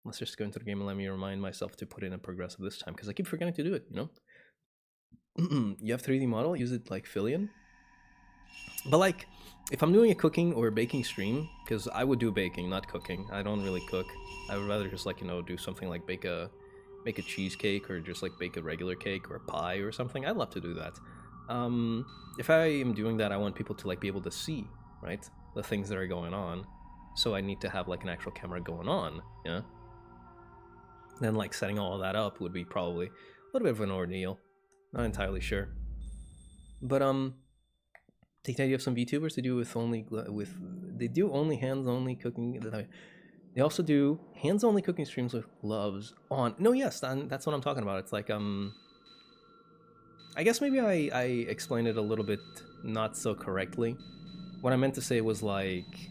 Let's just go into the game and let me remind myself to put in a progressive this time, because I keep forgetting to do it, you know? You have 3D model, use it like fill-in. But like, if I'm doing a cooking or baking stream, because I would do baking, not cooking. I don't really cook. I would rather just like, you know, do something like make a cheesecake, or just like bake a regular cake or a pie or something. I'd love to do that. If I am doing that, I want people to like be able to see, right, the things that are going on. So I need to have like an actual camera going on, yeah. Then like setting all of that up would be probably a little bit of an ordeal. Not entirely sure, but take the idea of some VTubers to do with they do only hands-only cooking. They also do hands-only cooking streams with gloves on. No, yes, that's what I'm talking about. It's like I guess maybe I explained it a little bit not so correctly. What I meant to say was like,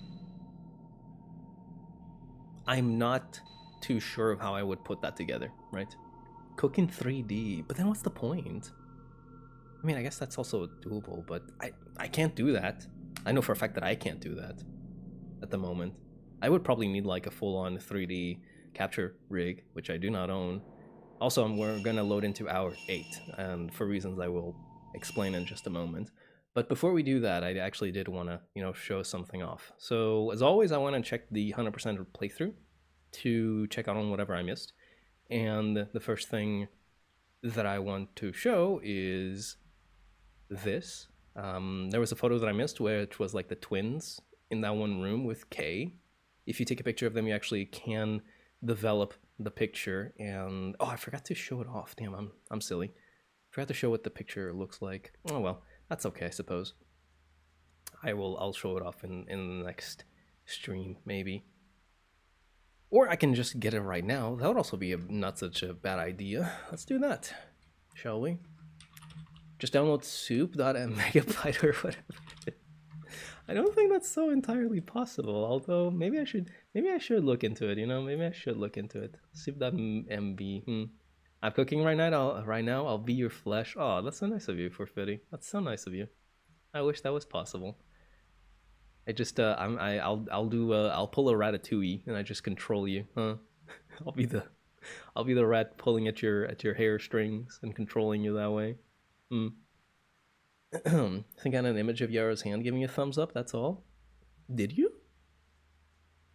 I'm not too sure of how I would put that together, right? Cook in 3D, but then what's the point? I mean, I guess that's also doable, but I can't do that. I know for a fact that I can't do that at the moment. I would probably need like a full-on 3D capture rig, which I do not own. Also, we're gonna load into hour 8, and for reasons I will explain in just a moment. But before we do that, I actually did want to, you know, show something off. So as always, I want to check the 100% playthrough to check out on whatever I missed. And the first thing that I want to show is this. There was a photo that I missed, which was like the twins in that one room with Kay. If you take a picture of them, you actually can develop the picture. And oh, I forgot to show it off. Damn, I'm silly. Forgot to show what the picture looks like. Oh well, that's okay, I suppose. I'll show it off in the next stream, maybe. Or I can just get it right now. That would also be not such a bad idea. Let's do that, shall we? Just download soup.megabyte or whatever. I don't think that's so entirely possible. Although maybe I should look into it. You know, maybe I should look into it. Soup.mb. I'm cooking right now. I'll be your flesh. Oh, that's so nice of you, Forfetti. That's so nice of you. I wish that was possible. I just I'll pull a ratatouille and I just control you, huh? I'll be the rat pulling at your hair strings and controlling you that way. I think I had an image of Yara's hand giving a thumbs up. That's all. Did you?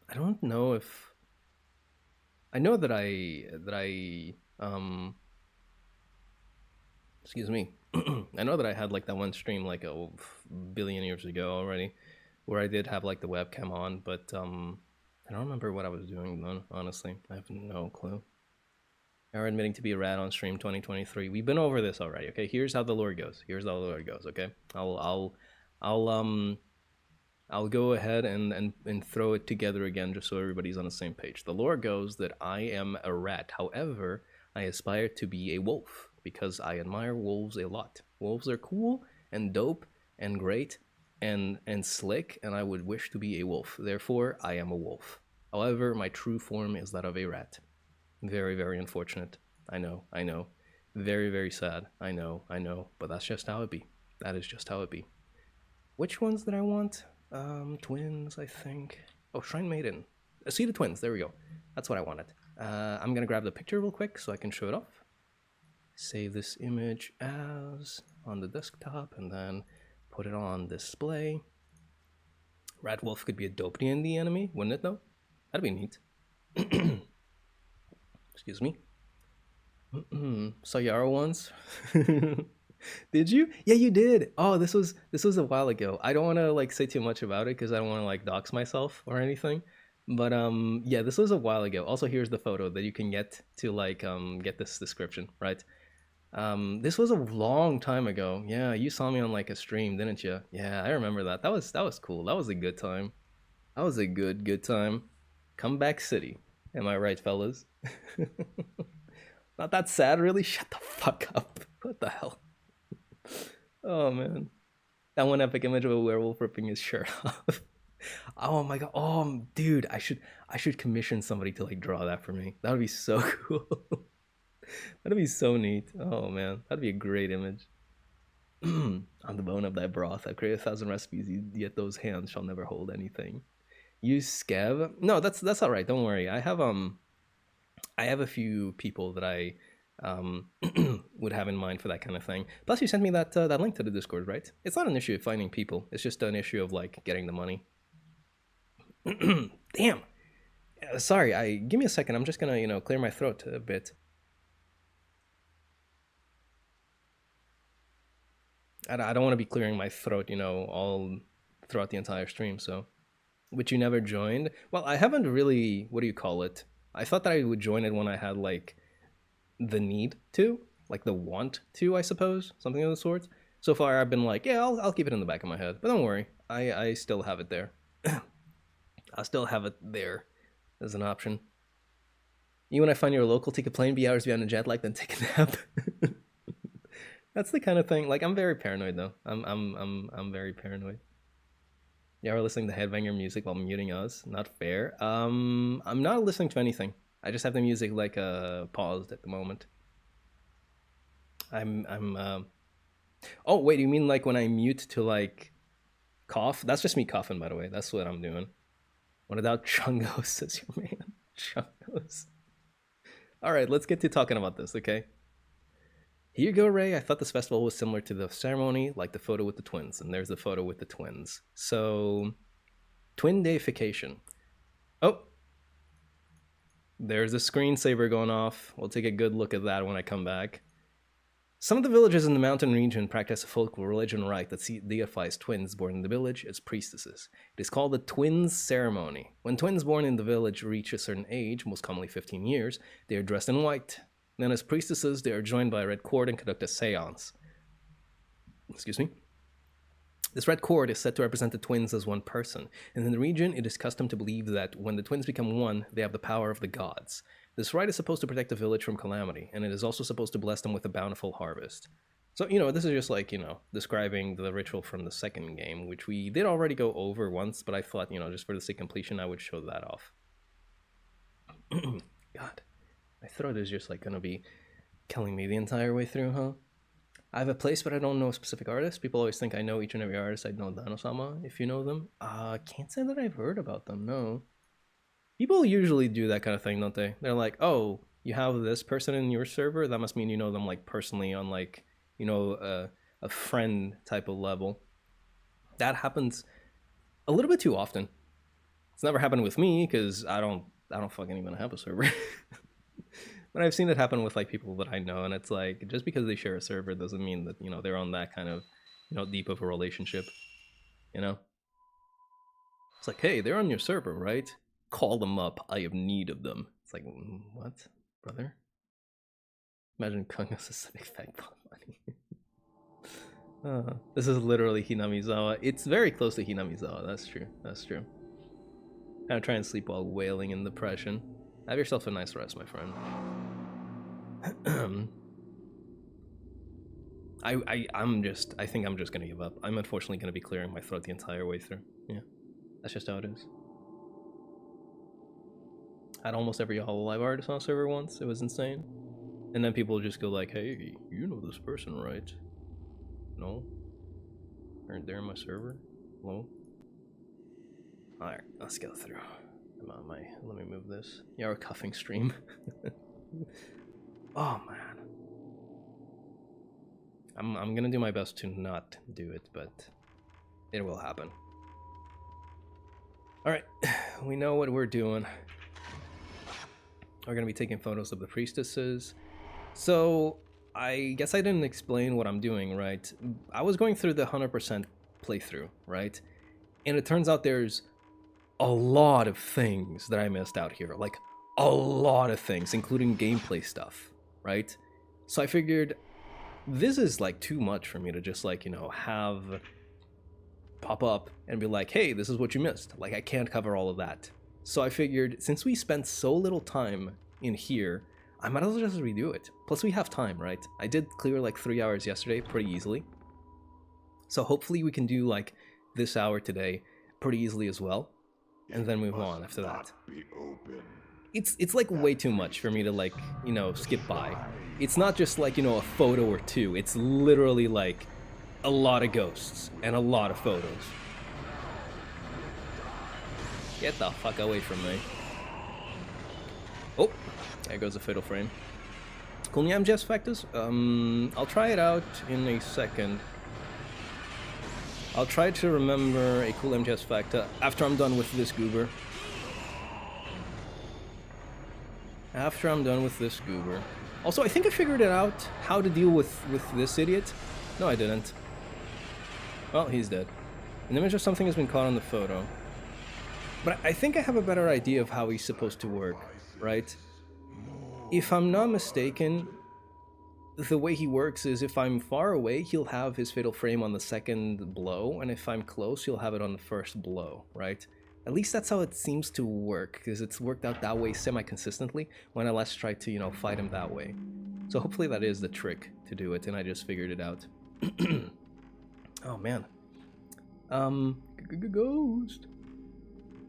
I don't know if. I know that I excuse me. I know that I had like that one stream like a billion years ago already, where I did have like the webcam on, but I don't remember what I was doing then. Honestly, I have no clue. Are admitting to be a rat on stream 2023. We've been over this already. Okay, here's how the lore goes. Okay, I'll go ahead and throw it together again just so everybody's on the same page. The lore goes that I am a rat. However, I aspire to be a wolf because I admire wolves a lot. Wolves are cool and dope and great and slick, and I would wish to be a wolf. Therefore, I am a wolf. However, my true form is that of a rat. Very, very unfortunate. I know. Very, very sad. I know. But that's just how it be. That is just how it be. Which ones did I want? Twins, I think. Oh, Shrine Maiden. See the twins. There we go. That's what I wanted. I'm gonna grab the picture real quick so I can show it off. Save this image as on the desktop and then put it on display. Rat Wolf could be a dope D&D enemy, wouldn't it though? That'd be neat. Excuse me. Saw Yara once. Did you? Yeah, you did. Oh, this was a while ago. I don't want to like say too much about it because I don't want to like dox myself or anything. But yeah, this was a while ago. Also, here's the photo that you can get to like get this description, right? This was a long time ago. Yeah, you saw me on like a stream, didn't you? Yeah, I remember that. That was cool. That was a good time. That was a good time. Comeback City. Am I right, fellas? Not that sad, really? Shut the fuck up. What the hell? Oh, man. That one epic image of a werewolf ripping his shirt off. Oh my god. Oh, dude, I should commission somebody to like draw that for me. That would be so cool. That'd be so neat. Oh man, that'd be a great image. On the bone of that broth, I've created 1,000 recipes, yet those hands shall never hold anything. Use Skev? No, that's all right. Don't worry. I have I have a few people that I would have in mind for that kind of thing. Plus, you sent me that link to the Discord, right? It's not an issue of finding people. It's just an issue of like getting the money. Damn. Sorry. Give me a second. I'm just gonna clear my throat a bit. I don't want to be clearing my throat, all throughout the entire stream. So, which you never joined. Well, I haven't really. What do you call it? I thought that I would join it when I had like the need to, like the want to, I suppose, something of the sort. So far, I've been like, yeah, I'll keep it in the back of my head, but don't worry, I still have it there. I still have it there as an option. You when I find your local, take a plane, be hours beyond a jet lag, then take a nap. That's the kind of thing. Like I'm very paranoid though. I'm very paranoid. Yeah, we're listening to headbanger music while muting us. Not fair. I'm not listening to anything. I just have the music like paused at the moment. Oh wait, you mean like when I mute to like cough? That's just me coughing, by the way. That's what I'm doing. What about Chungos, says your man. Chungos. All right, let's get to talking about this, okay? Here you go, Ray. I thought this festival was similar to the ceremony, like the photo with the twins. And there's the photo with the twins. So, twin deification. Oh, there's a screensaver going off. We'll take a good look at that when I come back. Some of the villages in the mountain region practice a folk religion rite that deifies twins born in the village as priestesses. It is called the twins ceremony. When twins born in the village reach a certain age, most commonly 15 years, they are dressed in white. Then as priestesses, they are joined by a red cord and conduct a seance. Excuse me. This red cord is said to represent the twins as one person, and in the region it is custom to believe that when the twins become one, they have the power of the gods. This rite is supposed to protect the village from calamity, and it is also supposed to bless them with a bountiful harvest. So, this is just like, describing the ritual from the second game, which we did already go over once, but I thought, just for the sake of completion, I would show that off. God. My throat is just like gonna be killing me the entire way through, huh? I have a place, but I don't know a specific artist. People always think I know each and every artist. I know Dano-sama, if you know them. Can't say that I've heard about them, no. People usually do that kind of thing, don't they? They're like, oh, you have this person in your server? That must mean you know them, like, personally on, like, a friend type of level. That happens a little bit too often. It's never happened with me, because I don't fucking even have a server. But I've seen it happen with like people that I know, and it's like just because they share a server doesn't mean that they're on that kind of deep of a relationship. It's like, hey, they're on your server, right? Call them up. I have need of them. It's like, what, brother? Imagine Kunga's aesthetic fact pot money. This is literally Hinamizawa. It's very close to Hinamizawa. That's true. That's true. Kind of try and sleep while wailing in depression. Have yourself a nice rest, my friend. I think I'm just gonna give up. I'm unfortunately gonna be clearing my throat the entire way through. Yeah, that's just how it is. I had almost every Hololive artist on server once. It was insane. And then people just go like, hey, you know this person, right? No? Aren't they in my server? Hello? Alright, let's go through. Let me move this. Yeah, we're cuffing stream. Oh man. I'm gonna do my best to not do it, but it will happen. Alright, we know what we're doing. We're gonna be taking photos of the priestesses. So, I guess I didn't explain what I'm doing, right? I was going through the 100% playthrough, right? And it turns out there's a lot of things that I missed out here. Like, a lot of things, including gameplay stuff, right? So I figured this is like too much for me to just like, have pop up and be like, hey, this is what you missed. Like, I can't cover all of that. So I figured since we spent so little time in here, I might as well just redo it. Plus we have time, right? I did clear like 3 hours yesterday pretty easily. So hopefully we can do like this hour today pretty easily as well. And then move on after that. It's like way too much for me to like, skip by. It's not just like, a photo or two. It's literally like a lot of ghosts and a lot of photos. Get the fuck away from me. Oh, there goes the fatal frame. Cool Nyam Jess factors? I'll try it out in a second. I'll try to remember a cool MGS factor after I'm done with this goober. After I'm done with this goober. Also, I think I figured it out how to deal with this idiot. No, I didn't. Well, he's dead. An image of something has been caught on the photo. But I think I have a better idea of how he's supposed to work, right? If I'm not mistaken, the way he works is if I'm far away, he'll have his fatal frame on the second blow, and if I'm close, he'll have it on the first blow, right? At least that's how it seems to work, because it's worked out that way semi-consistently when I last tried to, you know, fight him that way. So hopefully that is the trick to do it, and I just figured it out. Oh man. Ghost.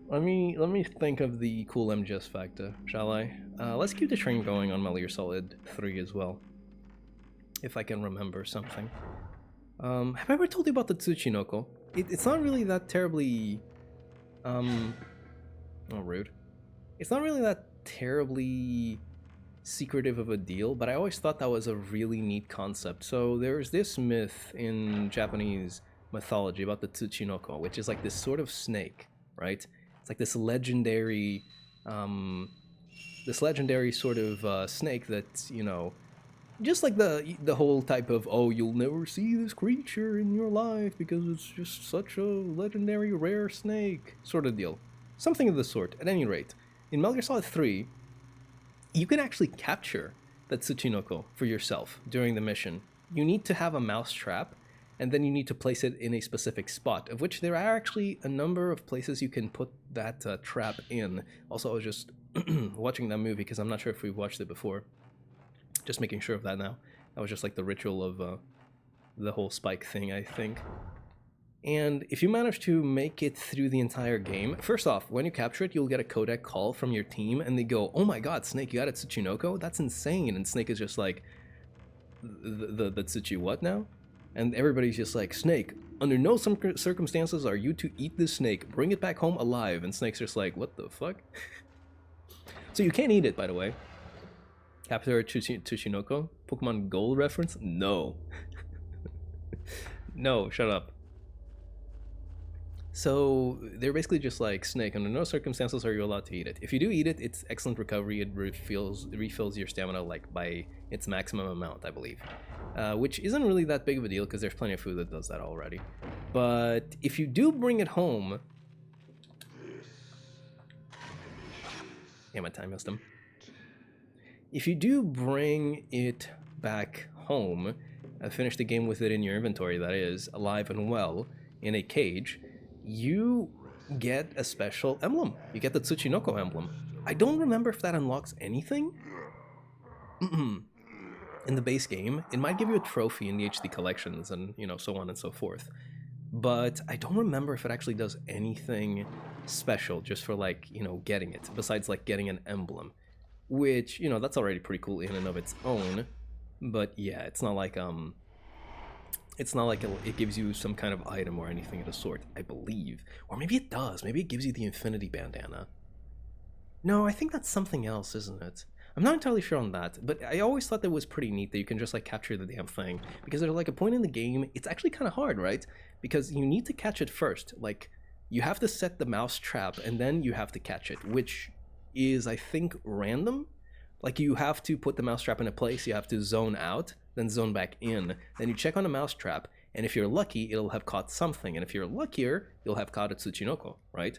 Let me think of the cool MGS factor, shall I? Let's keep the train going on Metal Gear Solid 3 as well. If I can remember something. Have I ever told you about the Tsuchinoko? It's not really that terribly... oh, rude. It's not really that terribly secretive of a deal, but I always thought that was a really neat concept. So there's this myth in Japanese mythology about the Tsuchinoko, which is like this sort of snake, right? It's like this legendary sort of snake that, you know, just like the whole type of, oh, you'll never see this creature in your life because it's just such a legendary rare snake sort of deal. Something of the sort. At any rate, in Metal Gear Solid 3, you can actually capture that Tsuchinoko for yourself during the mission. You need to have a mouse trap, and then you need to place it in a specific spot, of which there are actually a number of places you can put that trap in. Also, I was just watching that movie because I'm not sure if we've watched it before. Just making sure of that now. That was just like the ritual of the whole spike thing, I think. And if you manage to make it through the entire game, first off, when you capture it, you'll get a codec call from your team, and they go, "Oh my god, Snake, you got a Tsuchinoko? That's insane!" And Snake is just like, "The Tsuchi what now?" And everybody's just like, "Snake, under no circumstances are you to eat this snake. Bring it back home alive." And Snake's just like, "What the fuck?" So you can't eat it, by the way. Capture Tsuchinoko? Pokemon Gold reference? No. No, shut up. So they're basically just like, Snake, under no circumstances are you allowed to eat it. If you do eat it, it's excellent recovery. It refills your stamina like by its maximum amount, I believe. Which isn't really that big of a deal because there's plenty of food that does that already. But if you do bring it home... Damn it, I missed him. If you do bring it back home, finish the game with it in your inventory, that is, alive and well, in a cage, you get a special emblem. You get the Tsuchinoko emblem. I don't remember if that unlocks anything in the base game. It might give you a trophy in the HD collections and, you know, so on and so forth. But I don't remember if it actually does anything special just for, like, you know, getting it, besides, like, getting an emblem. Which, you know, that's already pretty cool in and of its own, but yeah, it's not like it gives you some kind of item or anything of the sort, I believe. Or maybe it does, maybe it gives you the Infinity Bandana. No, I think that's something else, isn't it? I'm not entirely sure on that, but I always thought that was pretty neat that you can just like capture the damn thing, because there's like a point in the game, it's actually kind of hard, right? Because you need to catch it first, like, you have to set the mouse trap, and then you have to catch it, which is, I think, random. Like, you have to put the mousetrap in a place, you have to zone out, then zone back in, then you check on the mousetrap, and if you're lucky, it'll have caught something, and if you're luckier, you'll have caught a Tsuchinoko, right?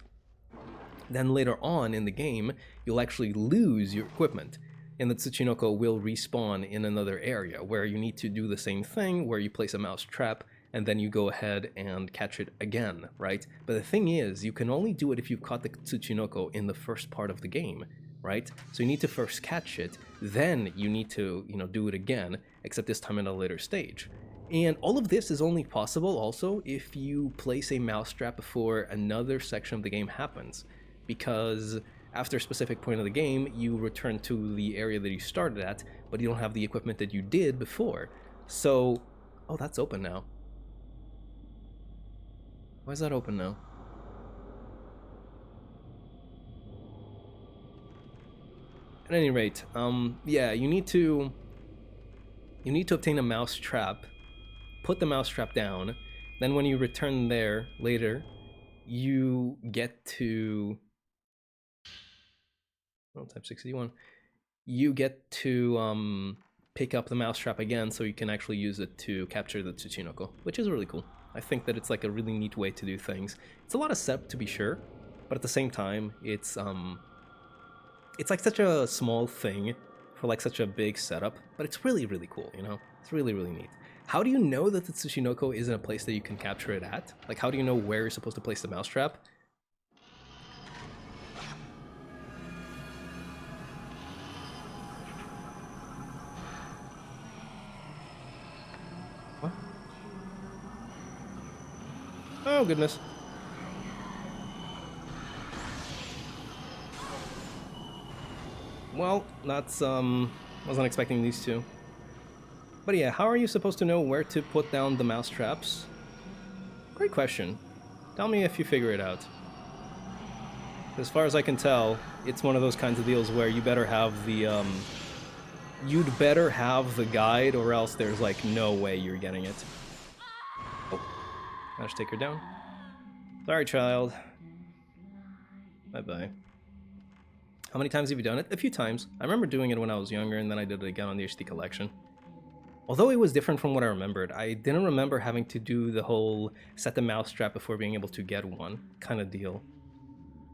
Then later on in the game, you'll actually lose your equipment, and the Tsuchinoko will respawn in another area, where you need to do the same thing, where you place a mousetrap, and then you go ahead and catch it again, right? But the thing is, you can only do it if you've caught the Tsuchinoko in the first part of the game, right? So you need to first catch it, then you need to, you know, do it again, except this time in a later stage. And all of this is only possible also if you place a mousetrap before another section of the game happens, because after a specific point of the game, you return to the area that you started at, but you don't have the equipment that you did before. So, oh, that's open now. Why is that open now? At any rate, yeah, you need to obtain a mouse trap, put the mouse trap down, then when you return there later, you get to type 61. You get to pick up the mousetrap again, so you can actually use it to capture the Tsuchinoko, which is really cool. I think that it's like a really neat way to do things. It's a lot of setup to be sure, but at the same time, it's like such a small thing for like such a big setup, but it's really, really cool, you know? It's really, really neat. How do you know that the Tsushinoko isn't a place that you can capture it at? Like, how do you know where you're supposed to place the mousetrap? What? Oh, goodness. Well, that's, wasn't expecting these two. But yeah, how are you supposed to know where to put down the mouse traps? Great question. Tell me if you figure it out. As far as I can tell, it's one of those kinds of deals where you better have the, you'd better have the guide, or else there's like no way you're getting it. Oh, managed to take her down. Sorry, child. Bye-bye. How many times have you done it? A few times. I remember doing it when I was younger, and then I did it again on the HD collection. Although it was different from what I remembered, I didn't remember having to do the whole set the mousetrap before being able to get one kind of deal.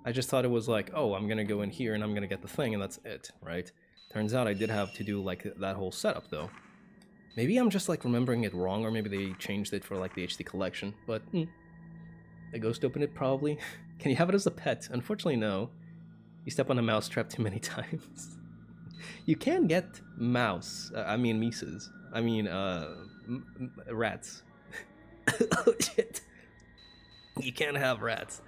I just thought it was like, oh, I'm gonna go in here and I'm gonna get the thing and that's it, right? Turns out I did have to do like that whole setup though. Maybe I'm just like remembering it wrong, or maybe they changed it for like the HD collection, but the ghost opened it probably. Can you have it as a pet? Unfortunately, no. You step on a mousetrap too many times. You can get mice. I mean mices. I mean, rats. Oh shit! You can't have rats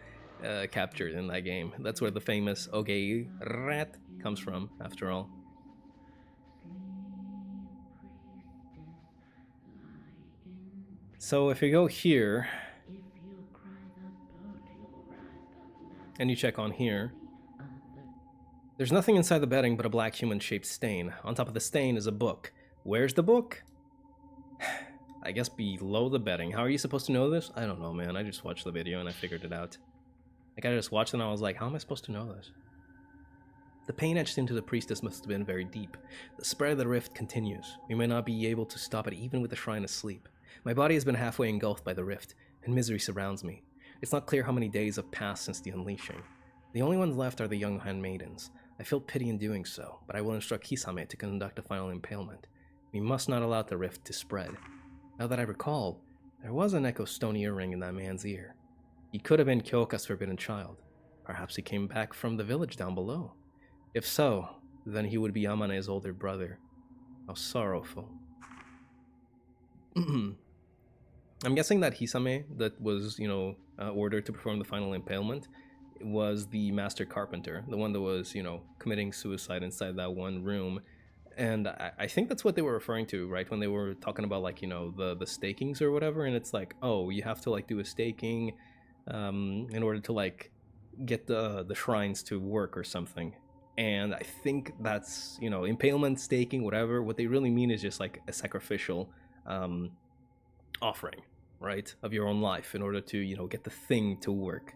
captured in that game. That's where the famous "okay rat" comes from, after all. So if you go here and you check on here, there's nothing inside the bedding but a black human-shaped stain. On top of the stain is a book. Where's the book? I guess below the bedding. How are you supposed to know this? I don't know, man. I just watched the video and I figured it out. Like, I just watched it and I was like, how am I supposed to know this? The pain etched into the priestess must have been very deep. The spread of the rift continues. We may not be able to stop it even with the shrine asleep. My body has been halfway engulfed by the rift, and misery surrounds me. It's not clear how many days have passed since the unleashing. The only ones left are the young handmaidens. I feel pity in doing so, but I will instruct Hisame to conduct a final impalement. We must not allow the rift to spread. Now that I recall, there was an echo stone earring in that man's ear. He could have been Kyoka's forbidden child. Perhaps he came back from the village down below. If so, then he would be Yamane's older brother. How sorrowful. I'm guessing that Hisame, that was, ordered to perform the final impalement, was the master carpenter, the one that was, committing suicide inside that one room. And I think that's what they were referring to, right? When they were talking about, like, the stakings or whatever. And it's like, oh, you have to, like, do a staking in order to, like, get the shrines to work or something. And I think that's, impalement, staking, whatever. What they really mean is just, like, a sacrificial offering, right? Of your own life in order to, get the thing to work.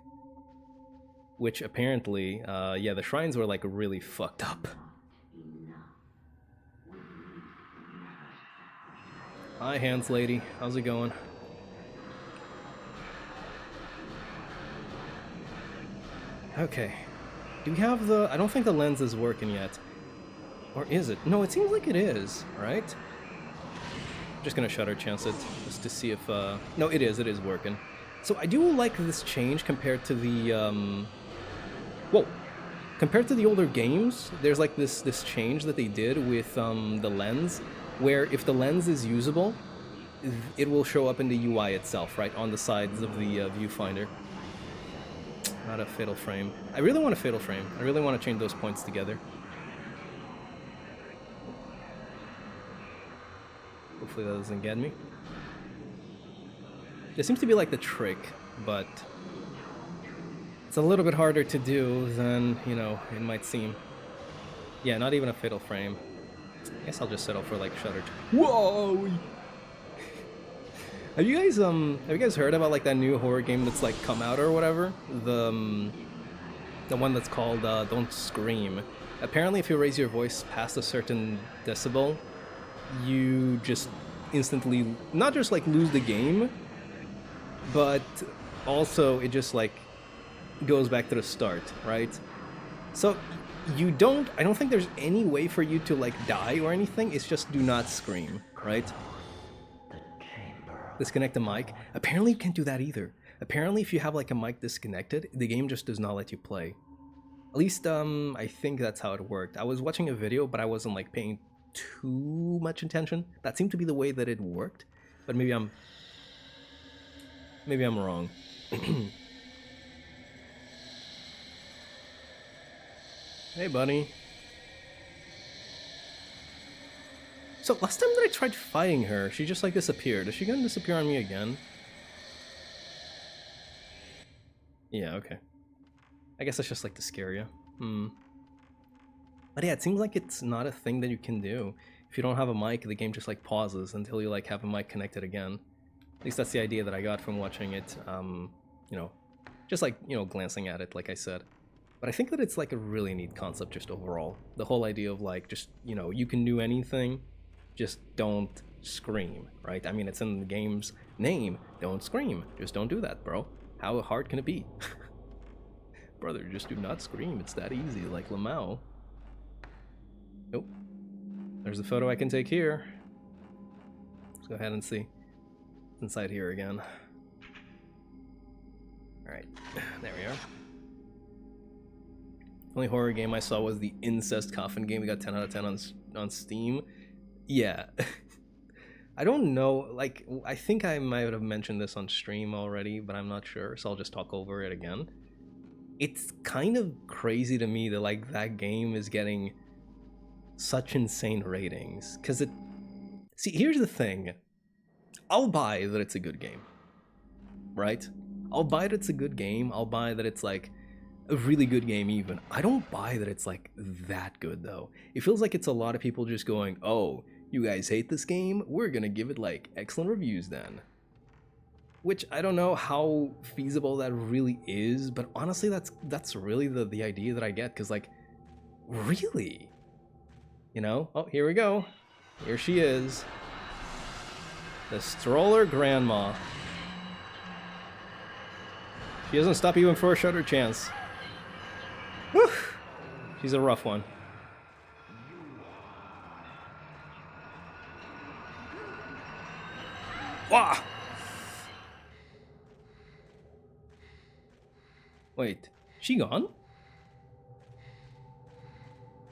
Which apparently, yeah, the shrines were, like, really fucked up. Hi, hands lady. How's it going? Okay. Do we have the... I don't think the lens is working yet. Or is it? No, it seems like it is, right? I'm just gonna shutter chance it, just to see if... No, it is working. So I do like this change compared to the... Whoa! Compared to the older games, there's like this change that they did with the lens, where if the lens is usable, it will show up in the UI itself, right, on the sides of the viewfinder. Not a fatal frame. I really want a fatal frame. I really want to change those points together. Hopefully that doesn't get me. This seems to be like the trick, but it's a little bit harder to do than, it might seem. Yeah, not even a Fatal Frame. I guess I'll just settle for like Shutter. Whoa! Have you guys heard about like that new horror game that's like come out or whatever? The one that's called Don't Scream. Apparently, if you raise your voice past a certain decibel, you just instantly not just like lose the game, but also it just like goes back to the start, right? So I don't think there's any way for you to like die or anything. It's just do not scream, right? Disconnect the mic. Apparently you can't do that either. Apparently if you have like a mic disconnected, the game just does not let you play. At least I think that's how it worked. I was watching a video, but I wasn't like paying too much attention. That seemed to be the way that it worked, but maybe I'm wrong. Hey, buddy. So last time that I tried fighting her, she just like disappeared. Is she gonna disappear on me again? Yeah, okay. I guess that's just like to scare you. But yeah, it seems like it's not a thing that you can do. If you don't have a mic, the game just like pauses until you like have a mic connected again. At least that's the idea that I got from watching it. You know, just like, you know, glancing at it, like I said. But I think that it's like a really neat concept just overall. The whole idea of like just, you know, you can do anything, just don't scream, right? I mean, it's in the game's name. Don't scream. Just don't do that, bro. How hard can it be? Brother, just do not scream. It's that easy, like Lamau. Nope. There's a photo I can take here. Let's go ahead and see. It's inside here again. Alright, there we are. Only horror game I saw was the Incest Coffin game. We got 10 out of 10 on Steam. Yeah. I don't know, like, I think I might have mentioned this on stream already, but I'm not sure, so I'll just talk over it again. It's kind of crazy to me that, like, that game is getting such insane ratings. Because it... See, here's the thing. I'll buy that it's a good game. Right? I'll buy that it's a good game. I'll buy that it's, like, a really good game even. I don't buy that it's, like, that good, though. It feels like it's a lot of people just going, oh, you guys hate this game? We're gonna give it, like, excellent reviews then. Which, I don't know how feasible that really is, but honestly, that's really the idea that I get, because, like, really? You know? Oh, here we go. Here she is. The stroller grandma. She doesn't stop even for a shutter chance. Whew. She's a rough one. Wah! Wait, she gone?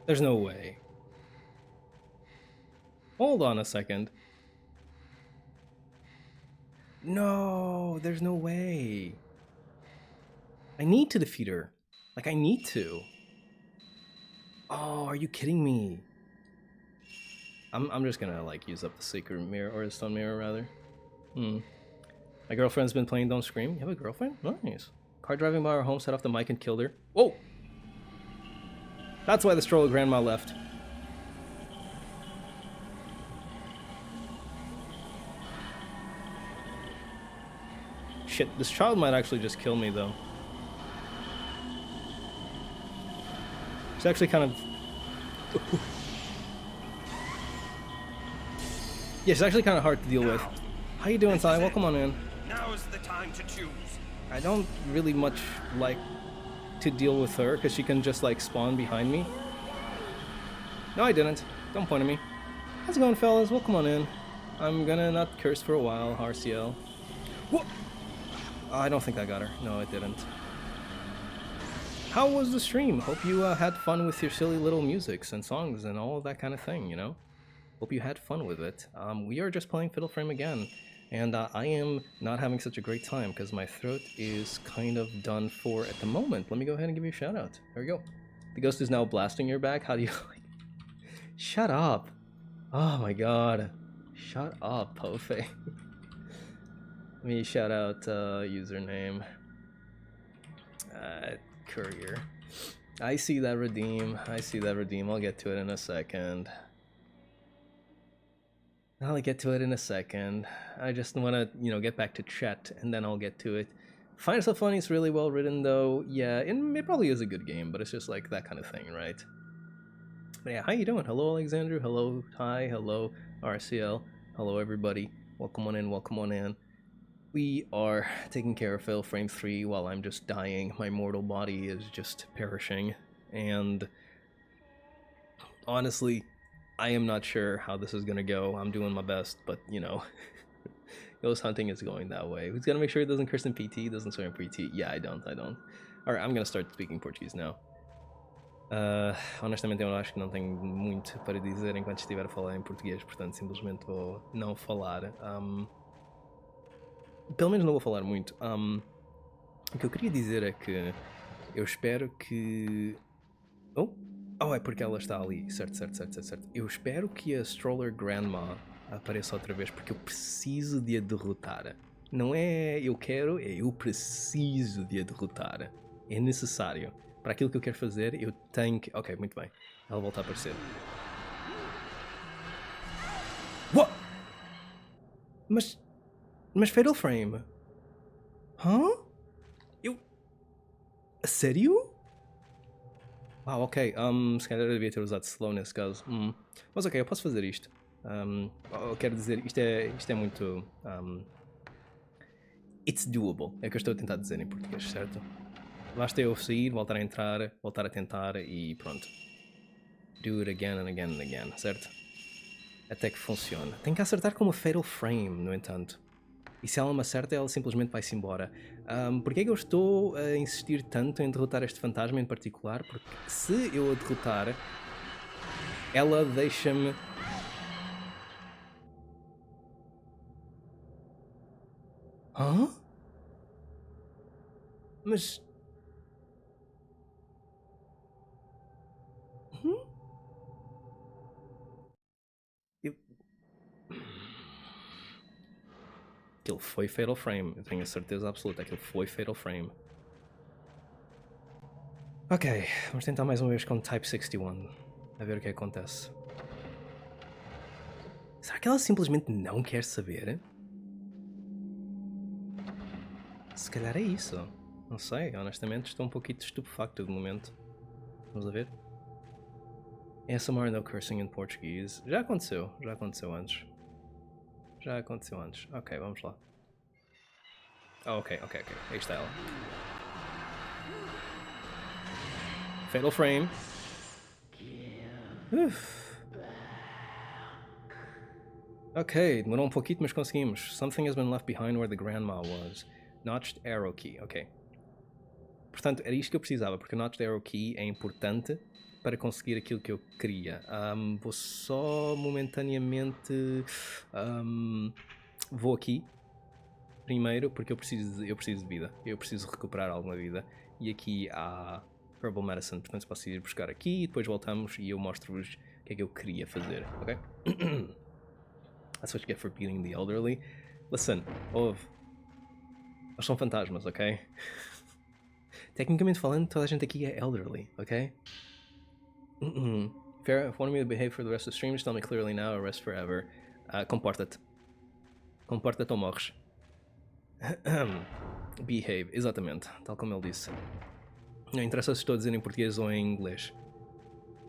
There's no way. Hold on a second. No, there's no way. I need to defeat her. Like, I need to. Oh, are you kidding me? I'm just gonna, like, use up the sacred mirror, or the stone mirror, rather. My girlfriend's been playing Don't Scream. You have a girlfriend? Nice. Car driving by our home, set off the mic and killed her. Whoa! That's why the stroller grandma left. Shit, this child might actually just kill me, though. It's actually kind of... Yeah, it's actually kind of hard to deal with. How you doing, Ty? Welcome on in. Now's the time to choose. I don't really much like to deal with her, because she can just, like, spawn behind me. No, I didn't. Don't point at me. How's it going, fellas? Welcome on in. I'm gonna not curse for a while, RCL. Whoa! I don't think I got her. No, it didn't. How was the stream? Hope you had fun with your silly little musics and songs and all of that kind of thing, you know? Hope you had fun with it. We are just playing Fatal Frame again, and I am not having such a great time because my throat is kind of done for at the moment. Let me go ahead and give you a shout out. There we go. The ghost is now blasting your back. How do you like? Shut up. Oh my god. Shut up, Pofe. Let me shout out username. Courier. I see that redeem. I see that redeem. I'll get to it in a second. I'll get to it in a second. I just want to, you know, get back to chat, and then I'll get to it. Find Yourself Funny is really well written, though. Yeah, it probably is a good game, but it's just like that kind of thing, right? But yeah, how you doing? Hello, Alexandru. Hello, Ty. Hello, RCL. Hello, everybody. Welcome on in. Welcome on in. We are taking care of Fatal Frame 3 while I'm just dying. My mortal body is just perishing. And honestly, I am not sure how this is gonna go. I'm doing my best, but you know, ghost hunting is going that way. Who's gonna make sure it doesn't curse in PT? Doesn't swear in PT? Yeah, I don't. Alright, I'm gonna start speaking Portuguese now. Honestamente, eu acho que não tenho muito para dizer enquanto estiver a falar em português, portanto, simplesmente vou não falar. Pelo menos não vou falar muito. O que eu queria dizer é que eu espero que. Oh, é porque ela está ali. Certo. Eu espero que a Stroller Grandma apareça outra vez, porque eu preciso de a derrotar. Não é eu quero, é eu preciso de a derrotar. É necessário. Para aquilo que eu quero fazer, eu tenho que... Ok, muito bem. Ela volta a aparecer. What? Mas Fatal Frame? Hã? A sério? Ah, ok. Se calhar eu devia ter usado slow nesse caso. Mas ok, eu posso fazer isto. Eu quero dizer, isto é muito... it's doable. É o que eu estou a tentar dizer em português, certo? Basta eu sair, voltar a entrar, voltar a tentar e pronto. Do it again and again and again, certo? Até que funcione. Tenho que acertar com uma Fatal Frame, no entanto. E se ela me acerta, ela simplesmente vai-se embora. Porquê é que eu estou a insistir tanto em derrotar este fantasma em particular? Porque se eu a derrotar, ela deixa-me... Hã? Mas... Aquilo foi Fatal Frame, eu tenho a certeza absoluta, aquilo foi Fatal Frame. Ok, vamos tentar mais uma vez com Type 61, a ver o que acontece. Será que ela simplesmente não quer saber? Se calhar é isso. Não sei, honestamente estou um pouquinho estupefacto de momento. Vamos a ver. ASMR no cursing in Portuguese. Já aconteceu antes. Ok, vamos lá. Ok. Aí está ela. Fatal Frame. Ok, demorou um pouquinho, mas conseguimos. Something has been left behind where the grandma was. Notched arrow key, ok. Portanto, era isto que eu precisava, porque o Notched arrow key é importante para conseguir aquilo que eu queria. Vou só momentaneamente... vou aqui primeiro, porque eu preciso de vida. Eu preciso recuperar alguma vida. E aqui há Herbal Medicine, portanto posso ir buscar aqui e depois voltamos e eu mostro-vos o que é que eu queria fazer, ok? That's what you get for beating the elderly. Listen, ouve. Eles são fantasmas, ok? Tecnicamente falando, toda a gente aqui é elderly, ok? If wanting me to behave for the rest of the stream, just tell me clearly now or rest forever. Comporta-te. Comporta-te ou morres. Behave, exatamente, tal como ele disse. Não interessa se estou a dizer em português ou em inglês.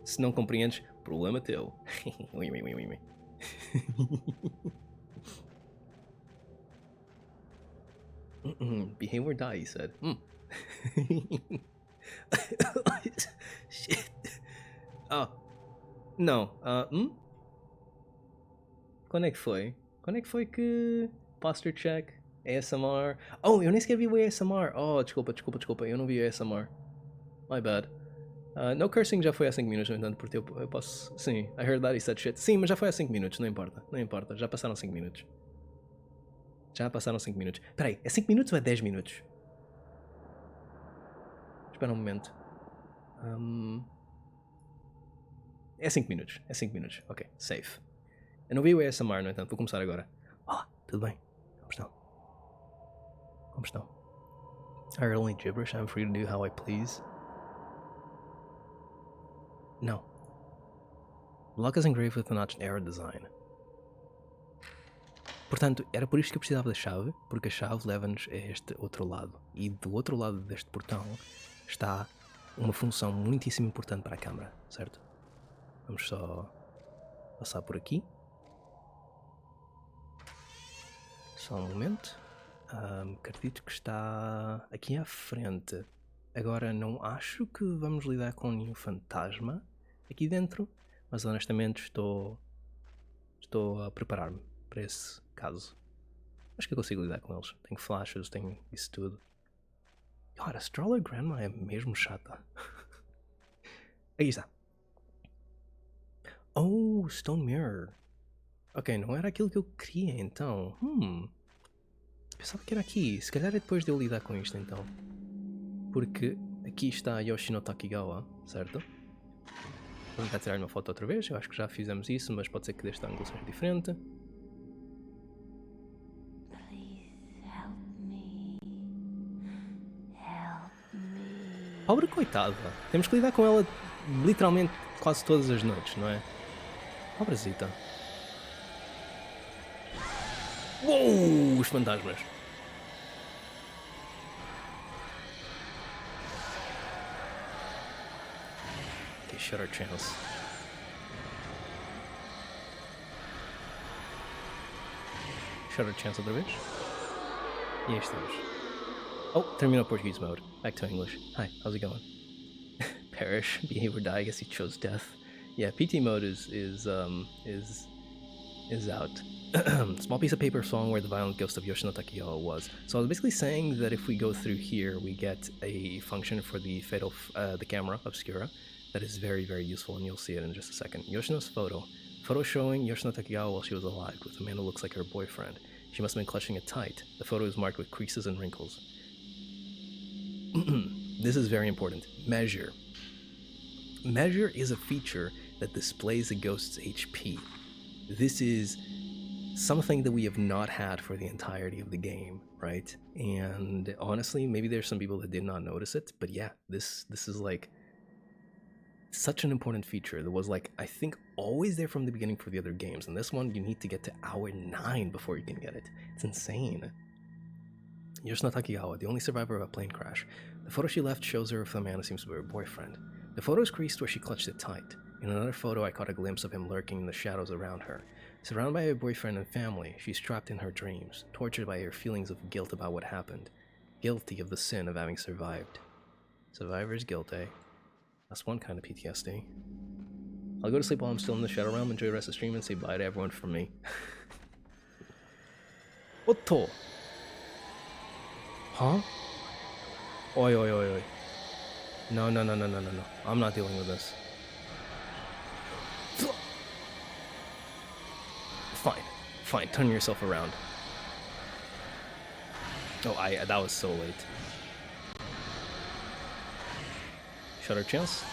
Se não compreendes, problema teu. Behave or die, he said. Shit. Oh. Não. Quando é que foi? Quando é que foi que... Posture check, ASMR... Oh, eu nem sequer vi o ASMR. Oh, desculpa. Eu não vi o ASMR. My bad. No cursing já foi há 5 minutos, no entanto, porque eu posso... Sim, I heard that he said shit. Sim, mas já foi há 5 minutos, não importa. Já passaram 5 minutos. Peraí, é 5 minutos ou é 10 minutos? Espera um momento. É 5 minutos. Ok, safe. Eu não vi o ASMR, no entanto, vou começar agora. Tudo bem. Como estão? I heard only gibberish. I'm free to do how I please. Não. Block is engraved with a notched arrow design. Portanto, era por isto que eu precisava da chave, porque a chave leva-nos a este outro lado. E do outro lado deste portão está uma função muitíssimo importante para a câmara, certo? Vamos só passar por aqui. Só um momento. Acredito que está aqui à frente. Agora, não acho que vamos lidar com nenhum fantasma aqui dentro, mas honestamente estou a preparar-me para esse caso. Acho que eu consigo lidar com eles. Tenho flashes, tenho isso tudo. Cara, a Stroller Grandma é mesmo chata. Aí está. Oh, Stone Mirror. Ok, não era aquilo que eu queria então. Pensava que era aqui. Se calhar é depois de eu lidar com isto então. Porque aqui está Yoshino Takigawa, certo? Vou tentar tirar uma foto outra vez. Eu acho que já fizemos isso, mas pode ser que deste ângulo seja diferente. Pobre coitada. Temos que lidar com ela literalmente quase todas as noites, não é? Pobrezita. Uou! Os fantasmas. Ok, shut our channels. Shut our channels outra vez. E aí estamos. Oh, terminou Portuguese mode. Back to English. Hi, how's it going? Perish, behave or die. I guess he chose death. Yeah, PT mode is out. Small piece of paper song where the violent ghost of Yoshino Takigawa was. So I was basically saying that if we go through here, we get a function for the fatal, the camera obscura that is very, very useful, and you'll see it in just a second. Yoshino's photo. Photo showing Yoshino Takigawa while she was alive, with a man who looks like her boyfriend. She must have been clutching it tight. The photo is marked with creases and wrinkles. This is very important. Measure. Measure is a feature that displays a ghost's HP. This is something that we have not had for the entirety of the game, right? And honestly, maybe there's some people that did not notice it, but yeah, this is like such an important feature that was like, I think, always there from the beginning for the other games. And this one, you need to get to hour 9 before you can get it. It's insane. Yoshino Takigawa, the only survivor of a plane crash. The photo she left shows her with a man who seems to be her boyfriend. The photo is creased where she clutched it tight. In another photo, I caught a glimpse of him lurking in the shadows around her. Surrounded by her boyfriend and family, she's trapped in her dreams, tortured by her feelings of guilt about what happened. Guilty of the sin of having survived. Survivor's guilt, eh? That's one kind of PTSD. I'll go to sleep while I'm still in the Shadow Realm, enjoy the rest of the stream, and say bye to everyone from me. Otto! Huh? Oi, oi, oi, oi. No. I'm not dealing with this. Fine, turn yourself around. Oh, that was so late. Shutter chance.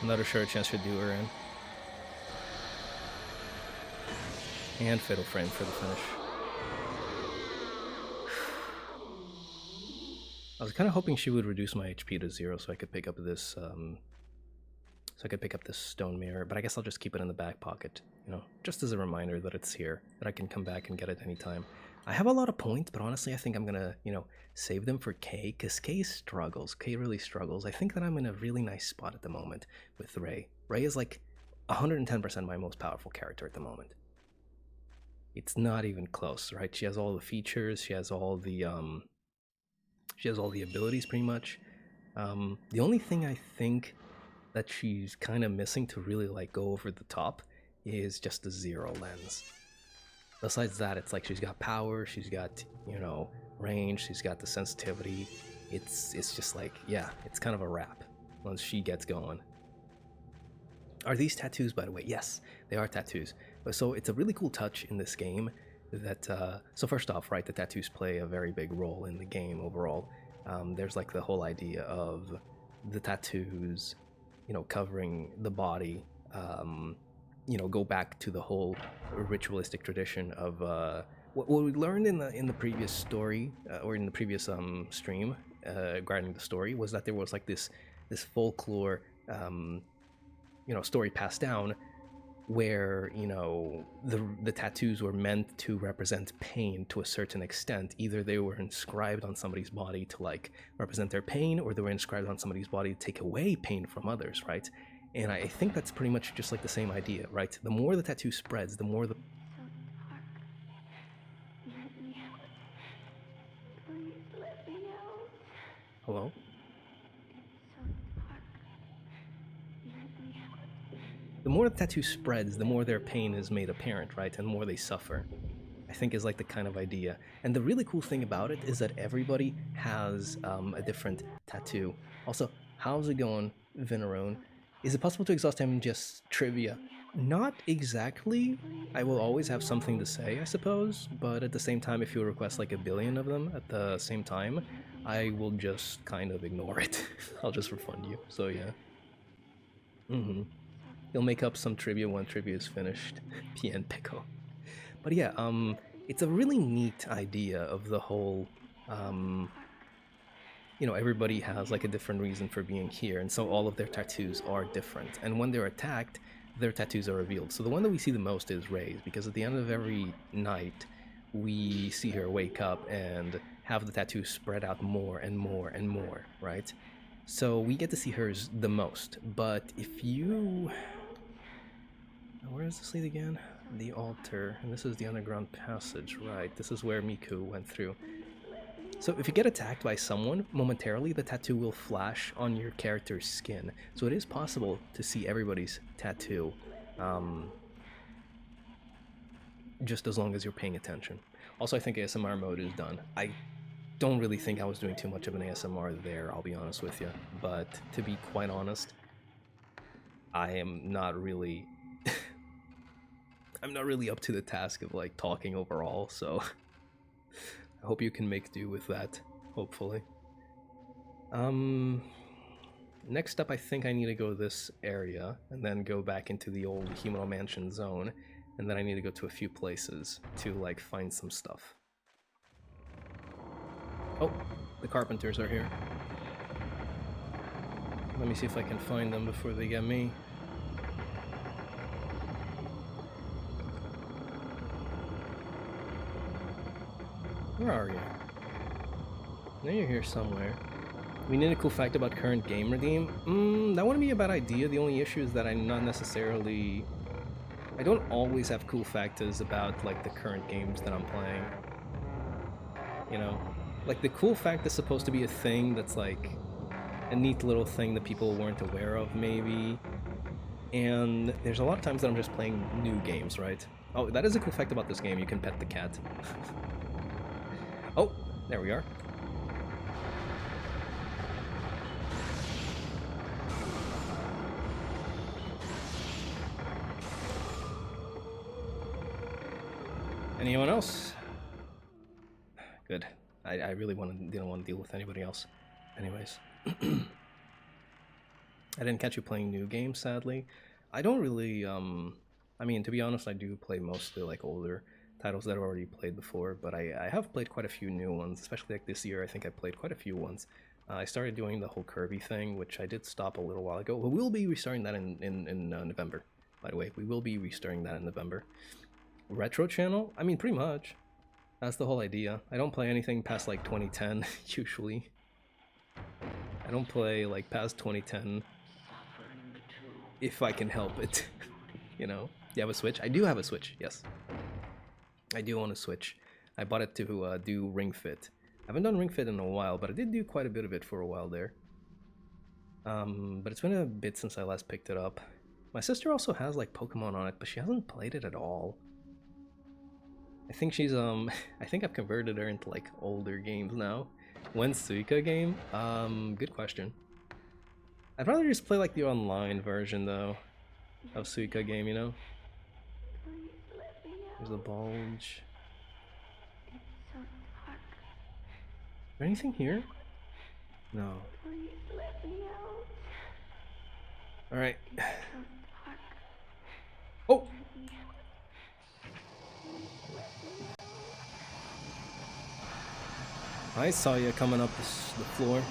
Another shutter chance should do her in. And fatal frame for the finish. I was kind of hoping she would reduce my HP to 0 so I could pick up this stone mirror, but I guess I'll just keep it in the back pocket, you know, just as a reminder that it's here, that I can come back and get it anytime. I have a lot of points, but honestly I think I'm gonna, you know, save them for Kay, because Kay struggles. Kay really struggles. I think that I'm in a really nice spot at the moment with Ray. Ray is like 110% my most powerful character at the moment. It's not even close, right? She has all the features, she has all the abilities pretty much. The only thing I think that she's kind of missing to really like go over the top is just the 0 lens. Besides that, it's like she's got power, she's got, you know, range, she's got the sensitivity. It's just like, yeah, it's kind of a wrap once she gets going. Are these tattoos, by the way? Yes, they are tattoos. So it's a really cool touch in this game that, so first off, right, the tattoos play a very big role in the game overall. There's like the whole idea of the tattoos, you know, covering the body, you know, go back to the whole ritualistic tradition of what we learned in the previous story or in the previous stream regarding the story was that there was like this folklore story passed down where the tattoos were meant to represent pain to a certain extent. Either they were inscribed on somebody's body to like represent their pain, or they were inscribed on somebody's body to take away pain from others, right? And I think that's pretty much just like the same idea, right? The more the tattoo spreads, the more the hello? The more the tattoo spreads, the more their pain is made apparent, right? And the more they suffer, I think is like the kind of idea. And the really cool thing about it is that everybody has a different tattoo. Also, how's it going, Vinarone? Is it possible to exhaust him in just trivia? Not exactly. I will always have something to say, I suppose, but at the same time, if you request like a billion of them at the same time, I will just kind of ignore it. I'll just refund you, so yeah. You'll make up some trivia when trivia is finished. PN Pickle. But yeah, it's a really neat idea of the whole, everybody has like a different reason for being here, and so all of their tattoos are different. And when they're attacked, their tattoos are revealed. So the one that we see the most is Ray's, because at the end of every night, we see her wake up and have the tattoos spread out more and more and more, right? So we get to see hers the most. But if you... Where does this lead again? The altar. And this is the underground passage, right? This is where Miku went through. So if you get attacked by someone, momentarily the tattoo will flash on your character's skin. So it is possible to see everybody's tattoo, just as long as you're paying attention. Also, I think ASMR mode is done. I don't really think I was doing too much of an ASMR there, I'll be honest with you. But to be quite honest, I am not really... I'm not really up to the task of like talking overall, so I hope you can make do with that, hopefully. Next up, I think I need to go this area and then go back into the old Himuro Mansion zone, and then I need to go to a few places to like find some stuff. Oh, the carpenters are here. Let me see if I can find them before they get me. Where are you? Now you're here somewhere. We need a cool fact about current game redeem. That wouldn't be a bad idea. The only issue is that I'm not necessarily... I don't always have cool factors about like the current games that I'm playing. You know? Like the cool fact is supposed to be a thing that's like a neat little thing that people weren't aware of maybe. And there's a lot of times that I'm just playing new games, right? Oh, that is a cool fact about this game. You can pet the cat. Oh, there we are. Anyone else? Good. I really didn't want to deal with anybody else. Anyways. I didn't catch you playing new games, sadly. I don't really, I mean, to be honest, I do play mostly like older titles that I've already played before, but I have played quite a few new ones, especially like this year. I think I played quite a few ones. I started doing the whole Kirby thing, which I did stop a little while ago. But we'll be restarting that in November, by the way. We will be restarting that in November. Retro channel? I mean, pretty much. That's the whole idea. I don't play anything past like 2010, usually. I don't play like past 2010 if I can help it. You know? You have a Switch? I do have a Switch, yes. I do own a Switch. I bought it to do Ring Fit. I haven't done Ring Fit in a while, but I did do quite a bit of it for a while there. But it's been a bit since I last picked it up. My sister also has like Pokemon on it, but she hasn't played it at all. I think she's I think I've converted her into like older games now. When's Suika game? Good question. I'd rather just play like the online version though of Suika game, you know? There's a bulge. Is there anything here? No. Alright. Oh! I saw you coming up the floor.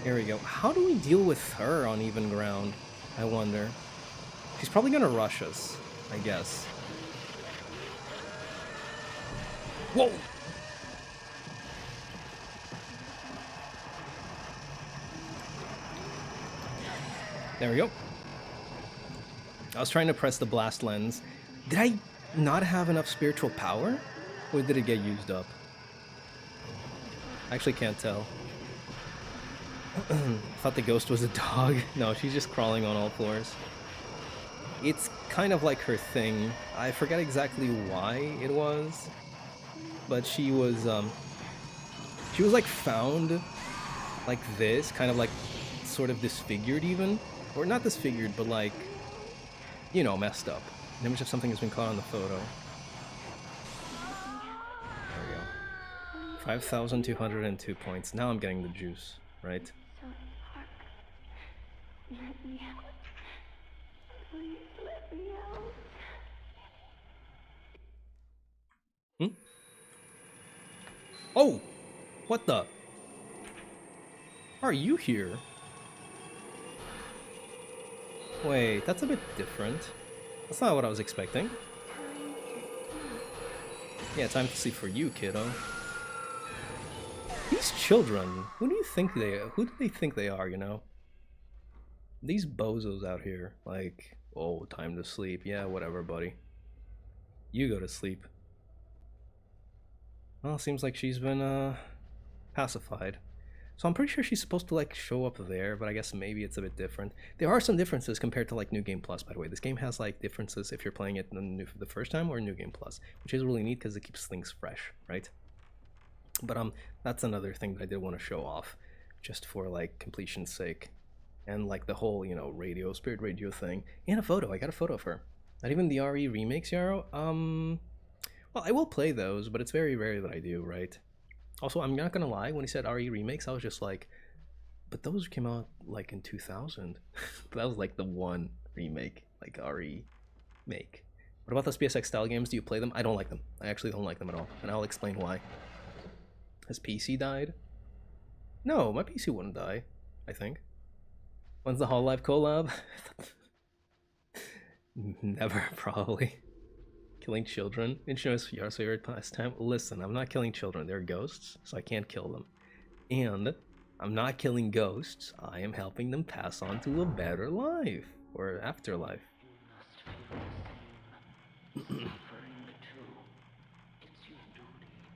Here we go. How do we deal with her on even ground? I wonder. She's probably gonna rush us, I guess. Whoa! There we go. I was trying to press the blast lens. Did I not have enough spiritual power? Or did it get used up? I actually can't tell. Thought the ghost was a dog. No, she's just crawling on all fours. It's kind of like her thing. I forget exactly why it was, but she was like found like this, kind of like sort of disfigured even, or not disfigured, but like, you know, messed up. An image of something has been caught on the photo. There we go. 5,202 points. Now I'm getting the juice, right? Let me out. Please let me out. Hmm? Oh! What the? Are you here? Wait, that's a bit different. That's not what I was expecting. Yeah, time to sleep for you, kiddo. These children, who do they think they are, you know? These bozos out here, like, oh, time to sleep. Yeah, whatever, buddy. You go to sleep. Well, seems like she's been, pacified. So I'm pretty sure she's supposed to, like, show up there, but I guess maybe it's a bit different. There are some differences compared to, like, New Game Plus, by the way. This game has, like, differences if you're playing it the first time or New Game Plus, which is really neat because it keeps things fresh, right? But, that's another thing that I did want to show off, just for, like, completion's sake. And, like, the whole, you know, spirit radio thing. And a photo. I got a photo of her. Not even the RE remakes, Yarrow. Well, I will play those, but it's very rare that I do, right? Also, I'm not gonna lie, when he said RE remakes, I was just like, but those came out, like, in 2000. That was, like, the one remake, like, RE make. What about those PSX style games? Do you play them? I don't like them. I actually don't like them at all, and I'll explain why. Has PC died? No, my PC wouldn't die, I think. When's the Hololive collab? Never, probably. Killing children? Insurance your favorite pastime? Listen, I'm not killing children. They're ghosts, so I can't kill them. And I'm not killing ghosts. I am helping them pass on to a better life. Or afterlife.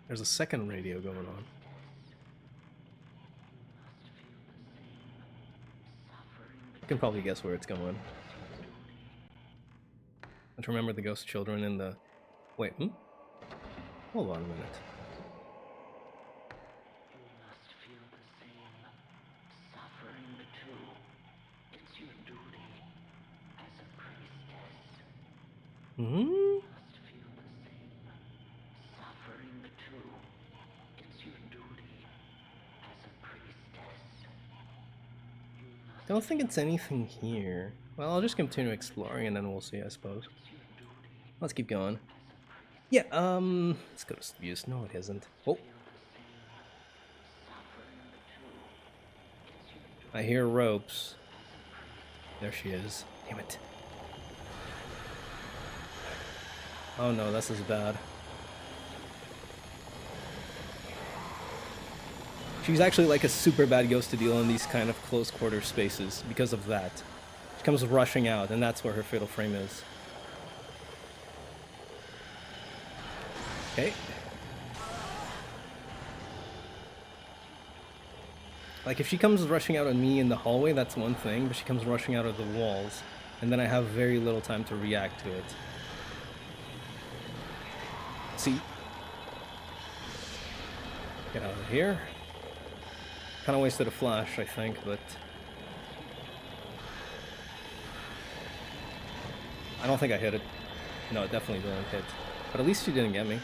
There's a second radio going on. You can probably guess where it's going. And remember the ghost children in the... Wait, Hold on a minute. Hmm? Don't think it's anything here. Well, I'll just continue exploring and then we'll see, I suppose. Let's keep going. Yeah, let's go to views. No, it isn't. Oh. I hear ropes. There she is. Damn it. Oh no, this is bad. She's actually like a super bad ghost to deal in these kind of close quarter spaces because of that. She comes rushing out, and that's where her fatal frame is. Okay. Like, if she comes rushing out on me in the hallway, that's one thing, but she comes rushing out of the walls, and then I have very little time to react to it. See? Get out of here. Kind of wasted a flash, I think, but... I don't think I hit it. No, it definitely didn't hit. But at least she didn't get me.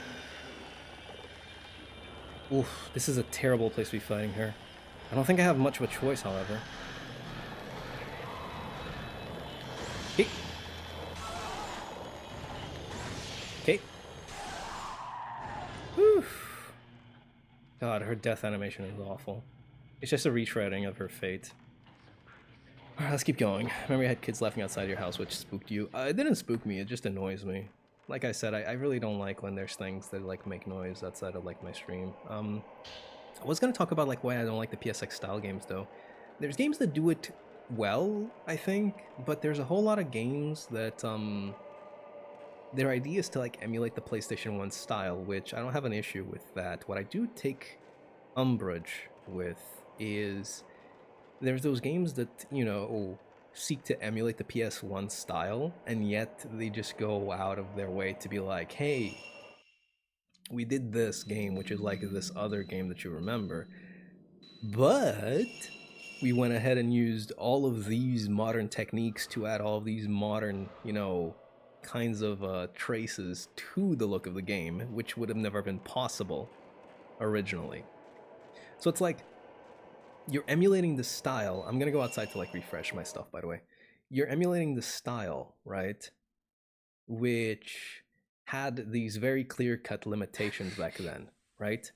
Oof, this is a terrible place to be fighting her. I don't think I have much of a choice, however. Okay. Okay. Oof. God, her death animation is awful. It's just a retreading of her fate. Alright, let's keep going. Remember you had kids laughing outside your house, which spooked you. It didn't spook me, it just annoys me. Like I said, I really don't like when there's things that like make noise outside of like my stream. I was gonna talk about like why I don't like the PSX style games though. There's games that do it well, I think, but there's a whole lot of games that their idea is to like emulate the PlayStation 1 style, which I don't have an issue with that. What I do take umbrage with is there's those games that, you know, seek to emulate the PS1 style, and yet they just go out of their way to be like, hey, we did this game, which is like this other game that you remember, but we went ahead and used all of these modern techniques to add all of these modern, you know, kinds of traces to the look of the game, which would have never been possible originally. So it's like, you're emulating the style. I'm gonna go outside to like refresh my stuff, by the way. You're emulating the style, right? Which had these very clear-cut limitations back then, right?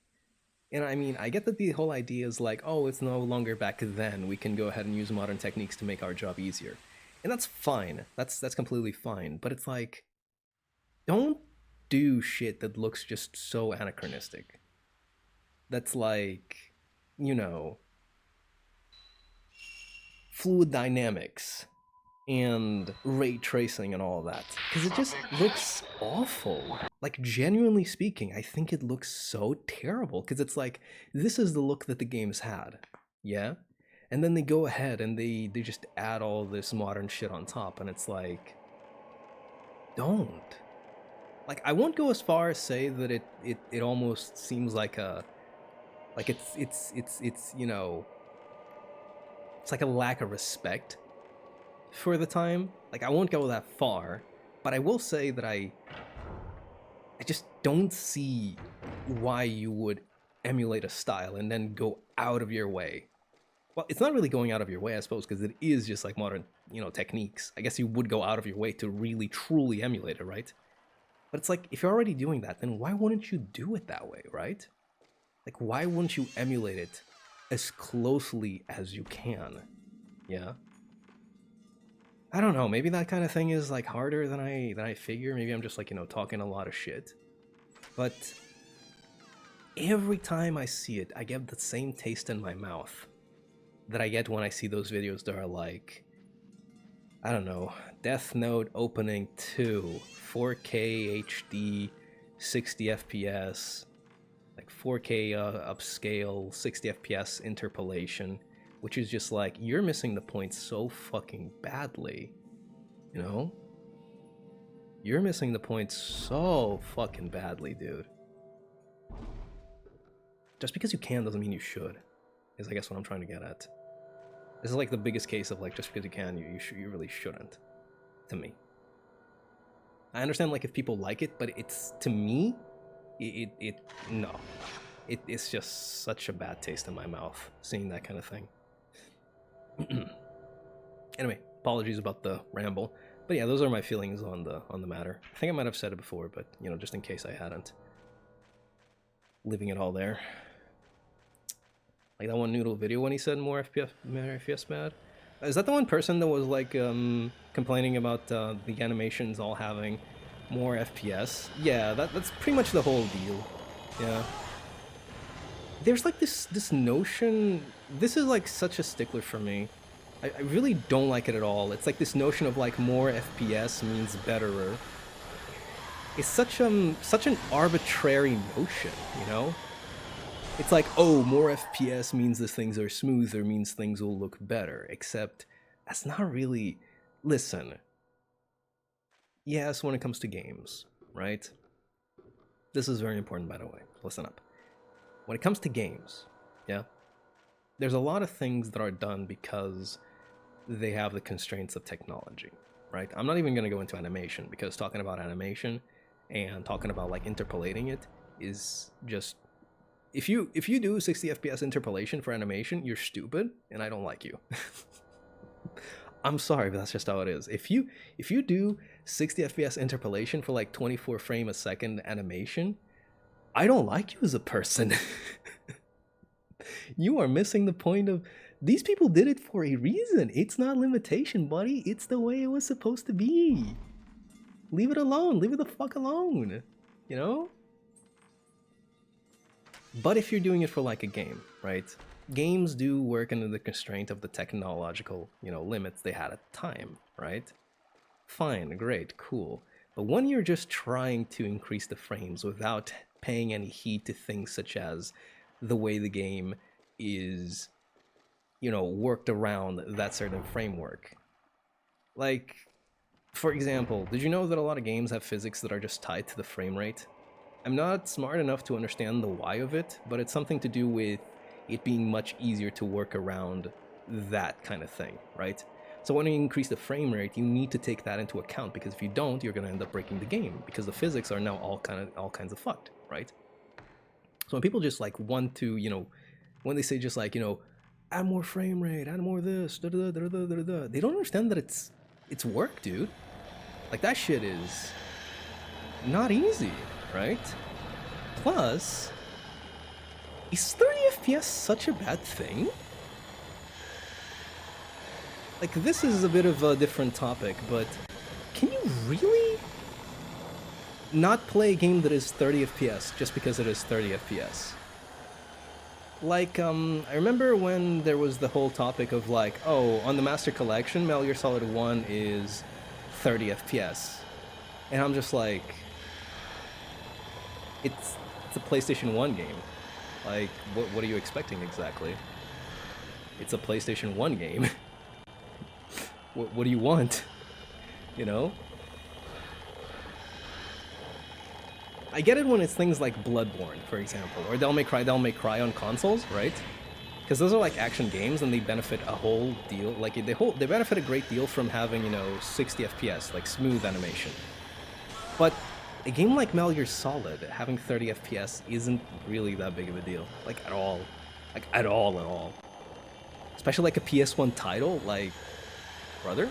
And I mean, I get that the whole idea is like, oh, it's no longer back then. We can go ahead and use modern techniques to make our job easier. And that's fine. That's completely fine. But it's like, don't do shit that looks just so anachronistic. That's like, you know, fluid dynamics and ray tracing and all of that, because it just looks awful. Like, genuinely speaking, I think it looks so terrible, because it's like, this is the look that the games had, yeah? And then they go ahead and they just add all this modern shit on top, and it's like, don't. Like, I won't go as far as say that it almost seems like a, like it's you know, it's like a lack of respect for the time. Like, I won't go that far, but I will say that I just don't see why you would emulate a style and then go out of your way. Well, it's not really going out of your way, I suppose, because it is just like modern, you know, techniques. I guess you would go out of your way to really truly emulate it, right? But it's like, if you're already doing that, then why wouldn't you do it that way, right? Like, why wouldn't you emulate it as closely as you can? Yeah? I don't know, maybe that kind of thing is like harder than I figure. Maybe I'm just like, you know, talking a lot of shit. But every time I see it, I get the same taste in my mouth that I get when I see those videos that are like, I don't know, Death Note opening 2, 4K HD, 60 FPS, like 4K upscale, 60 FPS interpolation, which is just like, you're missing the point so fucking badly, you know? You're missing the point so fucking badly, dude. Just because you can doesn't mean you should, is I guess what I'm trying to get at. This is like the biggest case of like, just because you can, you really shouldn't, to me. I understand like if people like it, but it's, to me, no. It's just such a bad taste in my mouth, seeing that kind of thing. Anyway, apologies about the ramble, but yeah, those are my feelings on the matter. I think I might have said it before, but you know, just in case I hadn't, leaving it all there. Like that one Noodle video when he said more FPS mad. Is that the one person that was like complaining about the animations all having more FPS? Yeah, that's pretty much the whole deal. Yeah. There's like this notion. This is like such a stickler for me. I really don't like it at all. It's like this notion of like more FPS means betterer. It's such an arbitrary notion, you know? It's like, oh, more FPS means that things are smoother, means things will look better. Except that's not really. Listen. Yes, when it comes to games, right? This is very important, by the way. Listen up. When it comes to games, yeah, there's a lot of things that are done because they have the constraints of technology, right? I'm not even going to go into animation, because talking about animation and talking about like interpolating it is just, if you do 60 FPS interpolation for animation, you're stupid and I don't like you. I'm sorry, but that's just how it is. If you do 60 FPS interpolation for like 24 frame a second animation, I don't like you as a person. You are missing the point of these people did it for a reason. It's not limitation, buddy. It's the way it was supposed to be. Leave it alone. Leave it the fuck alone. You know? But if you're doing it for like a game, right? Games do work under the constraint of the technological, limits they had at the time, right? Fine, great, cool. But when you're just trying to increase the frames without paying any heed to things such as the way the game is, worked around that certain framework. Like, for example, did you know that a lot of games have physics that are just tied to the frame rate? I'm not smart enough to understand the why of it, but it's something to do with it being much easier to work around that kind of thing, right? So when you increase the frame rate, you need to take that into account, because if you don't, you're going to end up breaking the game, because the physics are now all kinds of fucked, right? So when people just like want to, when they say just like, add more frame rate, add more this, da da da da da da da, they don't understand that it's work, dude. Like, that shit is not easy, right? Plus, is 30 FPS such a bad thing? Like, this is a bit of a different topic, but can you really not play a game that is 30 FPS just because it is 30 FPS? Like, I remember when there was the whole topic of like, oh, on the Master Collection, Metal Gear Solid 1 is 30 FPS. And I'm just like, it's a PlayStation 1 game. Like, what are you expecting exactly? It's a PlayStation 1 game. What do you want? I get it when it's things like Bloodborne, for example, or Devil May Cry on consoles, right? Because those are like action games, and they benefit a whole deal. Like, they benefit a great deal from having 60 FPS, like smooth animation. But a game like Metal Gear Solid having 30 FPS isn't really that big of a deal, like at all, at all. Especially like a PS1 title, like, brother.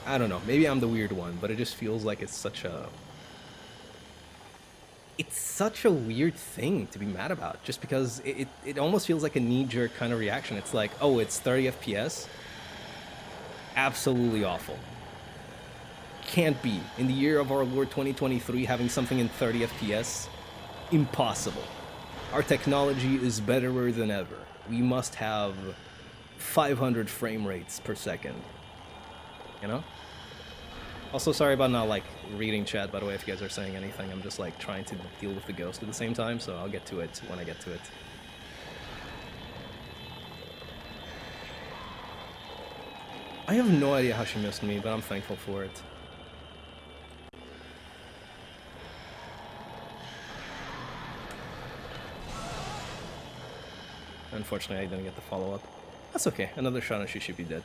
I don't know, maybe I'm the weird one, but it just feels like it's such a weird thing to be mad about, just because it almost feels like a knee-jerk kind of reaction. It's like, oh, it's 30 FPS? Absolutely awful. Can't be. In the year of our Lord 2023, having something in 30 FPS? Impossible. Our technology is betterer than ever. We must have 500 frame rates per second. Also, sorry about not, like, reading chat, by the way, if you guys are saying anything. I'm just, like, trying to deal with the ghost at the same time, so I'll get to it when I get to it. I have no idea how she missed me, but I'm thankful for it. Unfortunately, I didn't get the follow-up. That's okay. Another shot and she should be dead.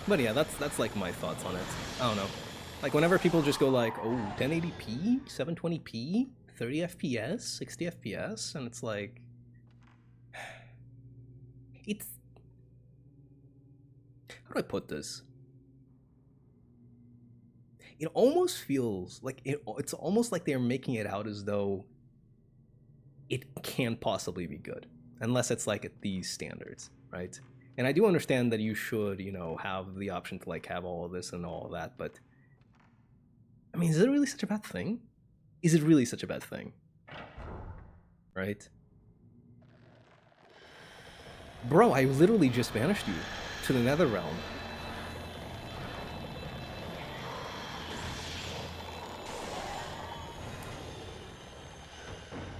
But yeah, that's like my thoughts on it. I don't know. Like, whenever people just go like, oh, 1080p, 720p, 30 FPS, 60 FPS, and it's like, it's, how do I put this? It almost feels like it's almost like they're making it out as though it can't possibly be good unless it's like at these standards, right? And I do understand that you should, have the option to like have all of this and all of that, but I mean, is it really such a bad thing? Is it really such a bad thing? Right? Bro, I literally just banished you to the Nether Realm.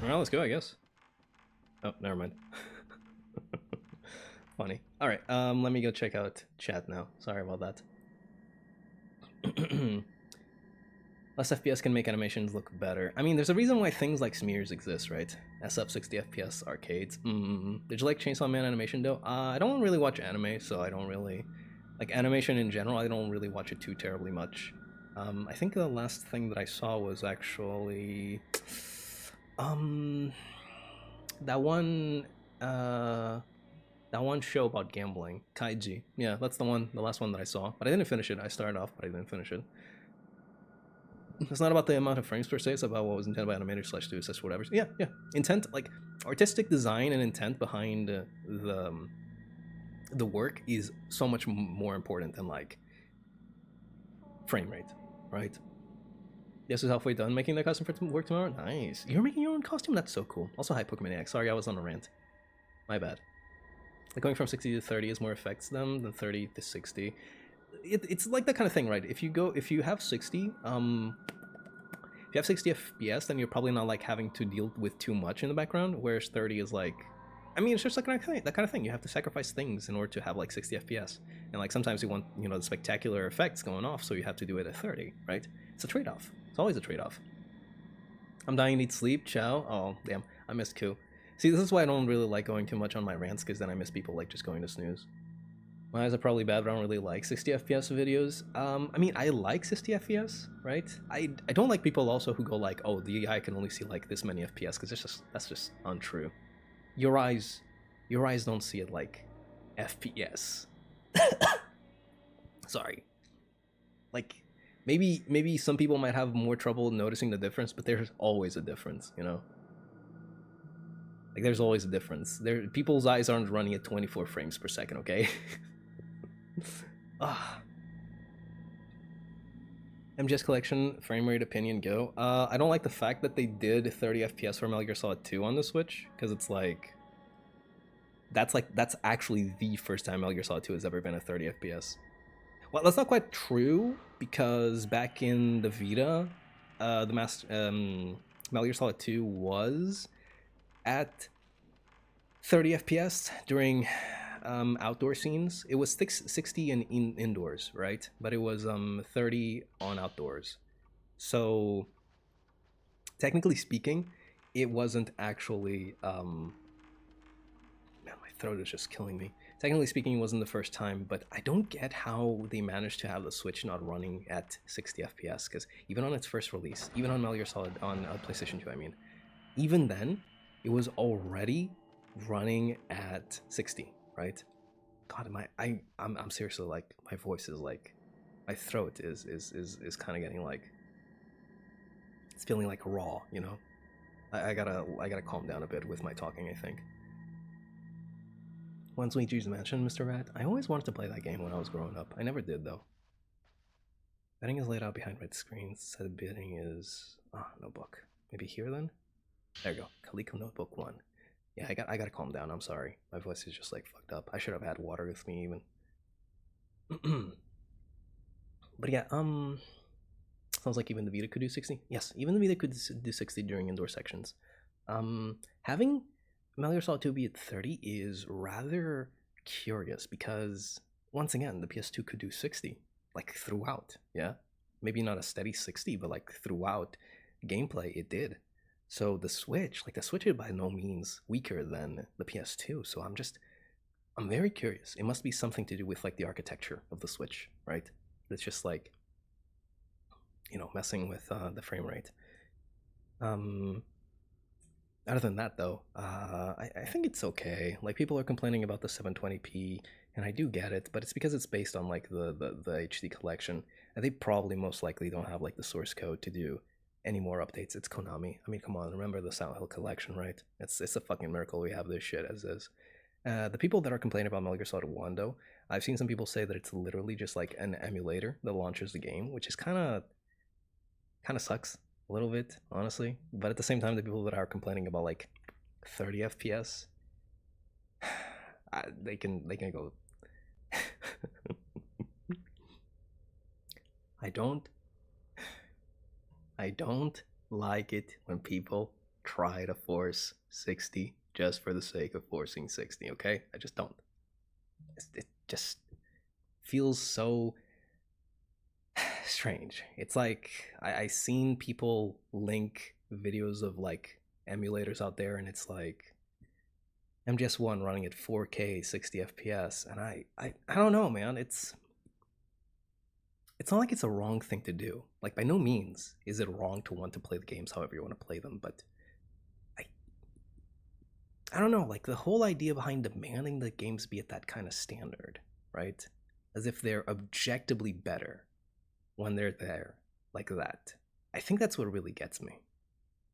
Well, let's go, I guess. Oh, never mind. Funny. Alright, let me go check out chat now. Sorry about that. Less FPS can make animations look better. I mean, there's a reason why things like smears exist, right? SF 60 FPS arcades. Did you like Chainsaw Man animation though? I don't really watch anime, so I don't really... Like, animation in general, I don't really watch it too terribly much. I think the last thing that I saw was actually... that one show about gambling, Kaiji. Yeah, that's the last one that I saw. But I didn't finish it. I started off, but I didn't finish it. It's not about the amount of frames per se. It's about what was intended by animator slash do slash whatever. Yeah, yeah. Intent, like artistic design and intent behind the work is so much more important than like frame rate, right? Yes, is halfway done making the costume for work tomorrow. Nice. You're making your own costume. That's so cool. Also, hi Pokemaniac. Sorry, I was on a rant. My bad. Like going from 60 to 30 is more affects them than 30 to 60. It's like that kind of thing, right? If you have 60, if you have 60 FPS, then you're probably not like having to deal with too much in the background. Whereas 30 is like, I mean, it's just like that kind of thing. You have to sacrifice things in order to have like 60 FPS, and like sometimes you want the spectacular effects going off, so you have to do it at 30, right? It's a trade-off. It's always a trade-off. I'm dying, need sleep. Ciao. Oh damn, I missed Ku. See, this is why I don't really like going too much on my rants, because then I miss people like just going to snooze. My eyes are probably bad, but I don't really like 60 FPS videos. I mean, I like 60 FPS, right? I don't like people also who go like, oh, the eye can only see like this many FPS, because that's just untrue. Your eyes don't see it like FPS. Sorry. Like, maybe some people might have more trouble noticing the difference, but there's always a difference, you know? Like, there's always a difference. People's eyes aren't running at 24 frames per second, okay? MGS collection frame rate opinion go. I don't like the fact that they did 30 FPS for Metal Gear Solid 2 on the Switch, because it's like that's actually the first time Metal Gear Solid 2 has ever been at 30 FPS. Well, that's not quite true, because back in the Vita, Metal Gear Solid 2 was at 30 FPS during outdoor scenes. It was 60 in indoors, right? But it was 30 on outdoors. So technically speaking, it wasn't actually man, my throat is just killing me. Technically speaking, it wasn't the first time, but I don't get how they managed to have the Switch not running at 60 FPS, because even on its first release, even on Metal Gear Solid on PlayStation 2, I mean, even then, it was already running at 60, right? God, I'm seriously like, my voice is like, my throat is kind of getting like, it's feeling like raw, you know. I gotta calm down a bit with my talking, I think. When's Luigi's Mansion, Mr. Rat? I always wanted to play that game when I was growing up. I never did though. Betting is laid out behind red screens. Said bidding is notebook. Maybe here then. There you go. Kaliko Notebook 1. Yeah, I gotta calm down. I'm sorry. My voice is just like fucked up. I should have had water with me even. But yeah, sounds like even the Vita could do 60. Yes, even the Vita could do 60 during indoor sections. Having Metal Gear Solid 2 be at 30 is rather curious, because once again, the PS2 could do 60 like throughout. Yeah, maybe not a steady 60, but like throughout gameplay, it did. So the Switch is by no means weaker than the PS2. So I'm very curious. It must be something to do with like the architecture of the Switch, right? It's just like, messing with the frame rate. Other than that, though, I think it's okay. Like, people are complaining about the 720p, and I do get it, but it's because it's based on like the HD collection, and they probably most likely don't have like the source code to do any more updates. It's Konami. I mean, come on, remember the Silent Hill collection, right? It's a fucking miracle we have this shit as is. The people that are complaining about Metal Gear Solid 1, though, I've seen some people say that it's literally just like an emulator that launches the game, which is kind of sucks a little bit, honestly. But at the same time, the people that are complaining about like 30 FPS, they can go. I don't like it when people try to force 60 just for the sake of forcing 60, okay? I just don't. It just feels so strange. It's like I seen people link videos of like emulators out there, and it's like MGS1 running at 4K 60 FPS, and I don't know, man. It's not like it's a wrong thing to do. Like, by no means is it wrong to want to play the games however you want to play them, but I don't know, like the whole idea behind demanding that games be at that kind of standard, right? As if they're objectively better when they're there like that. I think that's what really gets me.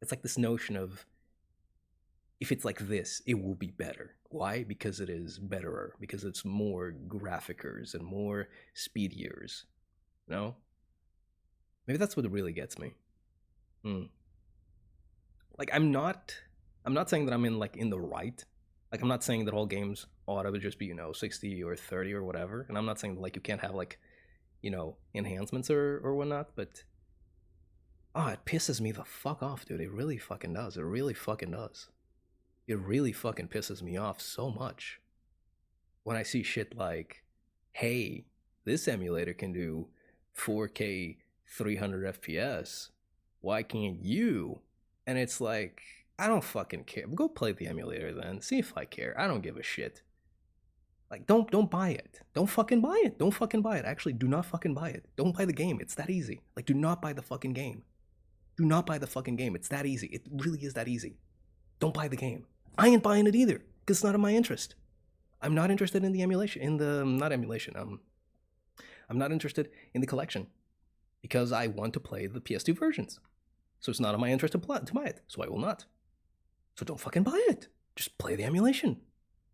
It's like this notion of if it's like this, it will be better. Why? Because it is betterer, because it's more graphickers and more speediers. No? Maybe that's what really gets me. Like I'm not saying that I'm in the right. Like I'm not saying that all games ought to just be, 60 or 30 or whatever. And I'm not saying that like you can't have like, enhancements or whatnot, but it pisses me the fuck off, dude. It really fucking does. It really fucking does. It really fucking pisses me off so much when I see shit like, hey, this emulator can do 4K 300 FPS. Why can't you? And it's like, I don't fucking care. Go play the emulator then. See if I care. I don't give a shit. Like, don't buy it. Don't fucking buy it. Don't fucking buy it. Actually, do not fucking buy it. Don't buy the game. It's that easy. Like, do not buy the fucking game. Do not buy the fucking game. It's that easy. It really is that easy. Don't buy the game. I ain't buying it either, because it's not in my interest. I'm not interested in the emulation, not emulation, I'm not interested in the collection, because I want to play the PS2 versions. So it's not in my interest to buy it, so I will not. So don't fucking buy it. Just play the emulation.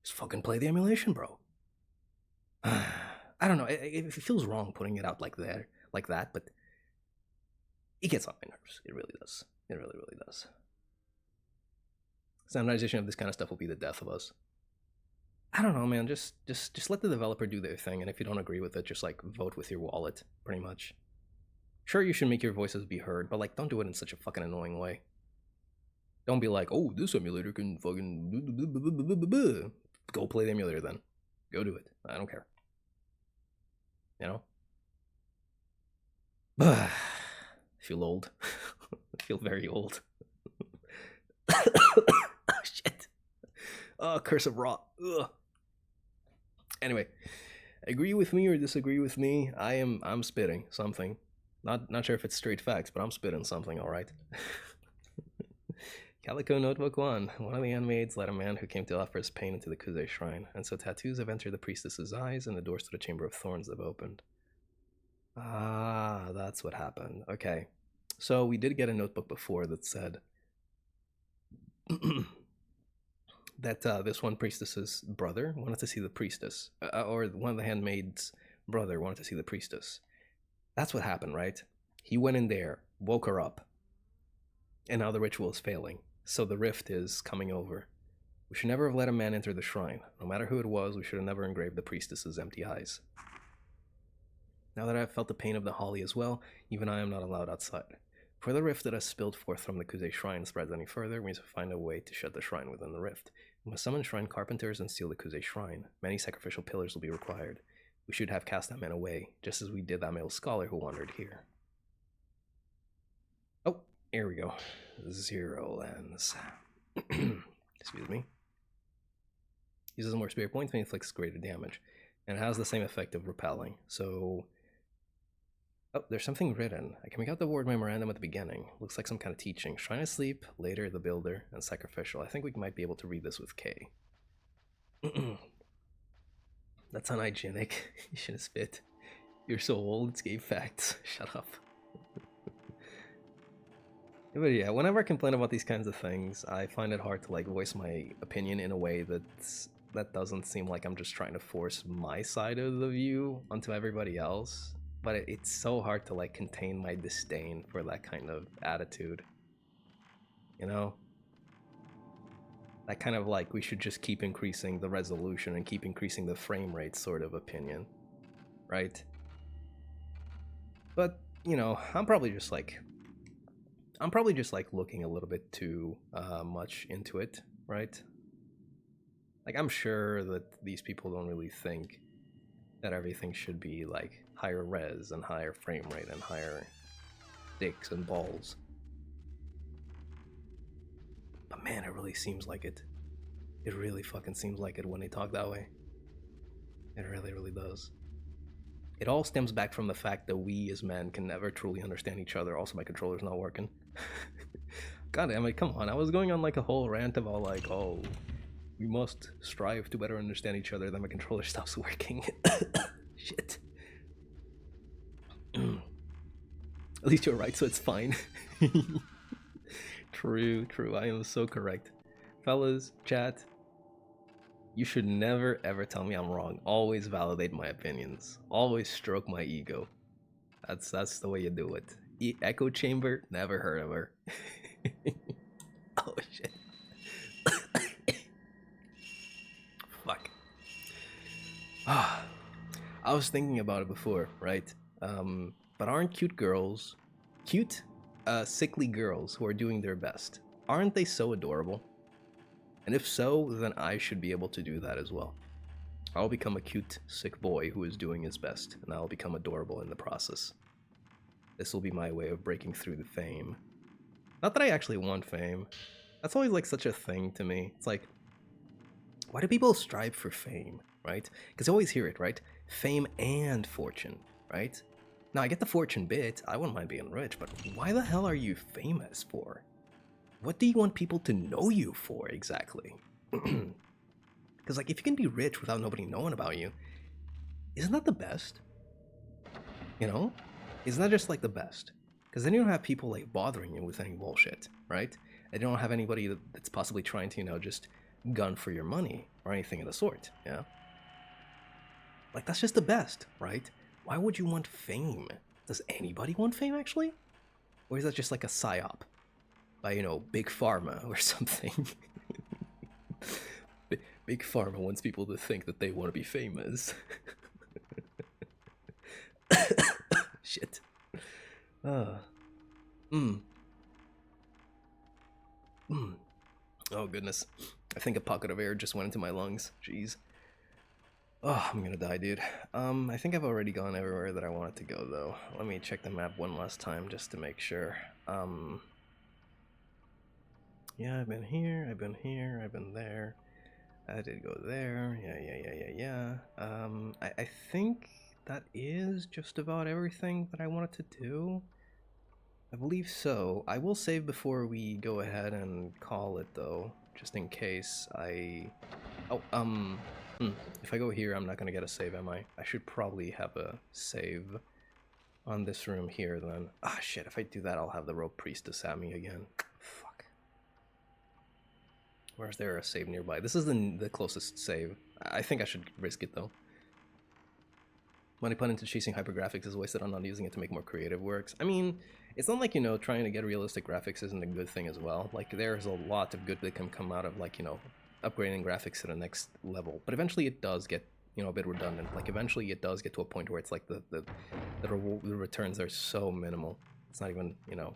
Just fucking play the emulation, bro. I don't know, it feels wrong putting it out like that, but it gets on my nerves. It really does. It really, really does. Standardization of this kind of stuff will be the death of us. I don't know, man. Just let the developer do their thing, and if you don't agree with it, just like vote with your wallet, pretty much. Sure, you should make your voices be heard, but like, don't do it in such a fucking annoying way. Don't be like, oh, this emulator can fucking go play the emulator then. Go do it. I don't care. You know? I feel old. I feel very old. Oh, shit. Oh, curse of rot. Ugh. Anyway, agree with me or disagree with me? I'm spitting something. Not sure if it's straight facts, but I'm spitting something, all right. Calico Notebook 1. One of the handmaids led a man who came to offer his pain into the Kuze shrine, and so tattoos have entered the priestess's eyes, and the doors to the Chamber of Thorns have opened. Ah, that's what happened. Okay. So we did get a notebook before that said that this one priestess's brother wanted to see the priestess, or one of the handmaid's brother wanted to see the priestess. That's what happened, right? He went in there, woke her up, and now the ritual is failing, so the rift is coming over. We should never have let a man enter the shrine. No matter who it was, we should have never engraved the priestess's empty eyes. Now that I have felt the pain of the holly as well, even I am not allowed outside. For the rift that has spilled forth from the Kuze shrine spreads any further, we must find a way to shut the shrine within the rift. We must summon shrine carpenters and seal the Kuze shrine. Many sacrificial pillars will be required. We should have cast that man away, just as we did that male scholar who wandered here. Oh, here we go. Zero lands. Excuse me. Uses more spirit points and inflicts greater damage. And it has the same effect of repelling. So... oh, there's something written. I can make out the word memorandum at the beginning. Looks like some kind of teaching. Shrine of Sleep, later the Builder, and Sacrificial. I think we might be able to read this with K. That's unhygienic. You shouldn't spit. You're so old, it's gay facts. Shut up. But yeah, whenever I complain about these kinds of things, I find it hard to like voice my opinion in a way that doesn't seem like I'm just trying to force my side of the view onto everybody else. But it's so hard to like contain my disdain for that kind of attitude. You know? That kind of like, we should just keep increasing the resolution and keep increasing the frame rate sort of opinion. Right? But, you know, I'm probably just like looking a little bit too much into it, right? Like, I'm sure that these people don't really think that everything should be like higher res and higher frame rate and higher dicks and balls. But man, it really seems like it. It really fucking seems like it when they talk that way. It really, really does. It all stems back from the fact that we as men can never truly understand each other. Also, my controller's not working. God damn it, come on. I was going on like a whole rant about like, oh, we must strive to better understand each other, then my controller stops working. Shit. At least you're right, so it's fine. True, true. I am so correct. Fellas, chat, you should never ever tell me I'm wrong. Always validate my opinions. Always stroke my ego. That's the way you do it. Echo Chamber, never heard of her. Oh shit. Fuck. I was thinking about it before, right? But aren't cute girls, cute, sickly girls who are doing their best, aren't they so adorable? And if so, then I should be able to do that as well. I'll become a cute, sick boy who is doing his best, and I'll become adorable in the process. This will be my way of breaking through the fame. Not that I actually want fame. That's always like such a thing to me. It's like, why do people strive for fame, right? Because I always hear it, right? Fame and fortune, right? Now, I get the fortune bit, I wouldn't mind being rich, but why the hell are you famous for? What do you want people to know you for, exactly? Because, like, if you can be rich without nobody knowing about you, isn't that the best? You know? Isn't that just, like, the best? Because then you don't have people, like, bothering you with any bullshit, right? And you don't have anybody that's possibly trying to, you know, just gun for your money or anything of the sort, yeah? Like, that's just the best, right? Why would you want fame? Does anybody want fame, actually? Or is that just like a psyop by, you know, Big Pharma or something? Big Pharma wants people to think that they want to be famous. Shit. Oh, goodness. I think a pocket of air just went into my lungs. Jeez. Oh, I'm gonna die, dude. I think I've already gone everywhere that I wanted to go, though. Let me check the map one last time just to make sure. Yeah, I've been here, I've been here, I've been there. I did go there. Yeah. I think that is just about everything that I wanted to do. I believe so. I will save before we go ahead and call it, though, just in case I... Oh, if I go here, I'm not gonna get a save, am I? I should probably have a save on this room here, then. Ah, shit, if I do that, I'll have the Rogue Priestess at me again. Fuck. Where's there a save nearby? This is the closest save. I think I should risk it, though. Money put into chasing hypergraphics is wasted on not using it to make more creative works. I mean, it's not like, you know, trying to get realistic graphics isn't a good thing as well. Like, there's a lot of good that can come out of, like, you know, upgrading graphics to the next level. But eventually it does get, you know, a bit redundant. Like, eventually it does get to a point where it's like the returns are so minimal. It's not even, you know...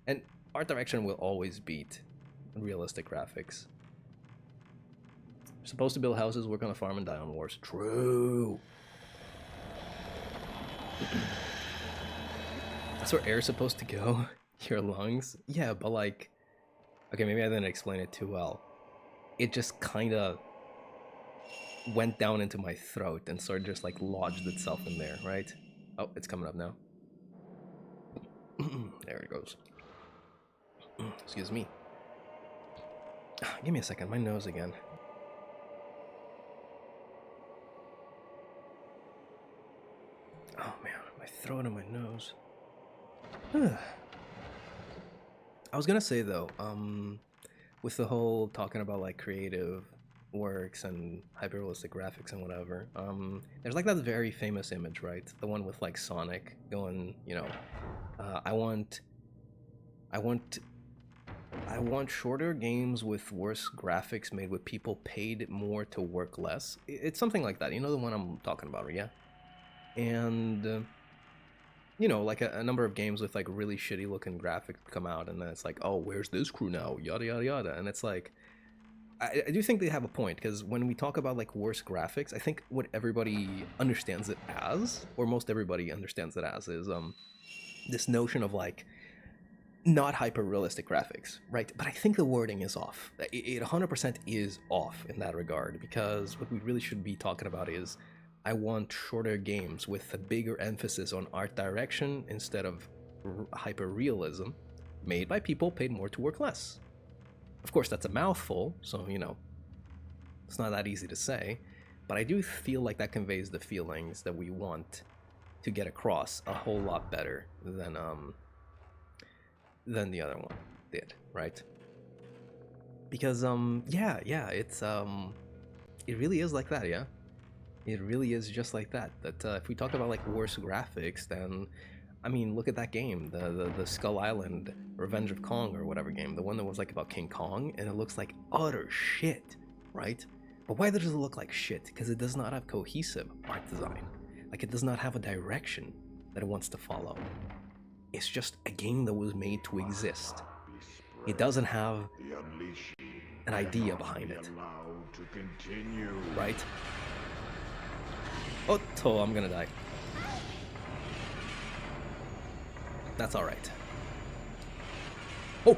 And art direction will always beat realistic graphics. You're supposed to build houses, work on a farm, and die on wars. True! That's where air's supposed to go? Your lungs? Yeah, but like... Okay, maybe I didn't explain it too well. It just kinda went down into my throat and sort of just like lodged itself in there, right? Oh, it's coming up now. There it goes. Excuse me. Give me a second, my nose again. Oh man, my throat and my nose. I was gonna say though, with the whole talking about like creative works and hyper-realistic graphics and whatever, there's like that very famous image, right? The one with like Sonic going, you know, I want shorter games with worse graphics made with people paid more to work less. It's something like that. You know the one I'm talking about, yeah? And you know, like a number of games with like really shitty looking graphics come out, and then it's like, oh, where's this crew now? Yada yada yada. And it's like, I do think they have a point, because when we talk about like worse graphics, I think what everybody understands it as, or most everybody understands it as, is this notion of like not hyper realistic graphics, right? But I think the wording is off. It 100% is off in that regard, because what we really should be talking about is, I want shorter games with a bigger emphasis on art direction instead of hyper-realism, made by people paid more to work less. Of course, that's a mouthful, so, you know, it's not that easy to say, but I do feel like that conveys the feelings that we want to get across a whole lot better than the other one did, right? Because yeah, it really is like that, yeah. It really is just like that. That if we talk about like worse graphics, then I mean, look at that game, the Skull Island Revenge of Kong or whatever game, the one that was like about King Kong, and it looks like utter shit, right? But why does it look like shit? Because it does not have cohesive art design. Like it does not have a direction that it wants to follow. It's just a game that was made to exist. It doesn't have an idea behind it, right? Oh, I'm gonna die. That's alright. Oh!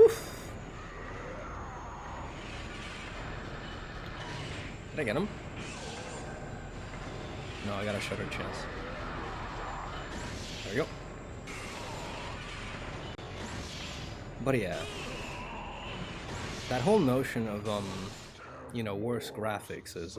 Oof. Did I get him? No, I got a shattered chance. There we go. But yeah. That whole notion of, you know, worse graphics is,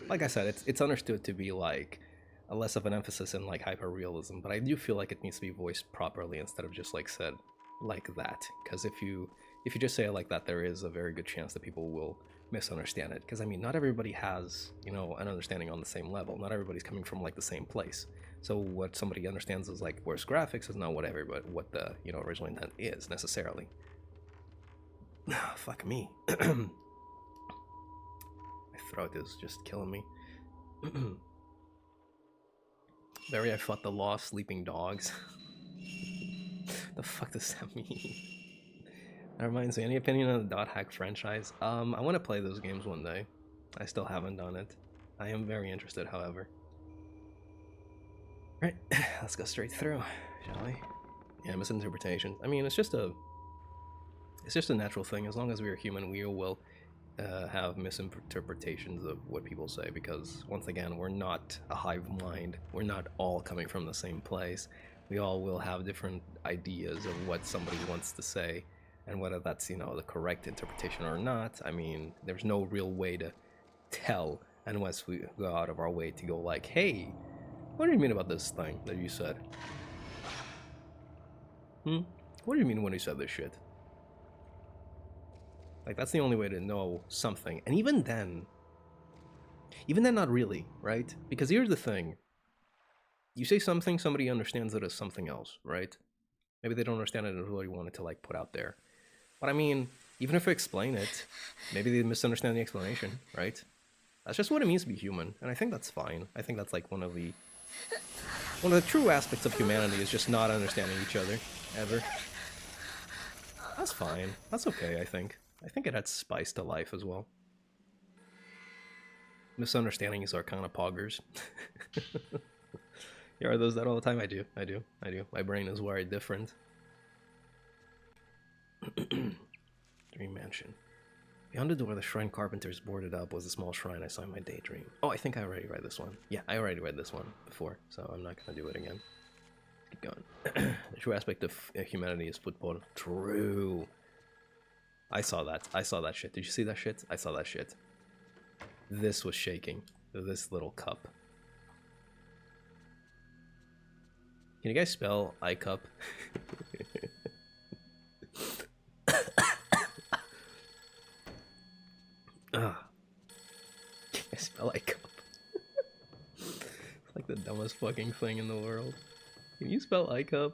like I said, it's understood to be like a less of an emphasis in like hyper realism, but I do feel like it needs to be voiced properly instead of just like said like that. Because if you just say it like that, there is a very good chance that people will misunderstand it. Because I mean, not everybody has, you know, an understanding on the same level. Not everybody's coming from like the same place. So what somebody understands as like worse graphics is not what the, you know, original intent is necessarily. Fuck me. My throat is just killing me. Barry, I fought the law of sleeping dogs. The fuck does that mean? That reminds me, any opinion on the Dot Hack franchise? I want to play those games one day. I still haven't done it. I am very interested, however. Right, let's go straight through, shall we? Yeah, misinterpretations. I mean, it's just a natural thing. As long as we are human, we will have misinterpretations of what people say, because once again, we're not a hive mind. We're not all coming from the same place. We all will have different ideas of what somebody wants to say, and whether that's, you know, the correct interpretation or not. I mean, there's no real way to tell unless we go out of our way to go like, hey, what do you mean about this thing that you said? What do you mean when you said this shit? Like, that's the only way to know something. And even then, not really, right? Because here's the thing. You say something, somebody understands it as something else, right? Maybe they don't understand it as what you wanted to, like, put out there. But I mean, even if I explain it, maybe they misunderstand the explanation, right? That's just what it means to be human, and I think that's fine. I think that's, like, one of the true aspects of humanity is just not understanding each other, ever. That's fine. That's okay, I think. I think it adds spice to life as well. Misunderstandings are kind of poggers. Yeah, are those that all the time? I do. My brain is wired different. Dream Mansion. Beyond the door the shrine carpenters boarded up was a small shrine I saw in my daydream. Oh, I think I already read this one. Yeah, I already read this one before, so I'm not gonna do it again. Let's keep going. The true aspect of humanity is football. True. I saw that shit. Did you see that shit? I saw that shit. This was shaking. This little cup. Can you guys spell iCup? Ah. Can you spell iCup? It's like the dumbest fucking thing in the world. Can you spell iCup?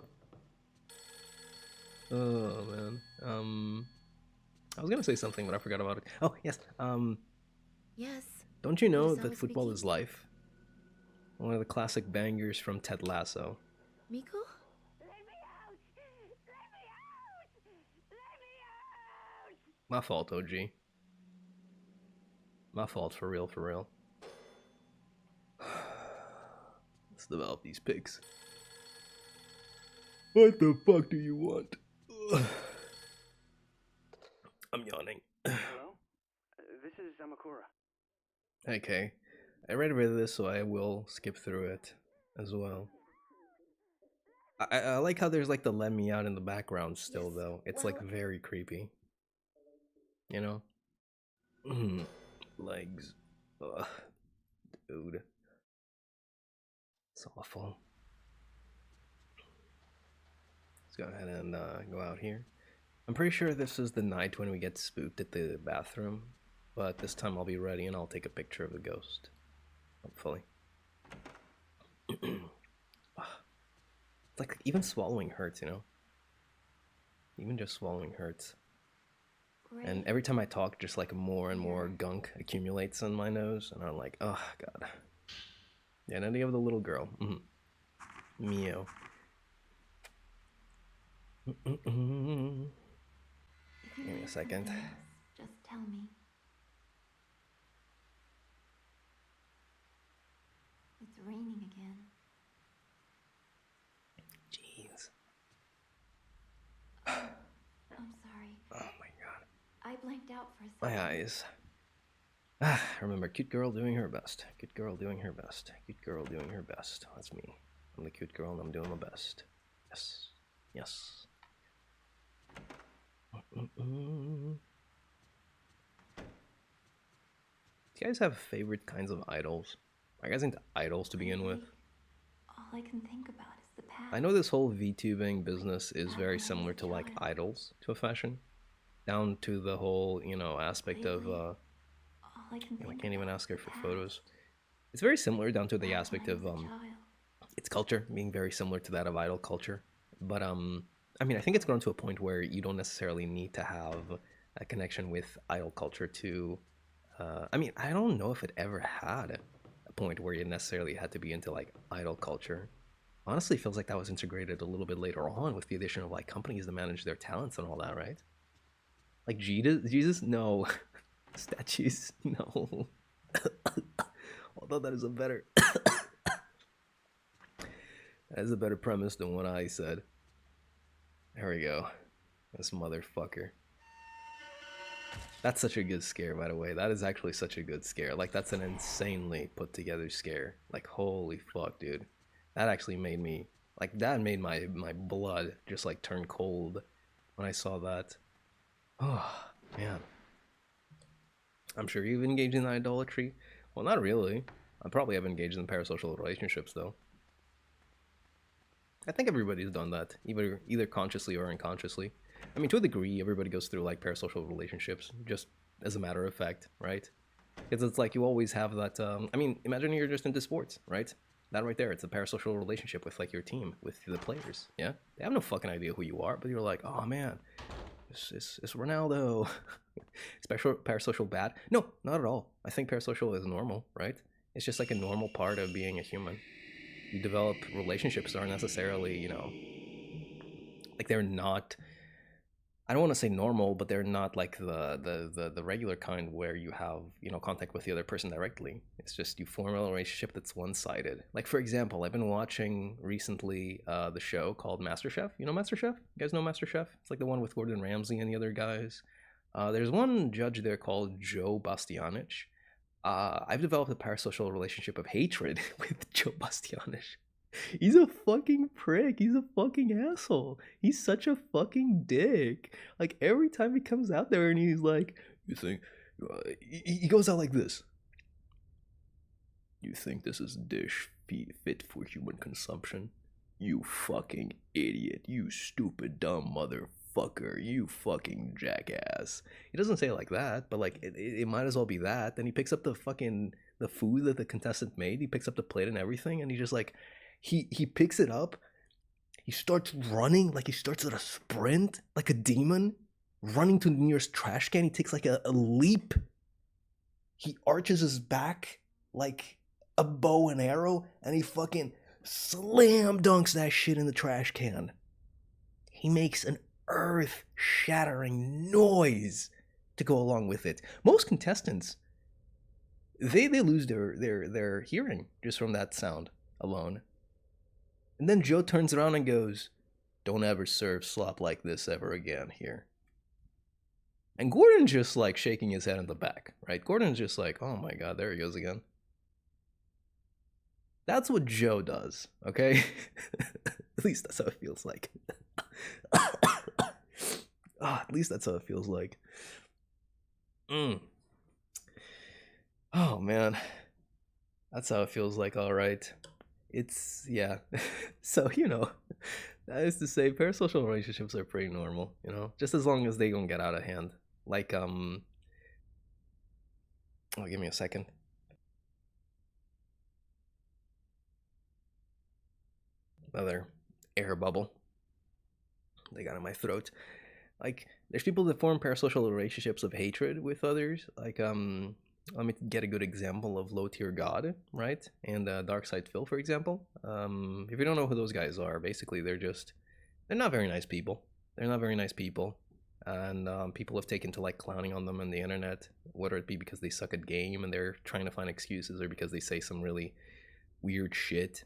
Oh man. I was gonna say something, but I forgot about it. Oh yes. Yes. Don't you know Misawa that football speaking. is life? One of the classic bangers from Ted Lasso. Miko? My fault, OG. My fault, for real, for real. Let's develop these pigs. What the fuck do you want? I'm yawning. Hello? This is Amakura. Okay. I read this, so I will skip through it as well. I like how there's like the let me out in the background still, Yes. though. It's Well, like very creepy. You know? Legs. Ugh. Dude. It's awful. Let's go ahead and go out here. I'm pretty sure this is the night when we get spooked at the bathroom, but this time I'll be ready and I'll take a picture of the ghost. Hopefully. Like, even swallowing hurts, you know? Even just swallowing hurts. And every time I talk, just like more and more gunk accumulates on my nose, and I'm like, oh god. The identity of the little girl. Meow. Give me a second. Just tell me. It's raining again. Jeez. I'm sorry. Oh my god. I blanked out for a second. My eyes. Remember, cute girl doing her best. Cute girl doing her best. Cute girl doing her best. That's me. I'm the cute girl and I'm doing my best. Yes. Yes. Do you guys have favorite kinds of idols? Are you guys into idols to begin with? All I can think about is the past. I know this whole VTubing business is very similar to like idols to a fashion. Down to the whole, you know, aspect of I can't even ask her for photos. It's very similar down to the aspect of its culture being very similar to that of idol culture. But I mean, I think it's grown to a point where you don't necessarily need to have a connection with idol culture to I mean, I don't know if it ever had a point where you necessarily had to be into like idol culture. Honestly, it feels like that was integrated a little bit later on with the addition of like companies that manage their talents and all that, right? Like Jesus, no. Statues, no. Although that is a better that is a better premise than what I said. There we go. This motherfucker. That's such a good scare, by the way. That is actually such a good scare. Like, that's an insanely put together scare. Like, holy fuck, dude. That actually made me, like, that made my blood just like turn cold when I saw that. Oh, man. I'm sure you've engaged in idolatry. Well, not really. I probably have engaged in parasocial relationships, though. I think everybody's done that, either consciously or unconsciously. I mean, to a degree, everybody goes through like parasocial relationships, just as a matter of fact, right? Because it's like you always have that. I mean, imagine you're just into sports, right? That right there, it's a parasocial relationship with like your team, with the players. Yeah, they have no fucking idea who you are, but you're like, oh man, it's Ronaldo. Is parasocial bad? No, not at all. I think parasocial is normal, right? It's just like a normal part of being a human. You develop relationships that aren't necessarily, you know, like they're not, I don't want to say normal, but they're not like the regular kind where you have, you know, contact with the other person directly. It's just you form a relationship that's one-sided. Like, for example, I've been watching recently the show called MasterChef. You know MasterChef? You guys know MasterChef? It's like the one with Gordon Ramsay and the other guys. There's one judge there called Joe Bastianich. I've developed a parasocial relationship of hatred with Joe Bastianich. He's a fucking prick. He's a fucking asshole. He's such a fucking dick. Like, every time he comes out there and he's like, you think, he goes out like this. You think this is dish fit for human consumption? You fucking idiot. You stupid dumb motherfucker. You fucking jackass. He doesn't say it like that, but like, it might as well be that. Then he picks up the food that the contestant made. He picks up the plate and everything, and he just like, he picks it up, he starts running, like he starts at a sprint, like a demon, running to the nearest trash can. He takes like a leap. He arches his back like a bow and arrow, and he fucking slam dunks that shit in the trash can. He makes an earth-shattering noise to go along with it. Most contestants, they lose their hearing just from that sound alone. And then Joe turns around and goes, don't ever serve slop like this ever again here. And Gordon's just like shaking his head in the back, right? Gordon's just like, oh my god, there he goes again. That's what Joe does, okay? At least that's how it feels like. At least that's how it feels like. Oh man. That's how it feels like, alright. It's yeah. So you know, that is to say, parasocial relationships are pretty normal. You know, just as long as they don't get out of hand. Like oh, give me a second. Another air bubble they got in my throat. Like, there's people that form parasocial relationships of hatred with others. Like let me get a good example of low tier god, right? And dark side Phil, for example. If you don't know who those guys are, basically they're not very nice people. They're not very nice people, and people have taken to like clowning on them on the internet, whether it be because they suck at game and they're trying to find excuses, or because they say some really weird shit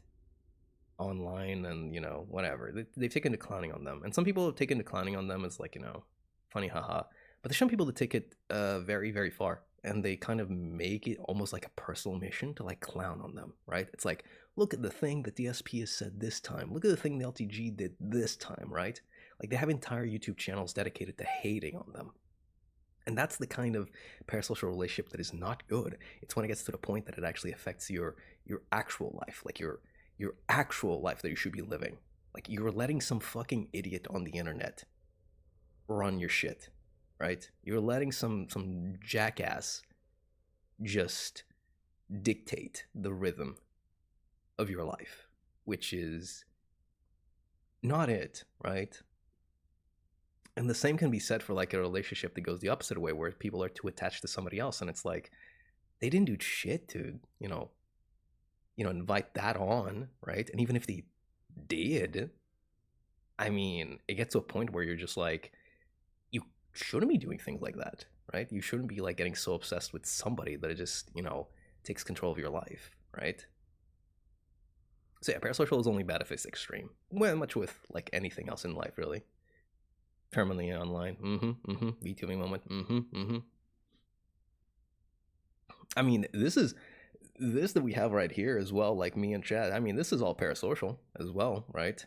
online, and you know, whatever. They've taken to clowning on them, and some people have taken to clowning on them as like, you know, funny haha. But there's some people that take it very very far, and they kind of make it almost like a personal mission to like clown on them, right? It's like, look at the thing that the SP has said this time, look at the thing the LTG did this time, right? Like, they have entire YouTube channels dedicated to hating on them. And that's the kind of parasocial relationship that is not good. It's when it gets to the point that it actually affects your actual life, like your actual life that you should be living. Like, you're letting some fucking idiot on the internet run your shit, right? You're letting some jackass just dictate the rhythm of your life, which is not it, right? And the same can be said for like a relationship that goes the opposite way, where people are too attached to somebody else, and it's like they didn't do shit to, invite that on, right? And even if they did, I mean, it gets to a point where you're just like, you shouldn't be doing things like that, right? You shouldn't be like getting so obsessed with somebody that it just, takes control of your life, right? So yeah, parasocial is only bad if it's extreme. Well, much with like anything else in life, really. Permanently online. VTubing moment. I mean, this that we have right here as well, like me and Chad. I mean, this is all parasocial as well, right?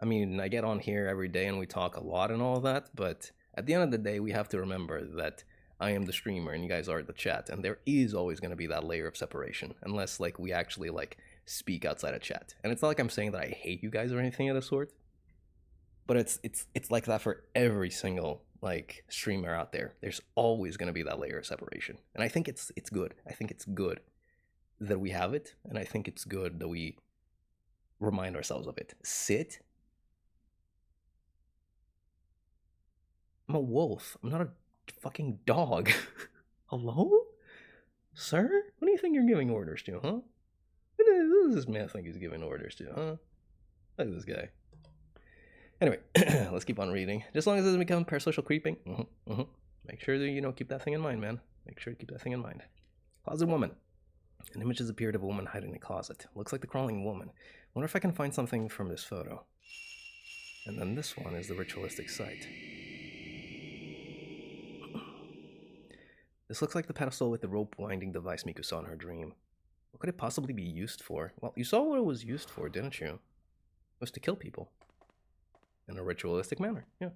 I mean, I get on here every day and we talk a lot and all of that, but at the end of the day, we have to remember that I am the streamer and you guys are the chat, and there is always going to be that layer of separation, unless like we actually like speak outside of chat. And it's not like I'm saying that I hate you guys or anything of the sort, but it's like that for every single like streamer out there. There's always going to be that layer of separation, and I think it's good. I think it's good that we have it, and I think it's good that we remind ourselves of it. Sit. I'm a wolf. I'm not a fucking dog. Hello, sir? What do you think you're giving orders to, huh? Who does this man think he's giving orders to, huh? Look at this guy. Anyway, let's keep on reading. Just as long as it doesn't become parasocial creeping. Make sure that, keep that thing in mind, man. Make sure to keep that thing in mind. Closet woman. An image has appeared of a woman hiding in a closet. Looks like the crawling woman. Wonder if I can find something from this photo. And then this one is the ritualistic site. This looks like the pedestal with the rope winding device Miku saw in her dream. What could it possibly be used for? Well, you saw what it was used for, didn't you? It was to kill people. In a ritualistic manner, yeah.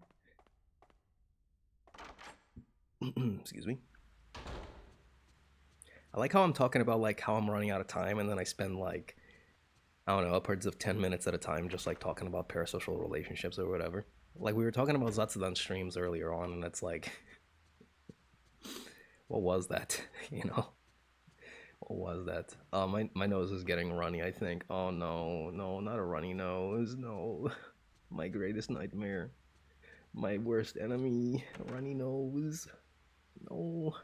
Excuse me. I like how I'm talking about like how I'm running out of time, and then I spend like, I don't know, upwards of 10 minutes at a time just like talking about parasocial relationships or whatever. Like, we were talking about Zatsudan streams earlier on, and it's like, what was that? What was that? My nose is getting runny, I think. Oh no, not a runny nose, no. My greatest nightmare. My worst enemy, runny nose. No.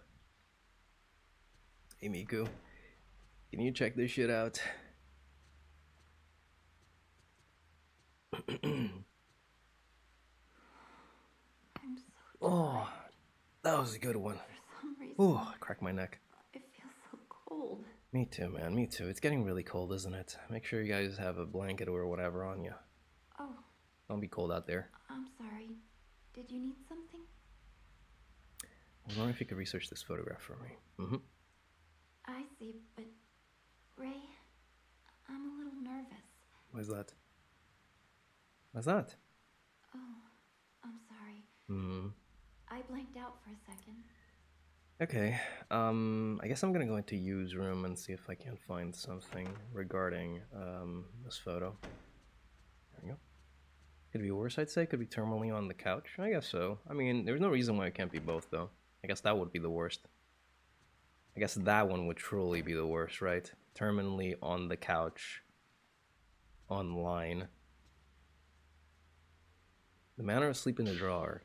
Hey Miku, can you check this shit out? I'm so Oh, that was a good one. For some reason, Oh, I cracked my neck. it feels so cold. Me too, man. Me too. It's getting really cold, isn't it? Make sure you guys have a blanket or whatever on you. Oh, Don't be cold out there. I'm sorry. Did you need something? I was wondering if you could research this photograph for me. I see, but Ray, I'm a little nervous. Why's that? Why's that? Oh, I'm sorry. I blanked out for a second. Okay, I guess I'm gonna go into use room and see if I can find something regarding this photo. There we go. Could be worse, I'd say. Could be terminally on the couch. I guess so. I mean, there's no reason why it can't be both, though. I guess that would be the worst. I guess that one would truly be the worst, right? Terminally on the couch, online. The manner of sleep in the drawer.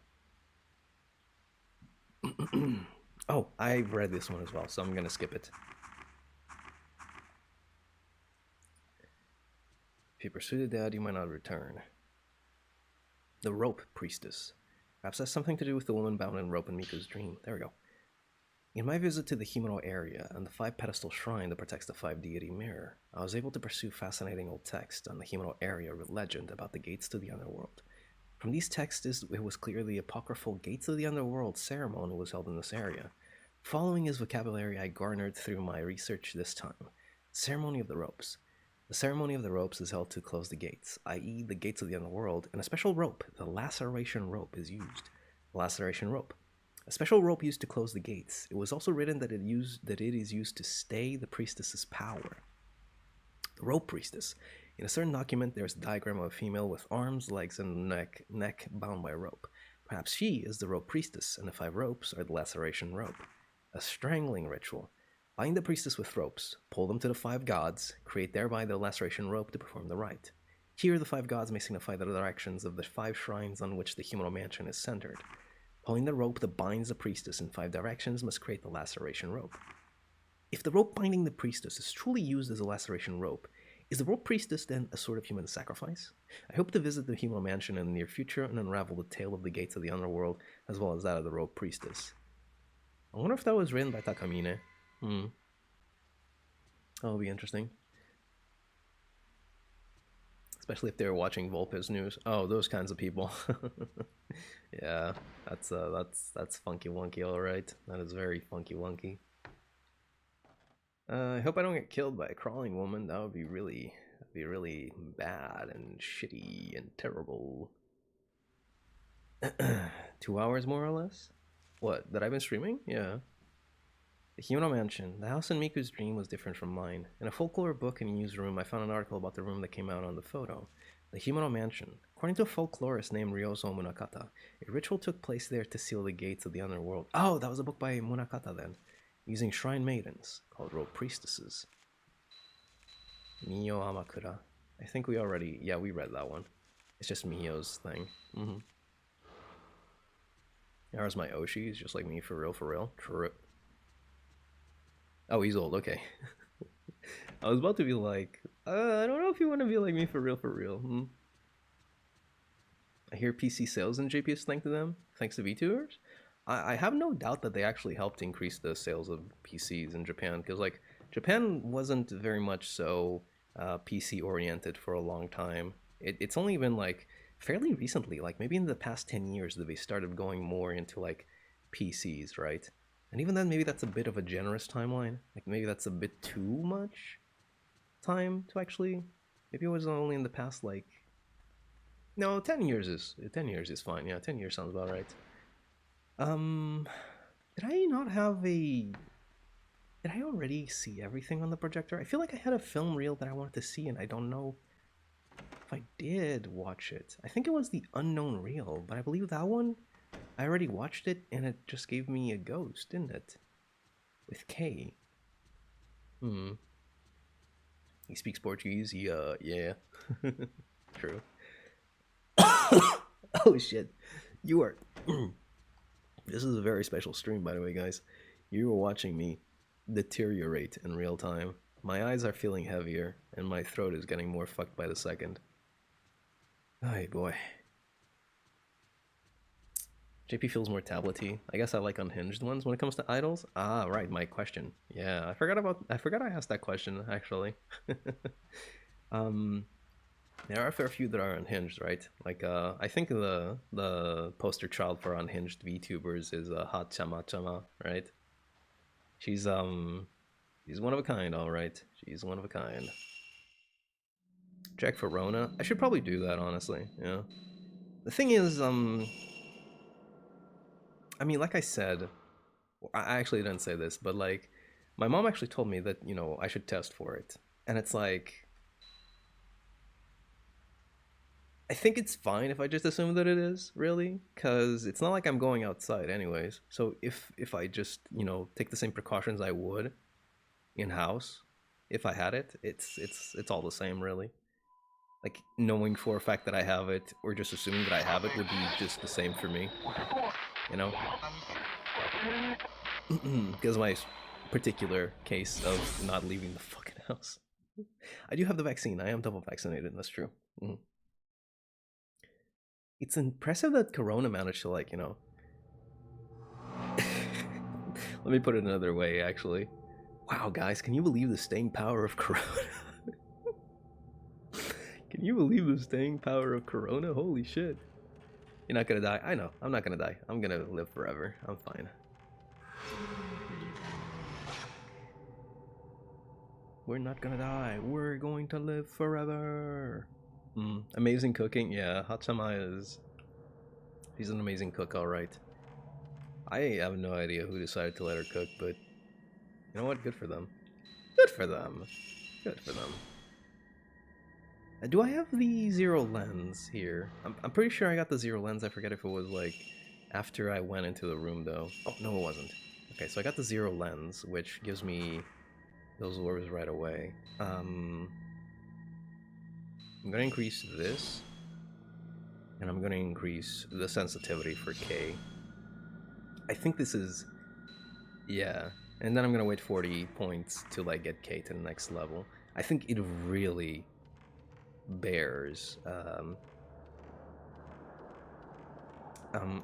Oh, I've read this one as well, so I'm gonna skip it. If you pursue the dead, you might not return. The rope priestess. Perhaps that's something to do with the woman bound in rope in Miku's dream. There we go. In my visit to the Himuro area and the 5-pedestal shrine that protects the 5-deity mirror, I was able to pursue fascinating old text on the Himuro area legend about the gates to the underworld. From these texts, it was clear the apocryphal Gates of the Underworld ceremony was held in this area. Following his vocabulary I garnered through my research this time. Ceremony of the Ropes. The ceremony of the ropes is held to close the gates, i.e. the gates of the underworld, and a special rope, the laceration rope, is used. The laceration rope. A special rope used to close the gates. It was also written that it is used to stay the priestess's power. The rope priestess. In a certain document, there is a diagram of a female with arms, legs, and neck bound by a rope. Perhaps she is the rope priestess, and the 5 ropes are the laceration rope. A strangling ritual. Bind the priestess with ropes, pull them to the 5 gods, create thereby the laceration rope to perform the rite. Here, the 5 gods may signify the directions of the 5 shrines on which the Himuro mansion is centered. Pulling the rope that binds the priestess in 5 directions must create the laceration rope. If the rope binding the priestess is truly used as a laceration rope, is the rope priestess then a sort of human sacrifice? I hope to visit the Himuro mansion in the near future and unravel the tale of the gates of the underworld, as well as that of the rope priestess. I wonder if that was written by Takamine. That'll be interesting. Especially if they were watching Volpez news. Oh, those kinds of people. Yeah, that's funky wonky, all right. That is very funky wonky. I hope I don't get killed by a crawling woman. That would be really bad and shitty and terrible. 2 hours more or less. What? That I've been streaming? Yeah. The Himuro Mansion. The house in Miku's dream was different from mine. In a folklore book in newsroom, I found an article about the room that came out on the photo. The Himuro Mansion. According to a folklorist named Ryozo Munakata, a ritual took place there to seal the gates of the underworld. Oh, that was a book by Munakata then. Using shrine maidens, called rope priestesses. Miyo Amakura. I think we already... Yeah, we read that one. It's just Miyo's thing. There's my Oshi. He's just like me, for real, for real. True. Oh, he's old, okay. I was about to be like, I don't know if you want to be like me for real, for real. I hear PC sales in JP is thanks to VTubers. I have no doubt that they actually helped increase the sales of PCs in Japan, because like Japan wasn't very much so PC oriented for a long time. It's only been like fairly recently, like maybe in the past 10 years, that they started going more into like PCs, right? And even then, maybe that's a bit of a generous timeline. Like maybe that's a bit too much time to actually. Maybe it was only in the past like. No, 10 years is fine. Yeah, 10 years sounds about right. Did I not have a? Did I already see everything on the projector? I feel like I had a film reel that I wanted to see, and I don't know if I did watch it. I think it was the Unknown Reel, but I believe that one. I already watched it, and it just gave me a ghost, didn't it? With K. He speaks Portuguese. Yeah. True. Oh shit. You are. This is a very special stream, by the way, guys. You are watching me deteriorate in real time. My eyes are feeling heavier, and my throat is getting more fucked by the second. Ay boy. JP feels more tablety. I guess I like unhinged ones when it comes to idols. Ah, right, my question. Yeah, I forgot I asked that question, actually. There are a fair few that are unhinged, right? Like, I think the poster child for unhinged VTubers is Hot Chama Chama, right? She's one of a kind, all right. She's one of a kind. Check for Rona. I should probably do that, honestly. Yeah. The thing is, I mean, like I said, I actually didn't say this, but like, my mom actually told me that, you know, I should test for it. And it's like, I think it's fine if I just assume that it is, really, because it's not like I'm going outside anyways. So if I just, you know, take the same precautions I would in house if I had it, it's all the same, really. Like, knowing for a fact that I have it or just assuming that I have it would be just the same for me, you know? Because my particular case of not leaving the fucking house. I do have the vaccine. I am double vaccinated. That's true. Mhm. It's impressive that Corona managed to, like, you know. Let me put it another way, actually. Wow, guys, can you believe the staying power of Corona? Can you believe the staying power of Corona? Holy shit. You're not gonna die. I know. I'm not gonna die. I'm gonna live forever. I'm fine. We're not gonna die. We're going to live forever. Amazing cooking. Yeah, Hatsama is... She's an amazing cook, alright. I have no idea who decided to let her cook, but... You know what? Good for them. Good for them. Good for them. Do I have the zero lens here? I'm pretty sure I got the zero lens. I forget if it was, like, after I went into the room, though. Oh, no, it wasn't. Okay, so I got the zero lens, which gives me those orbs right away. I'm gonna increase this, and I'm gonna increase the sensitivity for K. I think this is... Yeah. And then I'm gonna wait 40 points to, like, get K to the next level. I think it really bears.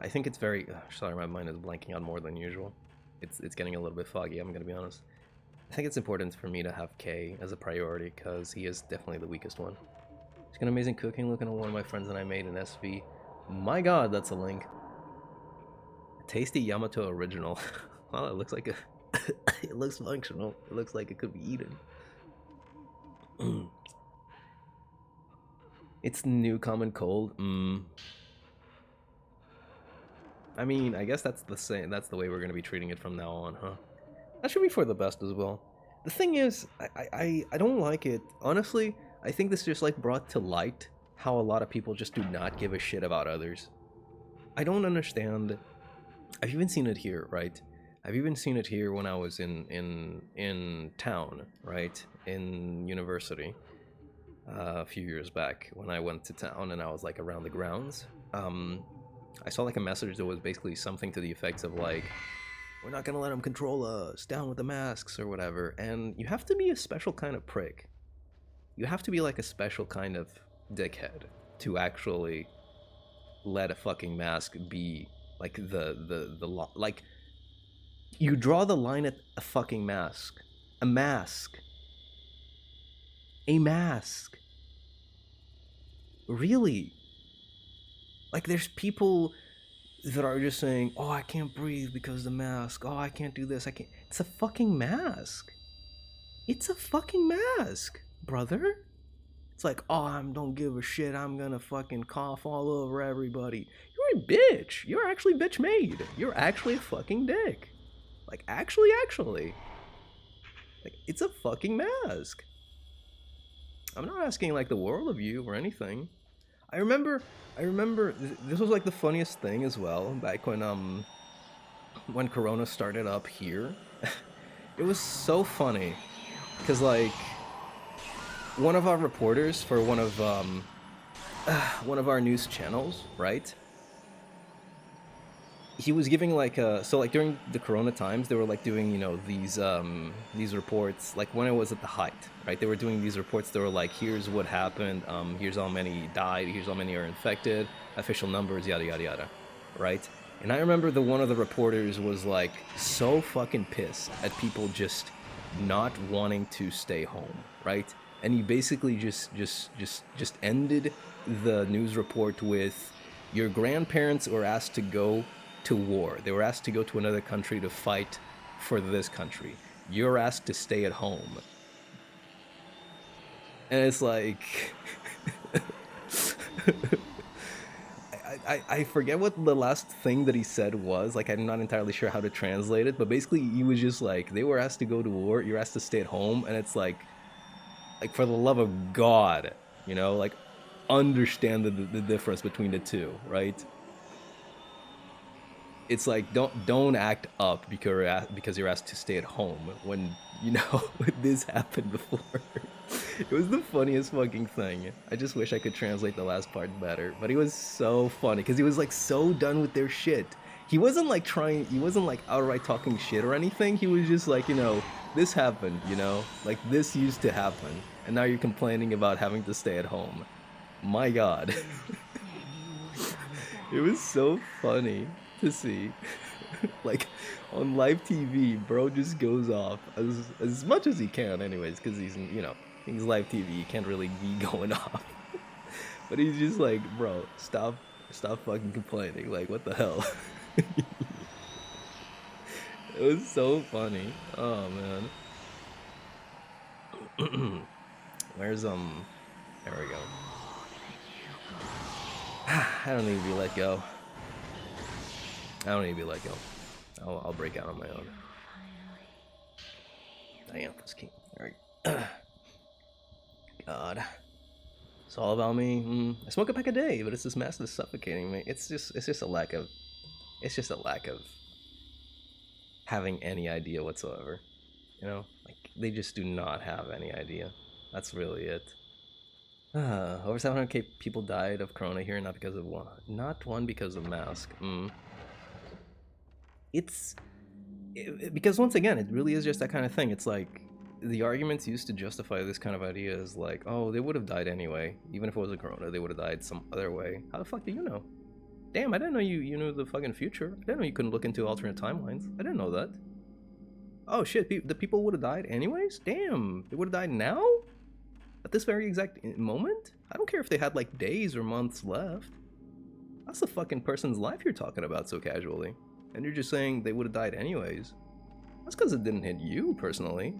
I think it's very... sorry, my mind is blanking out more than usual. It's getting a little bit foggy, I'm gonna be honest. I think it's important for me to have K as a priority, because he is definitely the weakest one. He's got amazing cooking, looking at one of my friends that I made in SV. My god, that's a link. Tasty Yamato original. Well, it looks like a... it looks functional. It looks like it could be eaten. It's new common cold. I mean, I guess that's the same. That's the way we're gonna be treating it from now on, huh? That should be for the best as well. The thing is, I don't like it. Honestly, I think this just, like, brought to light how a lot of people just do not give a shit about others. I don't understand. I've even seen it here, right? I've even seen it here when I was in town, right? In university. A few years back when I went to town and I was, like, around the grounds. I saw, like, a message that was basically something to the effects of, like, we're not gonna let them control us, down with the masks or whatever. And you have to be a special kind of prick. You have to be, like, a special kind of dickhead to actually let a fucking mask be, like, like, you draw the line at a fucking mask. A mask. A mask. Really? Like, there's people that are just saying, oh, I can't breathe because of the mask. Oh, I can't do this. I can't. It's a fucking mask. It's a fucking mask, brother. It's like, oh, I don't give a shit. I'm gonna fucking cough all over everybody. You're a bitch. You're actually bitch made. You're actually a fucking dick. Like, actually. Like, it's a fucking mask. I'm not asking, like, the world of you or anything. I remember this was, like, the funniest thing as well, back when Corona started up here. It was so funny, because, like, one of our reporters for one of our news channels, right? He was giving, like, so, like, during the Corona times, they were, like, doing, you know, these reports, like, when it was at the height, right? They were doing these reports that were like, here's what happened, here's how many died, here's how many are infected, official numbers, yada yada yada, right? And I remember one of the reporters was, like, so fucking pissed at people just not wanting to stay home, right? And he basically just ended the news report with, your grandparents were asked to go to war. They were asked to go to another country to fight for this country. You're asked to stay at home. And it's like... I forget what the last thing that he said was. Like, I'm not entirely sure how to translate it, but basically he was just like, they were asked to go to war, you're asked to stay at home, and it's like for the love of God, you know, like understand the difference between the two, right? It's like don't act up because you're asked to stay at home when you know this happened before. It was the funniest fucking thing. I just wish I could translate the last part better, but he was so funny because he was like so done with their shit. He wasn't like trying. He wasn't like outright talking shit or anything. He was just like, you know, this happened. You know, like this used to happen, and now you're complaining about having to stay at home. My God. It was so funny to see. Like on live TV, bro just goes off as much as he can, anyways, because he's live TV. He can't really be going off. But he's just like, bro, stop fucking complaining. Like, what the hell? It was so funny. Oh man. Where's There we go. I don't need to be let go. I don't need to be let go. I'll break out on my own. Damn, this key. There we go. God. It's all about me. I smoke a pack a day, but it's this mess that's suffocating me. It's just a lack of having any idea whatsoever. You know? Like they just do not have any idea. That's really it. Over 700k people died of corona here, not because of one because of mask. Because once again, it really is just that kind of thing. It's like the arguments used to justify this kind of idea is like, oh, they would have died anyway, even if it was a corona, they would have died some other way. How the fuck do you know? Damn, I didn't know you knew the fucking future. I didn't know you couldn't look into alternate timelines. I didn't know that. Oh shit, the people would have died anyways? Damn, they would have died now? At this very exact moment? I don't care if they had like days or months left. That's the fucking person's life you're talking about so casually. And you're just saying they would have died anyways. That's because it didn't hit you personally.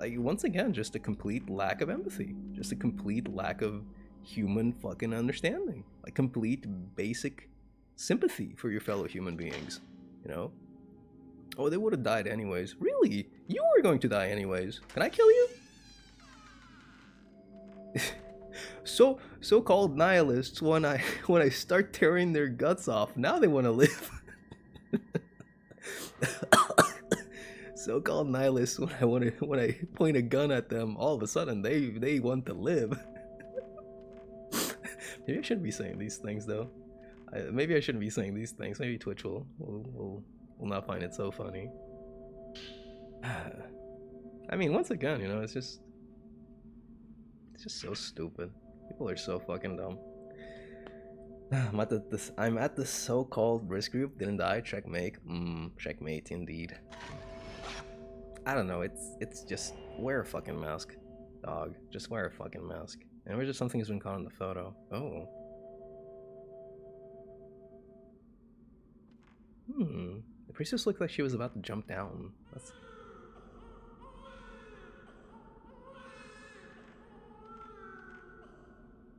Like, once again, just a complete lack of empathy. Just a complete lack of human fucking understanding. Like, complete basic sympathy for your fellow human beings. You know? Oh, they would have died anyways. Really? You were going to die anyways. Can I kill you? So-called nihilists, when I start tearing their guts off, now they want to live. So-called nihilists, when I point a gun at them, all of a sudden they want to live. Maybe I shouldn't be saying these things though. Maybe I shouldn't be saying these things. Maybe Twitch will not find it so funny. I mean, once again, you know, it's just so stupid. People are so fucking dumb. I'm at the so-called risk group. Didn't die. Checkmate. Checkmate indeed. I don't know. It's just wear a fucking mask, dog. Just wear a fucking mask. And there's just something has been caught in the photo. Oh. The priestess looked like she was about to jump down. That's...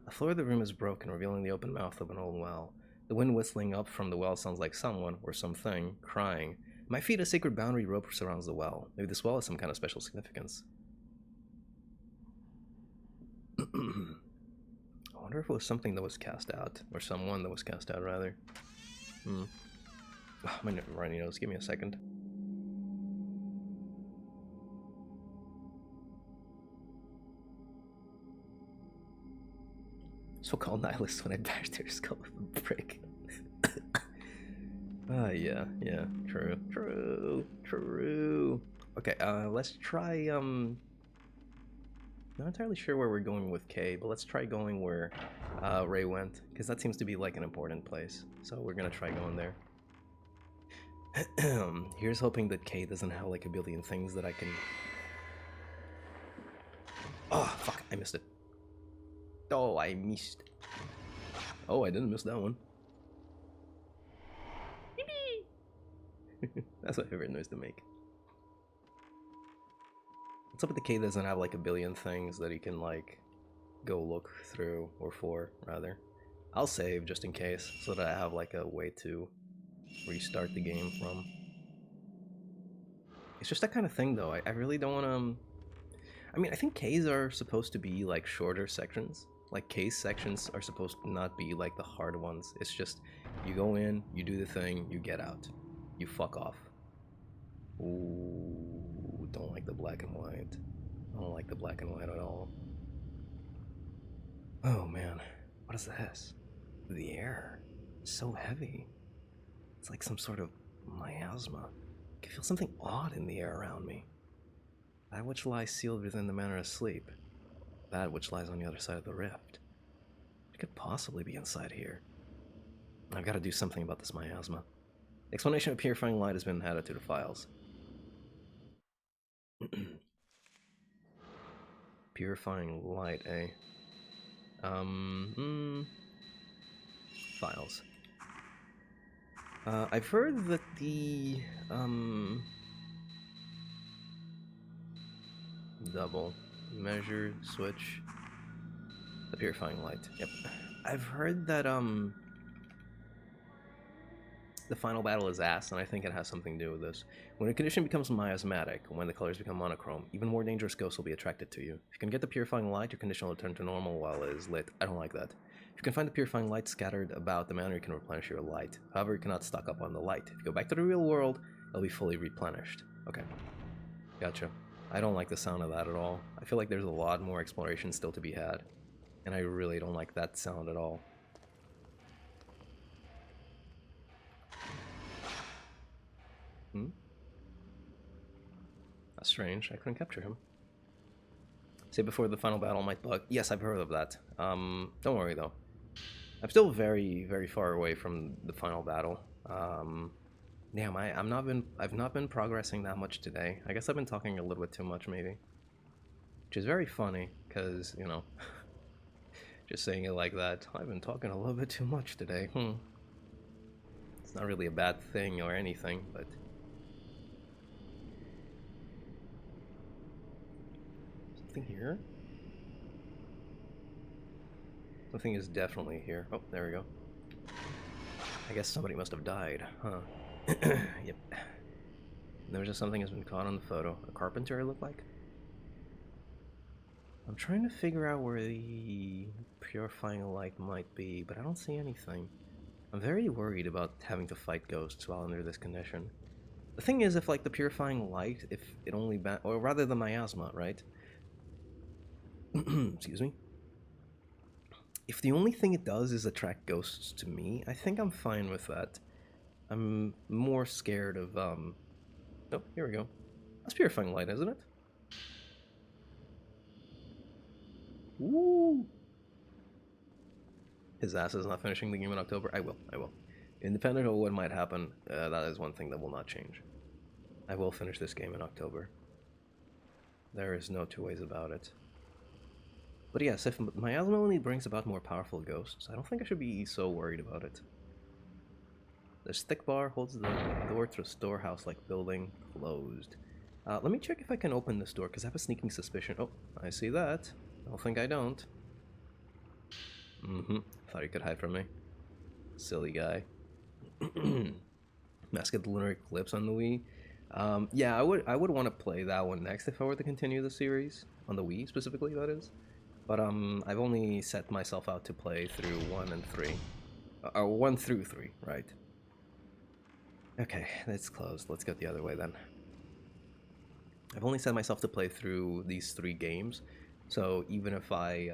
The floor of the room is broken, revealing the open mouth of an old well. The wind whistling up from the well sounds like someone, or something, crying. At my feet, a sacred boundary rope surrounds the well. Maybe this well has some kind of special significance. I wonder if it was something that was cast out, or someone that was cast out, rather. Oh, my runny nose, give me a second. So-called nihilists when I bashed their skull with a brick. Yeah, true. Okay, let's try, not entirely sure where we're going with Kay, but let's try going where, Ray went, because that seems to be, like, an important place. So we're gonna try going there. Here's hoping that Kay doesn't have, like, a billion things that I can... Oh, fuck, I missed it. Oh, I missed. Oh, I didn't miss that one. That's my favorite noise to make. What's up with the K doesn't have like a billion things that he can like go look through, or for, rather. I'll save just in case, so that I have like a way to restart the game from. It's just that kind of thing, though. I really don't want to. I mean, I think Ks are supposed to be like shorter sections. Like case sections are supposed to not be like the hard ones. It's just you go in, you do the thing, you get out, you fuck off. Ooh, don't like the black and white. I don't like the black and white at all. Oh man, what is this? The air. It's so heavy. It's like some sort of miasma. I can feel something odd in the air around me. That which lies sealed within the manner of sleep. That which lies on the other side of the rift. It could possibly be inside here. I've got to do something about this miasma. The explanation of purifying light has been added to the files. Purifying light, eh? Files. I've heard that the, double measure switch. The purifying light. Yep. I've heard that, the final battle is ass, and I think it has something to do with this. When a condition becomes miasmatic, when the colors become monochrome, even more dangerous ghosts will be attracted to you. If you can get the purifying light, your condition will return to normal while it is lit. I don't like that. If you can find the purifying light scattered about the manor, you can replenish your light. However, you cannot stock up on the light. If you go back to the real world, it'll be fully replenished. Okay. Gotcha. I don't like the sound of that at all. I feel like there's a lot more exploration still to be had. And I really don't like that sound at all. That's strange. I couldn't capture him. Say before the final battle might bug. Yes, I've heard of that. Don't worry though. I'm still very, very far away from the final battle. Damn, I've not been progressing that much today. I guess I've been talking a little bit too much, maybe. Which is very funny, because, you know, just saying it like that. I've been talking a little bit too much today. It's not really a bad thing or anything, but something here? Something is definitely here. Oh, there we go. I guess somebody must have died, huh? Yep. There's just something has been caught on the photo. A carpenter, it looked like? I'm trying to figure out where the purifying light might be, but I don't see anything. I'm very worried about having to fight ghosts while under this condition. The thing is, if like the purifying light, if it only or rather the miasma, right? Excuse me. If the only thing it does is attract ghosts to me, I think I'm fine with that. I'm more scared of, oh, here we go. That's purifying light, isn't it? Woo! His ass is not finishing the game in October. I will. Independent of what might happen, that is one thing that will not change. I will finish this game in October. There is no two ways about it. But yes, if miasma only brings about more powerful ghosts, I don't think I should be so worried about it. The stick bar holds the door to a storehouse-like building closed. Let me check if I can open this door, because I have a sneaking suspicion. Oh, I see that. I don't think I don't. Thought he could hide from me. Silly guy. Mask of the Lunar Eclipse on the Wii. Yeah, I would want to play that one next if I were to continue the series. On the Wii, specifically, that is. But, I've only set myself out to play through 1 and 3. Or 1 through 3, right. Okay, it's closed. Let's go the other way then. I've only set myself to play through these 3 games, so even if I,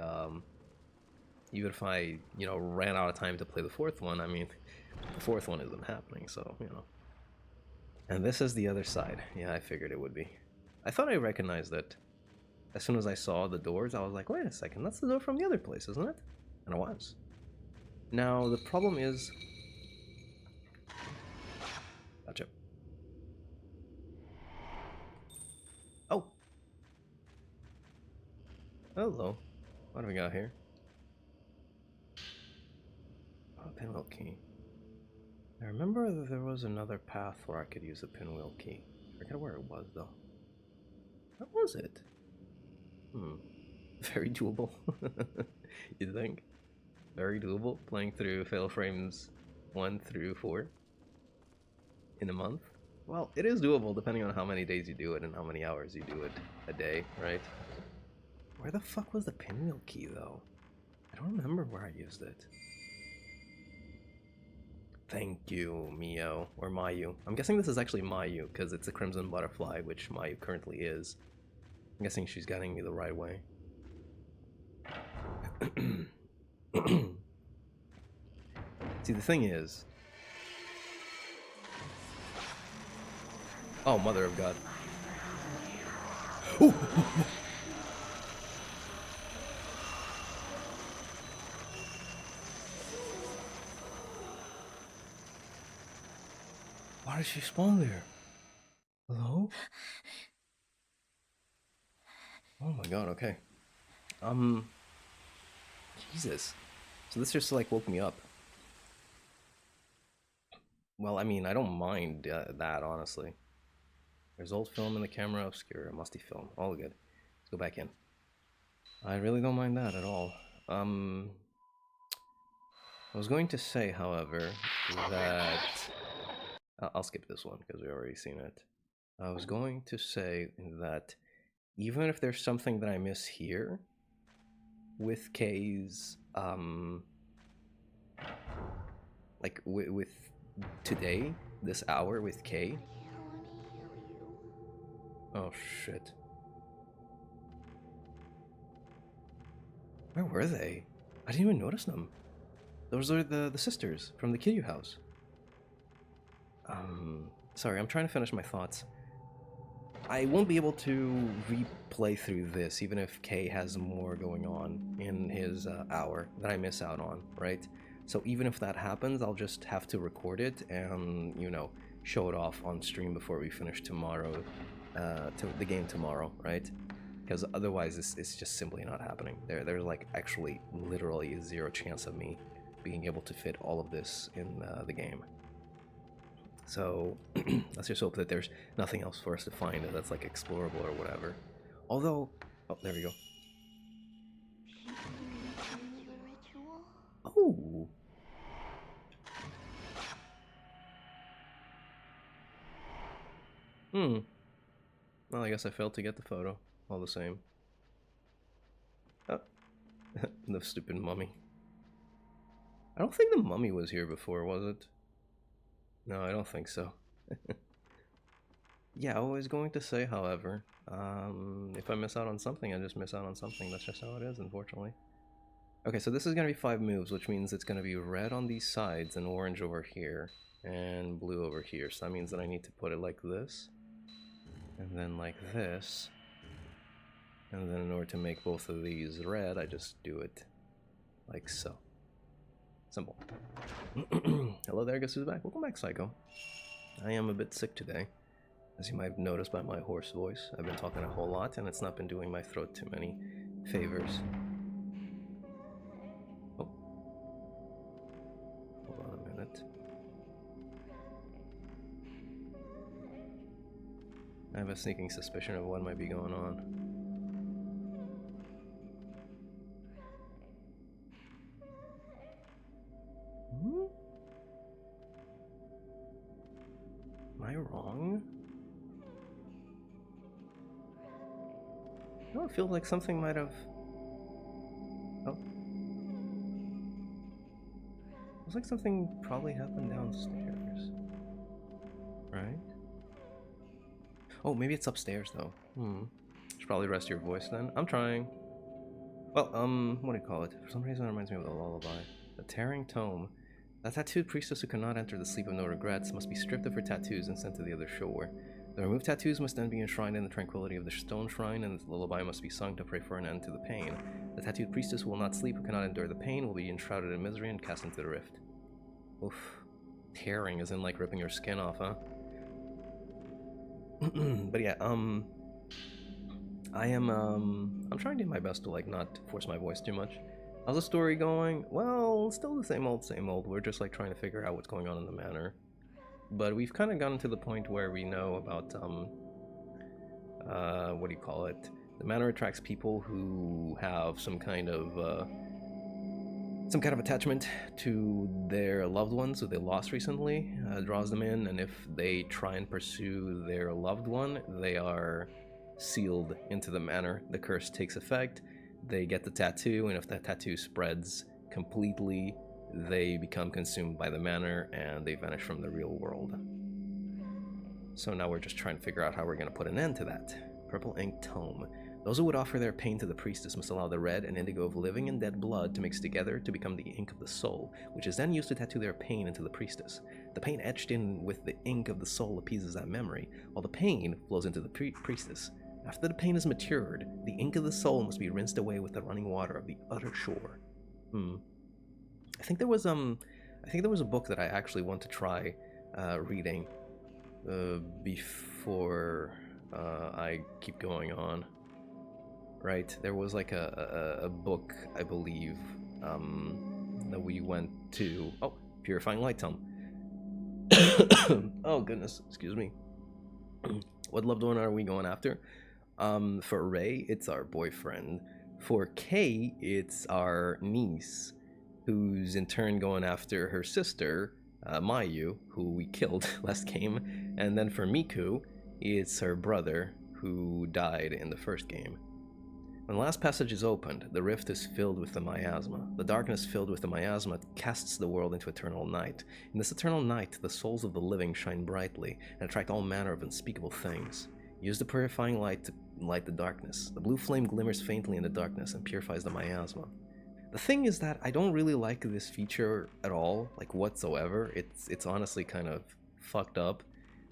you know, ran out of time to play the 4th one, I mean, the 4th one isn't happening, so, you know. And this is the other side. Yeah, I figured it would be. I thought I recognized it. As soon as I saw the doors, I was like, wait a second, that's the door from the other place, isn't it? And it was. Now, the problem is... Gotcha. Oh! Hello. What do we got here? Oh, pinwheel key. I remember that there was another path where I could use the pinwheel key. I forget where it was, though. What was it? Very doable. You think? Very doable, playing through Fatal Frames 1 through 4 in a month. Well, it is doable depending on how many days you do it and how many hours you do it a day, right? Where the fuck was the pinwheel key, though? I don't remember where I used it. Thank you, Mio, or Mayu. I'm guessing this is actually Mayu, because it's a Crimson Butterfly, which Mayu currently is. I'm guessing she's guiding me the right way. See, the thing is... Oh, Mother of God. Ooh. Why did she spawn there? Hello? Oh my god, okay. Jesus. So this just like woke me up. Well, I mean, I don't mind that, honestly. There's old film in the camera, obscure, musty film, all good. Let's go back in. I really don't mind that at all. I was going to say, however, that... I'll skip this one, because we've already seen it. I was going to say that even if there's something that I miss here, with Kay's, like, with today, this hour with Kay... Oh, shit. Where were they? I didn't even notice them. Those are the sisters from the Kiryu house. Sorry, I'm trying to finish my thoughts. I won't be able to replay through this, even if Kay has more going on in his hour that I miss out on, right? So even if that happens, I'll just have to record it and, you know, show it off on stream before we finish tomorrow, the game tomorrow, right? Because otherwise it's just simply not happening. There's like actually literally zero chance of me being able to fit all of this in the game. So let's just hope that there's nothing else for us to find that's like explorable or whatever. Although, oh, there we go. Oh. Well, I guess I failed to get the photo, all the same. Oh, the stupid mummy. I don't think the mummy was here before, was it? No, I don't think so. Yeah, I was going to say, however, if I miss out on something, I just miss out on something. That's just how it is, unfortunately. Okay, so this is going to be 5 moves, which means it's going to be red on these sides and orange over here and blue over here. So that means that I need to put it like this and then like this. And then in order to make both of these red, I just do it like so. Simple. Hello there, guess who's back? Welcome back, Psycho. I am a bit sick today, as you might have noticed by my hoarse voice. I've been talking a whole lot, and it's not been doing my throat too many favors. Oh. Hold on a minute. I have a sneaking suspicion of what might be going on. Am I wrong? No, it feels like something might have... Oh. Feels like something probably happened downstairs. Right? Oh, maybe it's upstairs, though. Should probably rest your voice, then. I'm trying. Well, what do you call it? For some reason it reminds me of the lullaby. The Tearing Tome. A tattooed priestess who cannot enter the sleep of no regrets must be stripped of her tattoos and sent to the other shore. The removed tattoos must then be enshrined in the tranquility of the stone shrine, and the lullaby must be sung to pray for an end to the pain. The tattooed priestess who will not sleep, who cannot endure the pain, will be enshrouded in misery and cast into the rift. Oof. Tearing is in like ripping your skin off, huh? But yeah, I'm trying to do my best to like not force my voice too much. How's the story going? Well, still the same old, same old. We're just like trying to figure out what's going on in the manor. But we've kind of gotten to the point where we know about, what do you call it? The manor attracts people who have some kind of, some kind of attachment to their loved ones who they lost recently, draws them in, and if they try and pursue their loved one, they are sealed into the manor. The curse takes effect, they get the tattoo, and if that tattoo spreads completely, they become consumed by the manor and they vanish from the real world. So now we're just trying to figure out how we're going to put an end to that. Purple ink tome. Those who would offer their pain to the priestess must allow the red and indigo of living and dead blood to mix together to become the ink of the soul, which is then used to tattoo their pain into the priestess. The pain etched in with the ink of the soul appeases that memory, while the pain flows into the priestess. After the pain is matured, the ink of the soul must be rinsed away with the running water of the utter shore. I think there was a book that I actually want to try reading before I keep going on. Right, there was like a book, I believe, that we went to. Oh, Purifying Light Tome. Oh goodness, excuse me. What loved one are we going after? For Ray, it's our boyfriend. For Kay, it's our niece, who's in turn going after her sister, Mayu, who we killed last game. And then for Miku, it's her brother, who died in the first game. When the last passage is opened, the rift is filled with the miasma. The darkness filled with the miasma casts the world into eternal night. In this eternal night, the souls of the living shine brightly and attract all manner of unspeakable things. Use the purifying light to light the darkness. The blue flame glimmers faintly in the darkness and purifies the miasma. The thing is that I don't really like this feature at all, like whatsoever. It's honestly kind of fucked up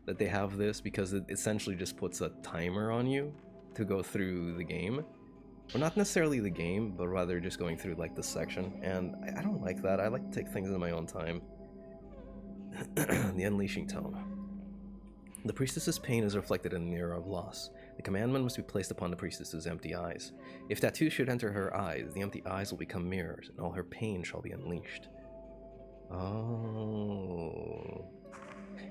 that they have this, because it essentially just puts a timer on you to go through the game. Well, not necessarily the game, but rather just going through like the section, and I don't like that. I like to take things in my own time. The Unleashing Tome. The priestess's pain is reflected in the mirror of loss. The commandment must be placed upon the priestess's empty eyes. If tattoos should enter her eyes, the empty eyes will become mirrors, and all her pain shall be unleashed. Oh.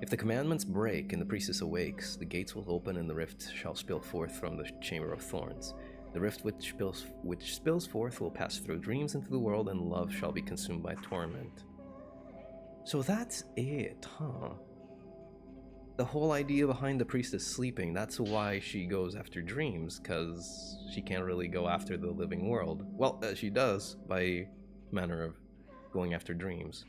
If the commandments break and the priestess awakes, the gates will open and the rift shall spill forth from the chamber of thorns. The rift which spills forth will pass through dreams into the world, and love shall be consumed by torment. So that's it, huh? The whole idea behind the priestess sleeping, that's why she goes after dreams, because she can't really go after the living world. Well, she does, by manner of going after dreams.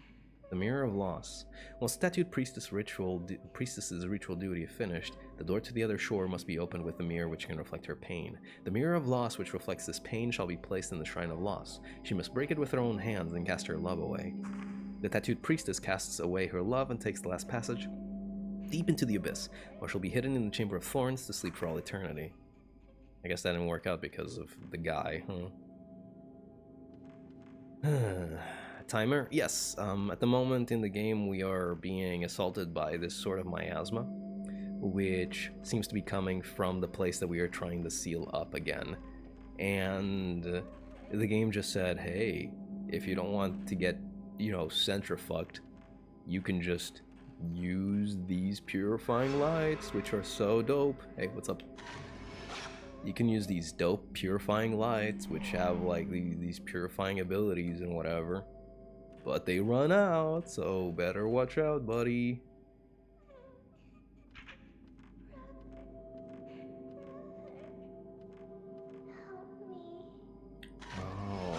The Mirror of Loss. Once tattooed priestess's ritual duty is finished, the door to the other shore must be opened with the mirror which can reflect her pain. The Mirror of Loss which reflects this pain shall be placed in the Shrine of Loss. She must break it with her own hands and cast her love away. The tattooed priestess casts away her love and takes the last passage deep into the abyss, or she'll be hidden in the Chamber of Thorns to sleep for all eternity. I guess that didn't work out because of the guy, huh? Timer? Yes, at the moment in the game we are being assaulted by this sort of miasma, which seems to be coming from the place that we are trying to seal up again. And the game just said, hey, if you don't want to get, centrifugged, you can just use these purifying lights, which are so dope. Hey, what's up? You can use these dope purifying lights, which have like these purifying abilities and whatever. But they run out, so better watch out, buddy. Help me. Oh.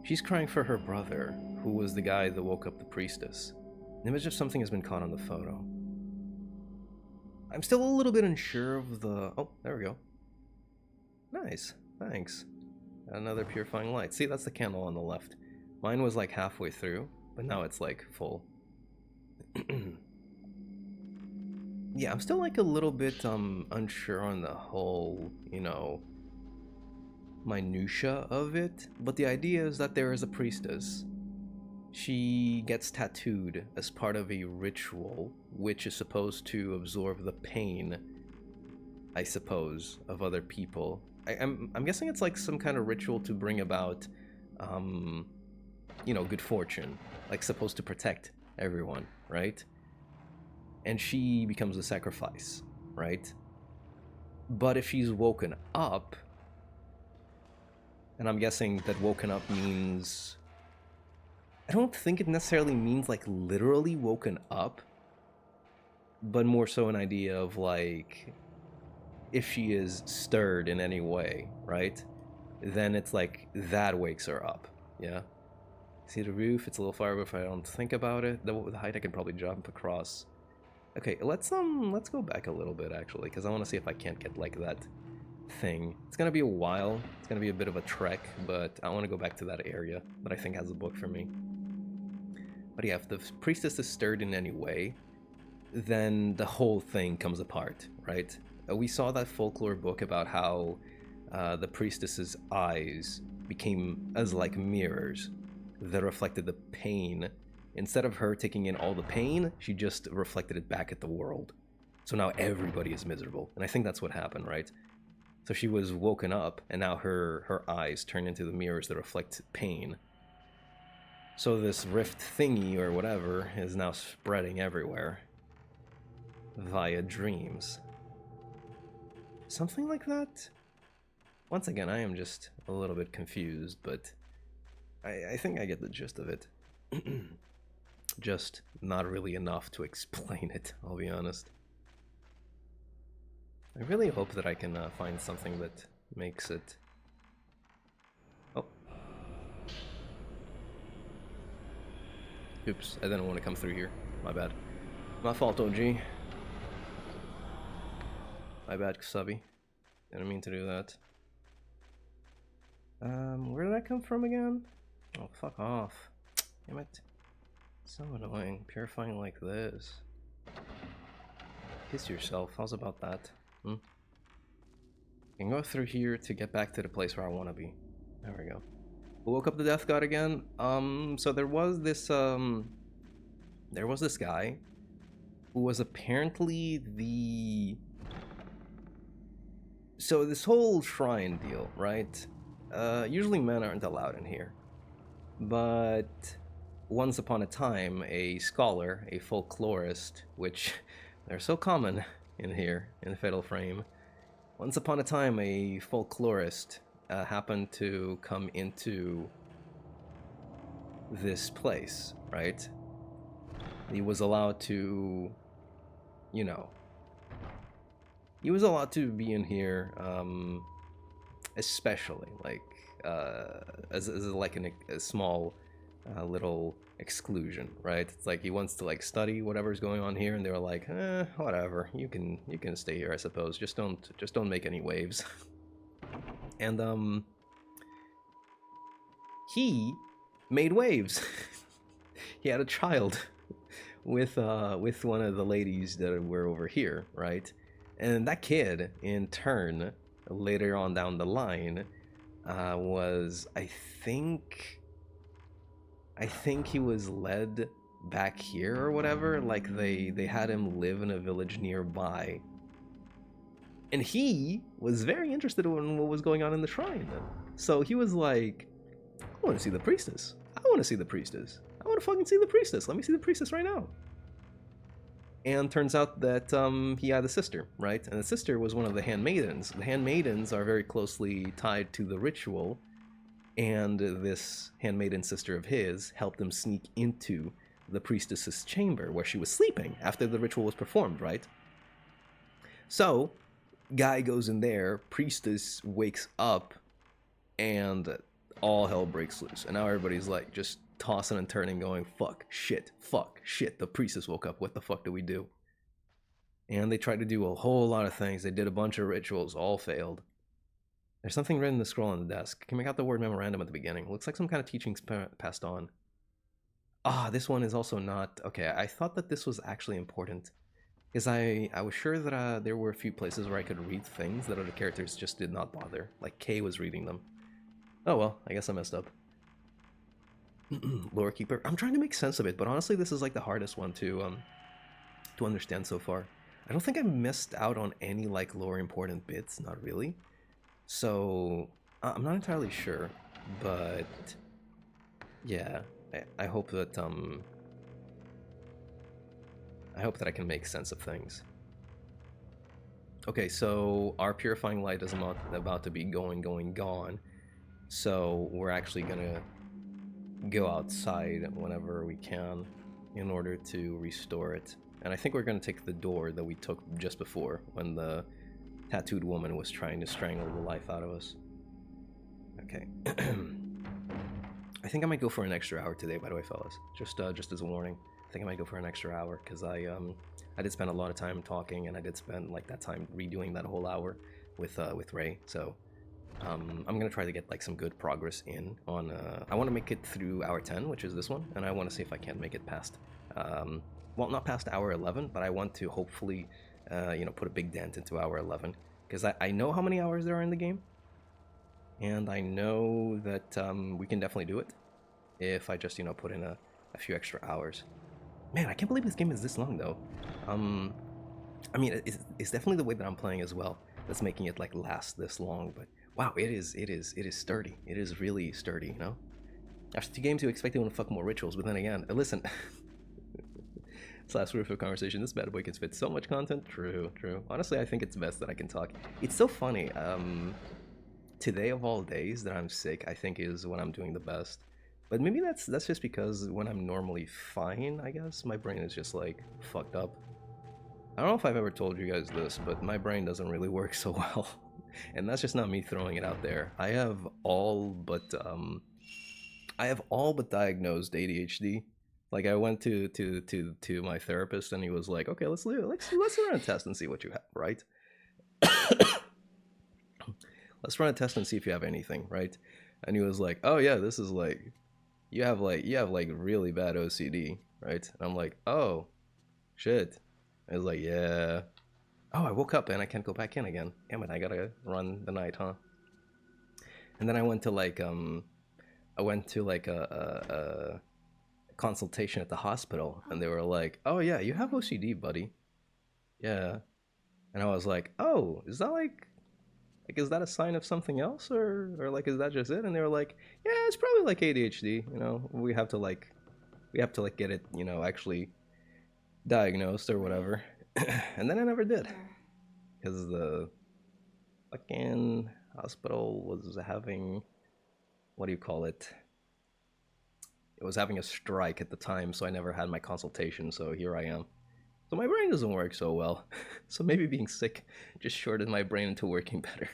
She's crying for her brother, who was the guy that woke up the priestess. An image of something has been caught on the photo. I'm still a little bit unsure of the... Oh, there we go. Nice, thanks. Another purifying light. See, that's the candle on the left. Mine was like halfway through, but now it's like full. Yeah, I'm still like a little bit unsure on the whole, minutia of it, but the idea is that there is a priestess. She gets tattooed as part of a ritual, which is supposed to absorb the pain, I suppose, of other people. I'm guessing it's like some kind of ritual to bring about, good fortune, like supposed to protect everyone, right? And she becomes a sacrifice, right? But if she's woken up, and I'm guessing that woken up means I don't think it necessarily means like literally woken up, but more so an idea of like if she is stirred in any way, right? Then it's like that wakes her up. Yeah. See the roof? It's a little far, but if I don't think about it, the height I can probably jump across. Okay, let's go back a little bit actually, because I want to see if I can't get like that thing. It's gonna be a while. It's gonna be a bit of a trek, but I want to go back to that area that I think has a book for me. But yeah, if the priestess is stirred in any way, then the whole thing comes apart, right? We saw that folklore book about how the priestess's eyes became as like mirrors that reflected the pain. Instead of her taking in all the pain, she just reflected it back at the world. So now everybody is miserable. And I think that's what happened, right? So she was woken up, and now her eyes turn into the mirrors that reflect pain. So this rift thingy or whatever is now spreading everywhere via dreams. Something like that? Once again, I am just a little bit confused, but I think I get the gist of it. Just not really enough to explain it, I'll be honest. I really hope that I can find something that makes it... Oh. Oops, I didn't want to come through here. My bad. My fault, OG. My bad, Kusabi. Didn't mean to do that. Where did I come from again? Oh, fuck off. Damn it. So annoying. Purifying like this. Kiss yourself. How's about that? I can go through here to get back to the place where I want to be. There we go. We woke up the Death God again. So there was this guy who was apparently the... So this whole shrine deal, right? Usually men aren't allowed in here. But once upon a time, a scholar, a folklorist, which they're so common in here, in Fatal Frame. Once upon a time, a folklorist happened to come into this place, right? He was allowed to, you know, he was allowed to be in here, especially, like, as like a small little exclusion, right? It's like he wants to like study whatever's going on here, and they were like, whatever, you can stay here, I suppose. Just don't make any waves. And he made waves. He had a child with one of the ladies that were over here, right? And that kid, in turn, later on down the line, was I think he was led back here or whatever. Like they had him live in a village nearby, and he was very interested in what was going on in the shrine. So he was like, I want to see the priestess. I want to see the priestess. I want to fucking see the priestess. Let me see the priestess right now. And turns out that he had a sister, right? And the sister was one of the handmaidens. The handmaidens are very closely tied to the ritual, and this handmaiden sister of his helped him sneak into the priestess's chamber where she was sleeping after the ritual was performed, right? So, guy goes in there, priestess wakes up, and all hell breaks loose. And now everybody's like just tossing and turning, going, fuck, shit, the priestess woke up, what the fuck do we do? And they tried to do a whole lot of things. They did a bunch of rituals, all failed. There's something written in the scroll on the desk. Can make out the word memorandum at the beginning. Looks like some kind of teachings passed on. Ah, this one is also not... Okay, I thought that this was actually important, because I was sure that there were a few places where I could read things that other characters just did not bother. Like Kay was reading them. Oh well, I guess I messed up. Lore Keeper. I'm trying to make sense of it, but honestly this is like the hardest one to understand so far. I don't think I missed out on any like lore important bits, not really. So I'm not entirely sure, but yeah, I hope that I can make sense of things. Okay, so our purifying light is about to be gone. So we're actually gonna go outside whenever we can in order to restore it. And I think we're gonna take the door that we took just before when the tattooed woman was trying to strangle the life out of us. Okay. I think I might go for an extra hour today, by the way, fellas. Just as a warning. I think I might go for an extra hour because I did spend a lot of time talking, and I did spend like that time redoing that whole hour with Ray. So I'm gonna try to get like some good progress in on. I want to make it through hour 10, which is this one, and I want to see if I can make it past. Well, not past hour 11, but I want to hopefully, put a big dent into hour 11 because I know how many hours there are in the game, and I know that we can definitely do it if I just put in a few extra hours. Man, I can't believe this game is this long though. I mean, it's definitely the way that I'm playing as well that's making it like last this long. But wow, it is sturdy. It is really sturdy, you know. After 2 games, you expect to fuck more rituals, but then again, listen. Slash roof of conversation. This bad boy can fit so much content. True. Honestly, I think it's best that I can talk. It's so funny. Today of all days that I'm sick, I think is when I'm doing the best. But maybe that's just because when I'm normally fine, I guess, my brain is just like fucked up. I don't know if I've ever told you guys this, but my brain doesn't really work so well. And that's just not me throwing it out there. I have all but diagnosed ADHD. Like I went to my therapist and he was like, "Okay, let's run a test and see what you have, right?" Let's run a test and see if you have anything, right? And he was like, "Oh yeah, this is like you have like really bad OCD, right?" And I'm like, "Oh, shit." I was like, "Yeah." Oh, I woke up and I can't go back in again. Damn it, I gotta run the night, huh? And then I went to like a consultation at the hospital, and they were like, "Oh yeah, you have OCD, buddy." Yeah. And I was like, "Oh, is that like is that a sign of something else, or like is that just it?" And they were like, "Yeah, it's probably like ADHD. You know, we have to like get it, actually diagnosed or whatever." And then I never did because the fucking hospital was having, what do you call it? It was having a strike at the time, so I never had my consultation. So here I am. So my brain doesn't work so well. So maybe being sick just shorted my brain into working better.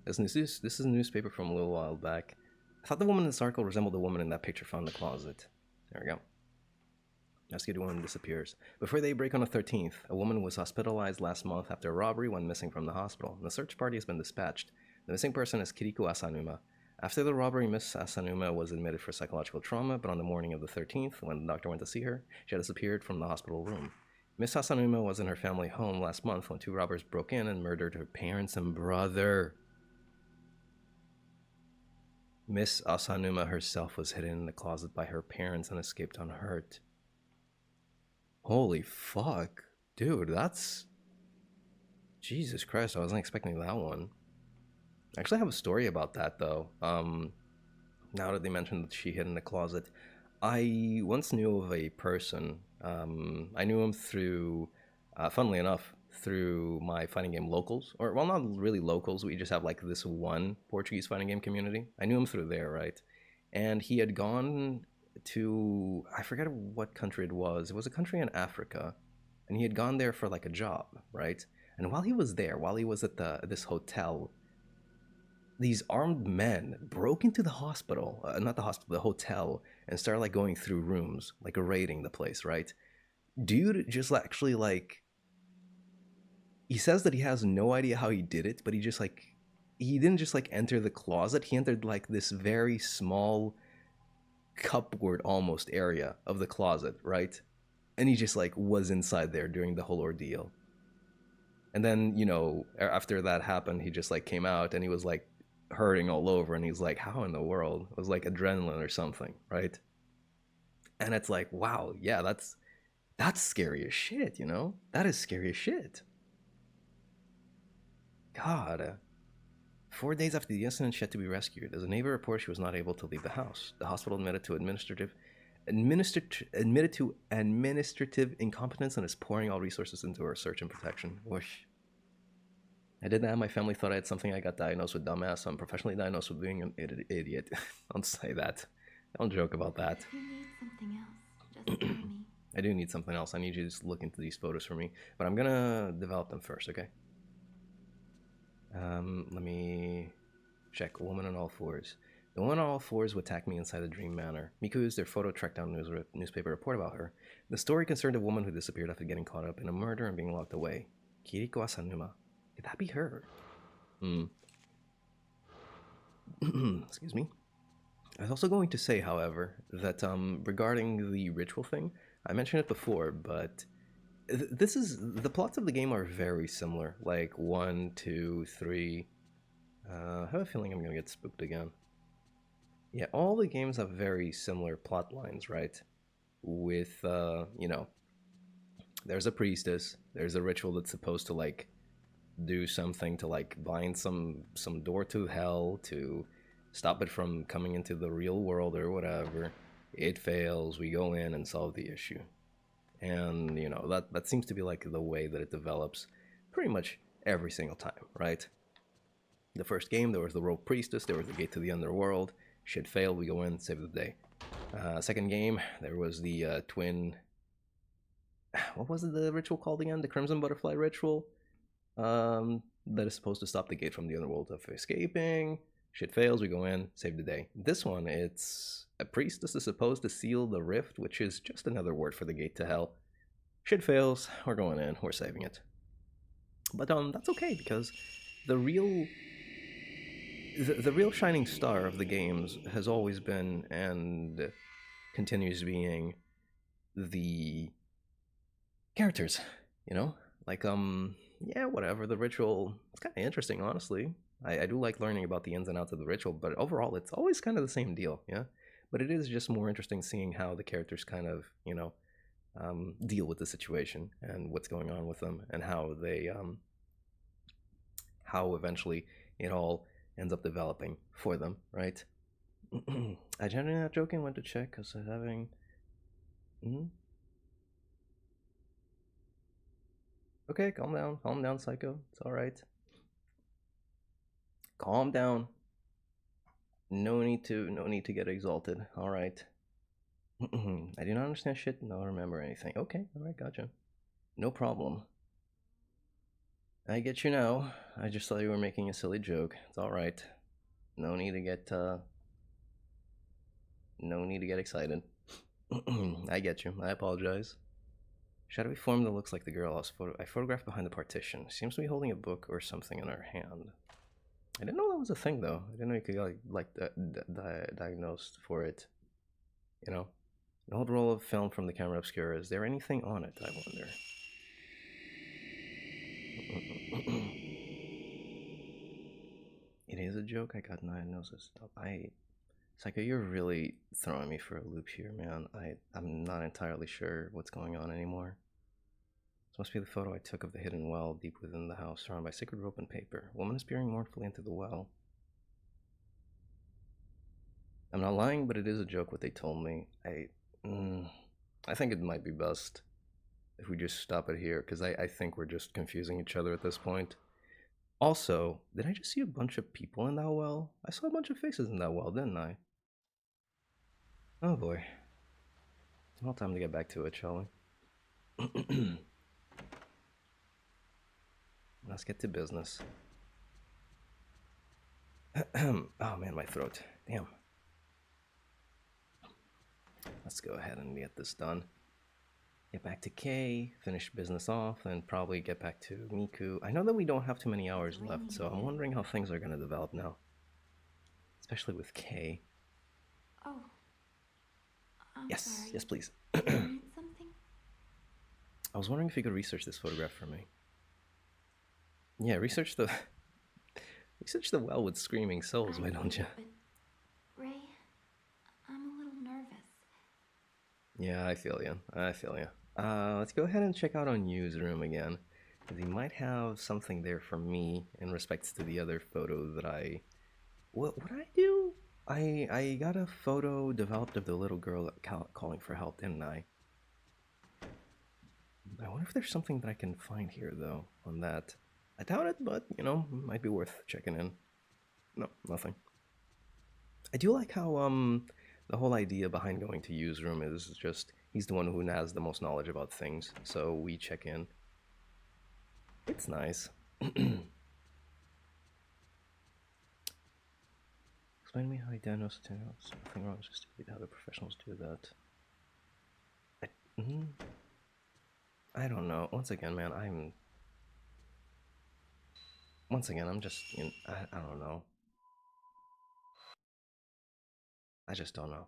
This is a newspaper from a little while back. I thought the woman in this article resembled the woman in that picture found in the closet. There we go. Rescued woman disappears. Before daybreak on the 13th, a woman was hospitalized last month after a robbery went missing from the hospital. The search party has been dispatched. The missing person is Kiriko Asanuma. After the robbery, Miss Asanuma was admitted for psychological trauma, but on the morning of the 13th, when the doctor went to see her, she had disappeared from the hospital room. Miss Asanuma was in her family home last month when 2 robbers broke in and murdered her parents and brother. Miss Asanuma herself was hidden in the closet by her parents and escaped unhurt. Holy fuck. Dude, that's... Jesus Christ, I wasn't expecting that one. I actually have a story about that, though. Now that they mentioned that she hid in the closet. I once knew of a person. I knew him through, funnily enough, through my fighting game locals. Or, well, not really locals. We just have, like, this one Portuguese fighting game community. I knew him through there, right? And he had gone to... I forget what country it was. It was a country in Africa. And he had gone there for, like, a job, right? And while he was there, while he was at this hotel... these armed men broke into the hospital, not the hospital, the hotel, and started like going through rooms, like raiding the place, right? Dude just actually like, he says that he has no idea how he did it, but he didn't just like enter the closet, he entered like this very small cupboard almost area of the closet, right? And he just like was inside there during the whole ordeal. And then, after that happened, he just like came out and he was like hurting all over, and he's like, how in the world? It was like adrenaline or something, right? And it's like, wow, yeah, that's scary as shit, that is scary as shit. God. 4 days after the incident, she had to be rescued. As a neighbor reported, she was not able to leave the house. The hospital admitted to administrative incompetence and is pouring all resources into her search and protection. Whoosh. I did that. My family thought I had something. I got diagnosed with dumbass. So I'm professionally diagnosed with being an idiot. Don't say that. Don't joke about that. If you need something else, just tell me. I do need something else. I need you to just look into these photos for me. But I'm gonna develop them first, okay? Let me check. Woman on all fours. The woman on all fours would attack me inside the Dream Manor. Miku used their photo tracked down newspaper report about her. The story concerned a woman who disappeared after getting caught up in a murder and being locked away. Kiriko Asanuma. Could that be her? Excuse me. I was also going to say, however, that regarding the ritual thing, I mentioned it before, but this is the plots of the game are very similar. Like 1, 2, 3. I have a feeling I'm gonna get spooked again. Yeah, all the games have very similar plot lines, right? With you know, there's a priestess, there's a ritual that's supposed to like do something to like bind some door to hell to stop it from coming into the real world or whatever. It fails, we go in and solve the issue. And you know, that seems to be like the way that it develops pretty much every single time, right? The first game, there was the rogue priestess, there was the gate to the underworld. Shit failed, we go in, save the day. Second game, there was the twin. What was it, the ritual called again? The Crimson Butterfly Ritual. That is supposed to stop the gate from the underworld of escaping. Shit fails, we go in, save the day. This one, it's a priestess is supposed to seal the rift, which is just another word for the gate to hell. Shit fails, we're going in, we're saving it. But that's okay, because the real shining star of the games has always been and continues being the characters, you know? Like, yeah, whatever, the ritual, it's kind of interesting, honestly. I do like learning about the ins and outs of the ritual, but overall, it's always kind of the same deal, yeah? But it is just more interesting seeing how the characters kind of, you know, deal with the situation and what's going on with them and how they, how eventually it all ends up developing for them, right? I generally not joking, went to check because I'm having. Okay, calm down, psycho. It's all right. Calm down. No need to get exalted. All right. I do not understand shit. No, remember anything. Okay, all right, gotcha. No problem. I get you now. I just thought you were making a silly joke. It's all right. No need to get excited. I get you. I apologize. Shadowy form that looks like the girl I photographed behind the partition. Seems to be holding a book or something in her hand. I didn't know that was a thing, though. I didn't know you could diagnosed for it. You know, an old roll of film from the camera obscura. Is there anything on it? I wonder. It is a joke. I got diagnosis. Psycho, you're really throwing me for a loop here, man. I'm not entirely sure what's going on anymore. This must be the photo I took of the hidden well deep within the house, surrounded by sacred rope and paper. Woman is peering mournfully into the well. I'm not lying, but it is a joke what they told me. I think it might be best if we just stop it here, because I think we're just confusing each other at this point. Also, did I just see a bunch of people in that well? I saw a bunch of faces in that well, didn't I? Oh boy. Well, time to get back to it, shall we? Let's get to business. Oh man, my throat. Damn. Let's go ahead and get this done. Get back to Kay, finish business off, and probably get back to Miku. I know that we don't have too many hours left, so I'm wondering how things are going to develop now. Especially with Kay. Oh. Yes, sorry. yes, please. Do you need something? I was wondering if you could research this photograph for me. Yeah, research the well with screaming souls, why don't you? But Ray, I'm a little nervous. Yeah, I feel you. Let's go ahead and check out our newsroom again. Because he might have something there for me in respects to the other photo that I... What did I do? I got a photo developed of the little girl calling for help, didn't I? I wonder if there's something that I can find here, though, on that. I doubt it, but, you know, might be worth checking in. No, nothing. I do like how, The whole idea behind going to Yu's room is just he's the one who has the most knowledge about things, so we check in. It's nice. Explain to me how he diagnosed something wrong. It's just stupid how the professionals do that. I don't know. Once again, man, I'm just, I don't know. I just don't know.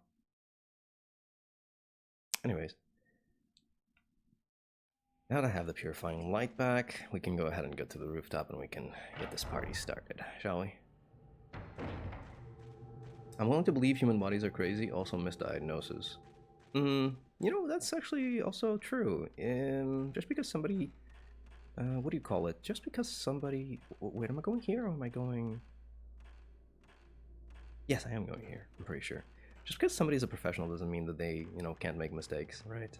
Anyways, now that I have the purifying light back, we can go ahead and go to the rooftop and we can get this party started, shall we? I'm willing to believe human bodies are crazy, also misdiagnosis. That's actually also true. Just because somebody, what do you call it? Just because somebody, wait, am I going here or am I going? Yes, I am going here, I'm pretty sure. Just because somebody's a professional doesn't mean that they, can't make mistakes, right?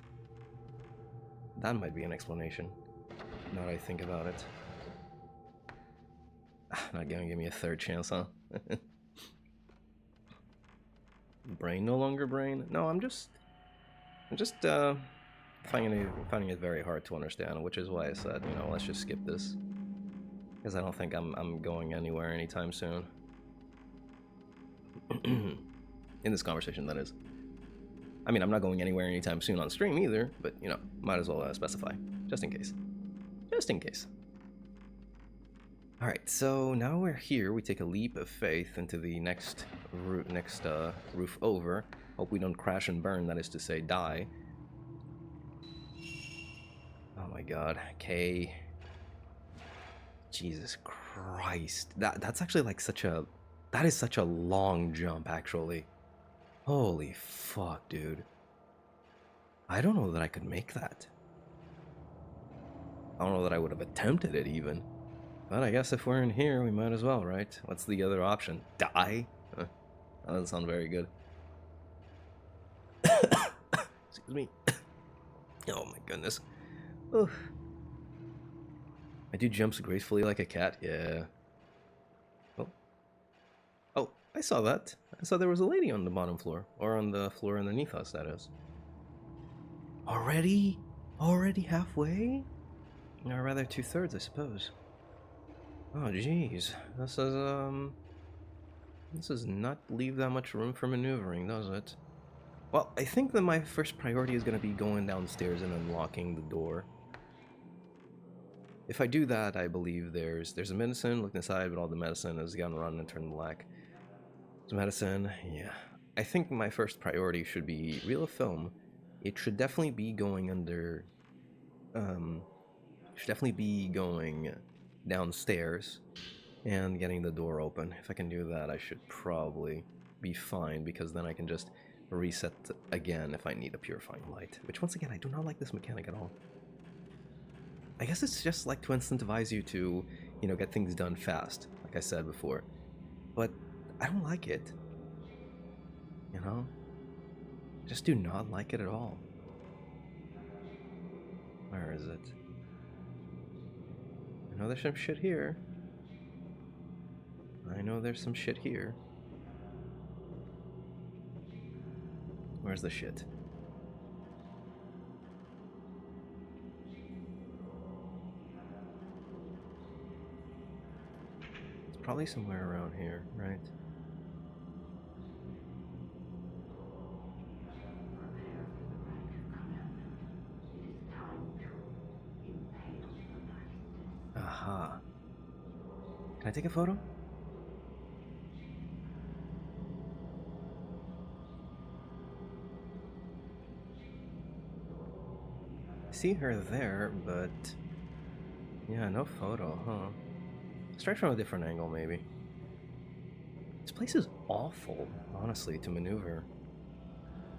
That might be an explanation, now that I think about it. Not gonna give me a third chance, huh? Brain no longer brain? No, I'm just finding it very hard to understand, which is why I said, let's just skip this. Because I don't think I'm going anywhere anytime soon. In this conversation, that is. I mean, I'm not going anywhere anytime soon on stream either, but, might as well specify. Just in case. Just in case. Alright, so now we're here. We take a leap of faith into the next roof over. Hope we don't crash and burn, that is to say, die. Oh my god. K. Jesus Christ. That's actually like that is such a long jump, actually. Holy fuck, dude. I don't know that I could make that. I don't know that I would have attempted it, even. But I guess if we're in here, we might as well, right? What's the other option? Die? That doesn't sound very good. Excuse me. Oh my goodness. Oof. I do jumps gracefully like a cat, yeah. Oh, I saw that. I saw there was a lady on the bottom floor. Or on the floor underneath us, that is. Already? Already halfway? Or rather 2/3, I suppose. Oh, jeez. This does not leave that much room for maneuvering, does it? Well, I think that my first priority is going to be going downstairs and unlocking the door. If I do that, I believe there's a medicine. Look inside, but all the medicine has gone run and turned black. Some medicine, yeah. I think my first priority should be reel of film. It should definitely be going under... should definitely be going downstairs and getting the door open. If I can do that, I should probably be fine, because then I can just reset again if I need a purifying light. Which, once again, I do not like this mechanic at all. I guess it's just like to incentivize you to, get things done fast, like I said before. But I don't like it. I just do not like it at all. Where is it? I know there's some shit here. I know there's some shit here. Where's the shit? It's probably somewhere around here, right? Aha. Can I take a photo? I see her there, but... yeah, no photo, huh? Let's try from a different angle, maybe. This place is awful, honestly, to maneuver.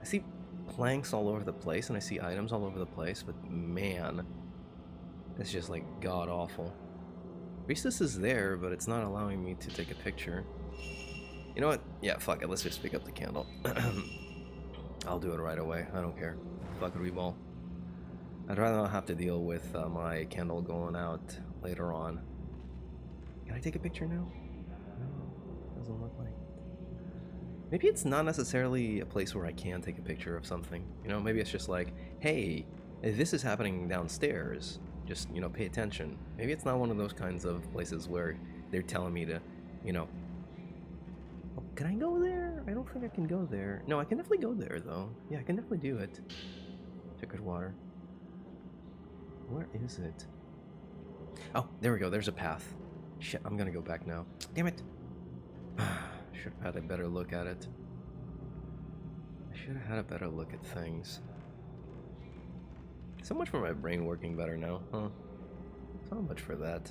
I see planks all over the place, and I see items all over the place, but man... it's just, like, god-awful. Priestess is there, but it's not allowing me to take a picture. You know what? Yeah, fuck it, let's just pick up the candle. I'll do it right away, I don't care. Fuck it, we ball. I'd rather not have to deal with my candle going out later on. Can I take a picture now? No, doesn't look like it. Maybe it's not necessarily a place where I can take a picture of something. You know, maybe it's just like, hey, this is happening downstairs. Just, you know, pay attention. Maybe it's not one of those kinds of places where they're telling me to, you know... Oh, can I go there? I don't think I can go there. No, I can definitely go there, though. Yeah, I can definitely do it. Check water. Where is it? Oh, there we go. There's a path. Shit, I'm gonna go back now. Damn it. Should have had a better look at it. I should have had a better look at things. So much for my brain working better now, huh? So much for that.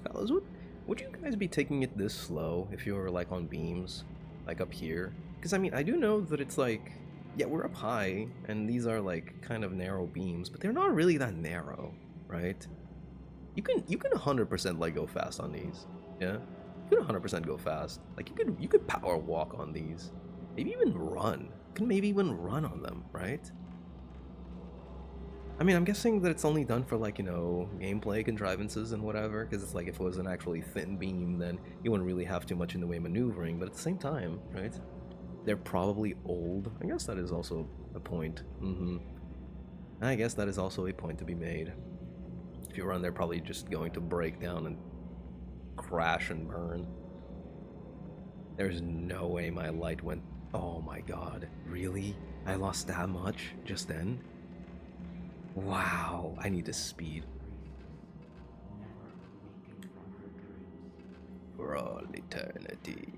Fellas, would you guys be taking it this slow if you were like on beams? Like up here? Because I mean, I do know that it's like, yeah, we're up high, and these are like kind of narrow beams, but they're not really that narrow, right? You can 100% like go fast on these, yeah. You can 100% go fast. Like you could power walk on these, maybe even run. You can maybe even run on them, right? I mean, I'm guessing that it's only done for like, you know, gameplay contrivances and whatever, because it's like if it was an actually thin beam, then you wouldn't really have too much in the way of maneuvering. But at the same time, right? They're probably old. I guess that is also a point. I guess that is also a point to be made. If you run, they're probably just going to break down and crash and burn. There's no way my light went... Oh my god. Really? I lost that much just then? Wow. I need to speed. For all eternity.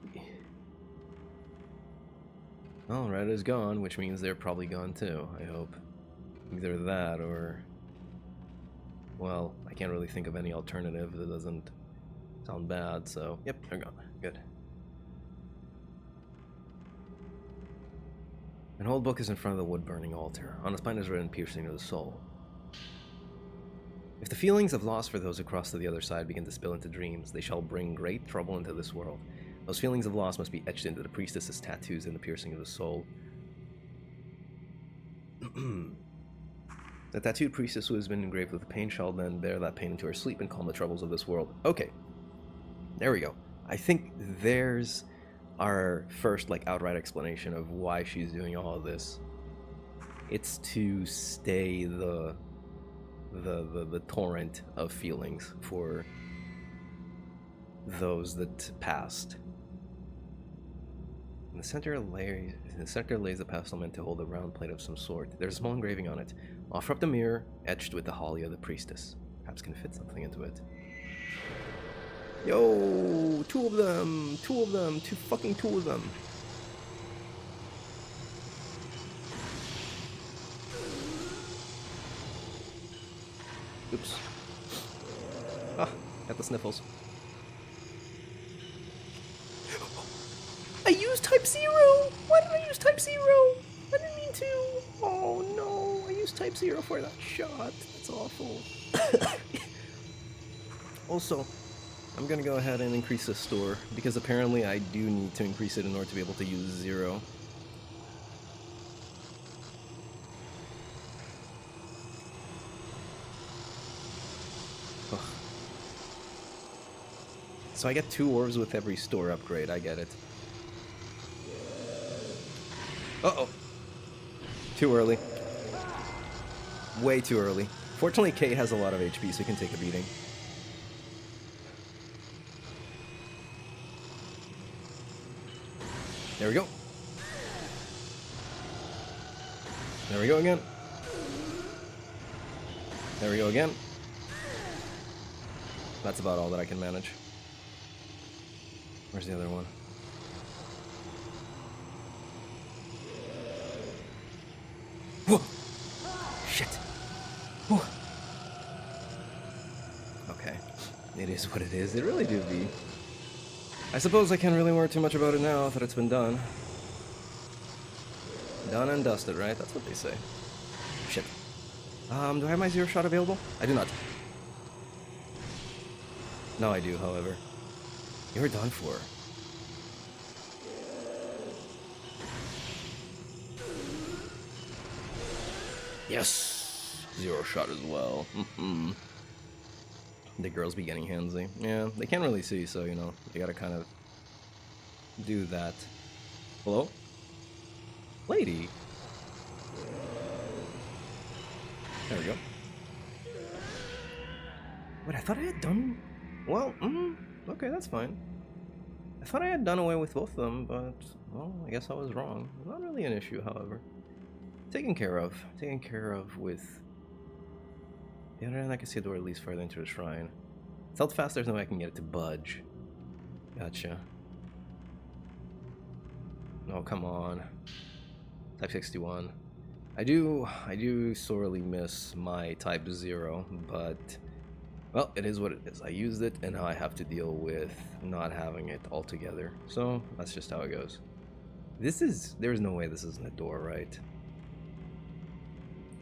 Well, Red is gone, which means they're probably gone too, I hope. Either that or... Well, I can't really think of any alternative that doesn't sound bad, so... Yep, they're gone. Good. An old book is in front of the wood-burning altar. On its spine is written, piercing to the soul. If the feelings of loss for those who cross to the other side begin to spill into dreams, they shall bring great trouble into this world. Those feelings of loss must be etched into the priestess's tattoos in the piercing of the soul. The tattooed priestess who has been engraved with the pain shall then bear that pain into her sleep and calm the troubles of this world. Okay. There we go. I think there's our first, like, outright explanation of why she's doing all of this. It's to stay the torrent of feelings for those that passed. In the center lays a pedestal meant to hold a round plate of some sort. There's a small engraving on it. Offer up the mirror, etched with the holly of the priestess. Perhaps can fit something into it. Yo, two of them, two of them. Oops. Ah, got the sniffles. I used Type 0! Why did I use Type 0? I didn't mean to. Oh no, I used Type 0 for that shot. That's awful. Also, I'm gonna go ahead and increase this store, because apparently I do need to increase it in order to be able to use 0. Ugh. So I get 2 orbs with every store upgrade, I get it. Uh-oh. Too early. Way too early. Fortunately, Kay has a lot of HP, so he can take a beating. There we go. There we go again. There we go again. That's about all that I can manage. Where's the other one? Whoa! Shit. Whew. Okay. It is what it is. It really do be. I suppose I can't really worry too much about it now that it's been done. Done and dusted, right? That's what they say. Shit. Do I have my 0 shot available? I do not. No, I do, however. You're done for. Yes! 0 shot as well. The girls be getting handsy. Yeah, they can't really see, so, you know, they gotta kind of do that. Hello? Lady? There we go. Wait, I thought I had done... Well, okay, that's fine. I thought I had done away with both of them, but, well, I guess I was wrong. Not really an issue, however. Taken care of. Taken care of with... The other end, I can see a door that leads further into the shrine. It's held fast, there's no way I can get it to budge. Gotcha. Oh, come on. Type 61. I do sorely miss my Type 0, but... Well, it is what it is. I used it, and now I have to deal with not having it altogether. So, that's just how it goes. There's no way this isn't a door, right?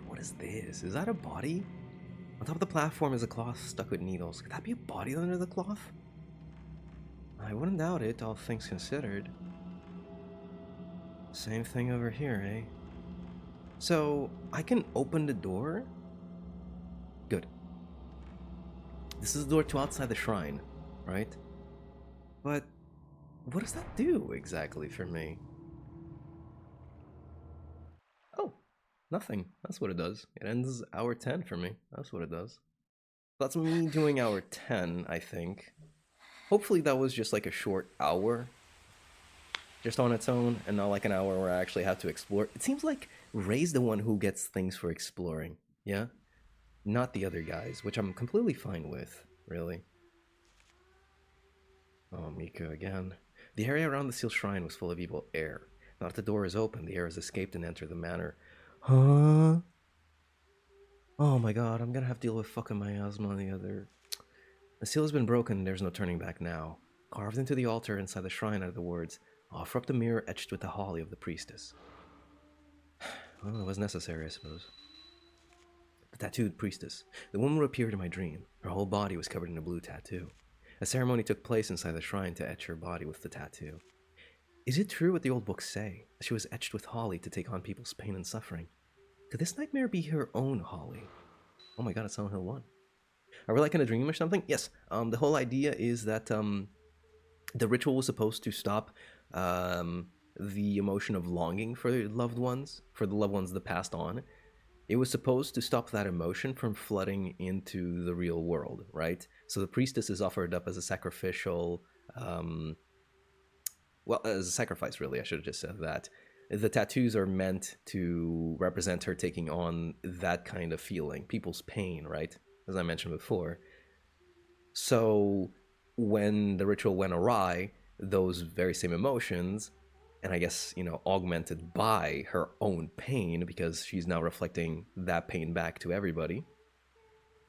What is this? Is that a body? On top of the platform is a cloth stuck with needles. Could that be a body under the cloth? I wouldn't doubt it, all things considered. Same thing over here, eh? So, I can open the door? Good. This is the door to outside the shrine, right? But what does that do exactly for me? Oh, nothing. That's what it does. It ends hour 10 for me. That's what it does. That's me doing hour 10, I think. Hopefully that was just like a short hour, just on its own, and not like an hour where I actually have to explore. It seems like Ray's the one who gets things for exploring, yeah? Not the other guys, which I'm completely fine with, really. Oh, Mika again. The area around the sealed shrine was full of evil air. Now that the door is open, the air has escaped and entered the manor. Huh? Oh my god, I'm gonna have to deal with fucking miasma on the other... The seal has been broken, there's no turning back now. Carved into the altar inside the shrine are the words, offer up the mirror etched with the holly of the priestess. Well, it was necessary, I suppose. The tattooed priestess. The woman who appeared in my dream. Her whole body was covered in a blue tattoo. A ceremony took place inside the shrine to etch her body with the tattoo. Is it true what the old books say? She was etched with holly to take on people's pain and suffering. Could this nightmare be her own holly? Oh my god, it's Silent Hill 1. Are we like in a dream or something? Yes. The whole idea is that the ritual was supposed to stop the emotion of longing for loved ones, for the loved ones that passed on. It was supposed to stop that emotion from flooding into the real world, right? So the priestess is offered up as a sacrificial, well, as a sacrifice, really, I should have just said that. The tattoos are meant to represent her taking on that kind of feeling, people's pain, right? As I mentioned before. So when the ritual went awry, those very same emotions, and I guess, you know, augmented by her own pain, because she's now reflecting that pain back to everybody,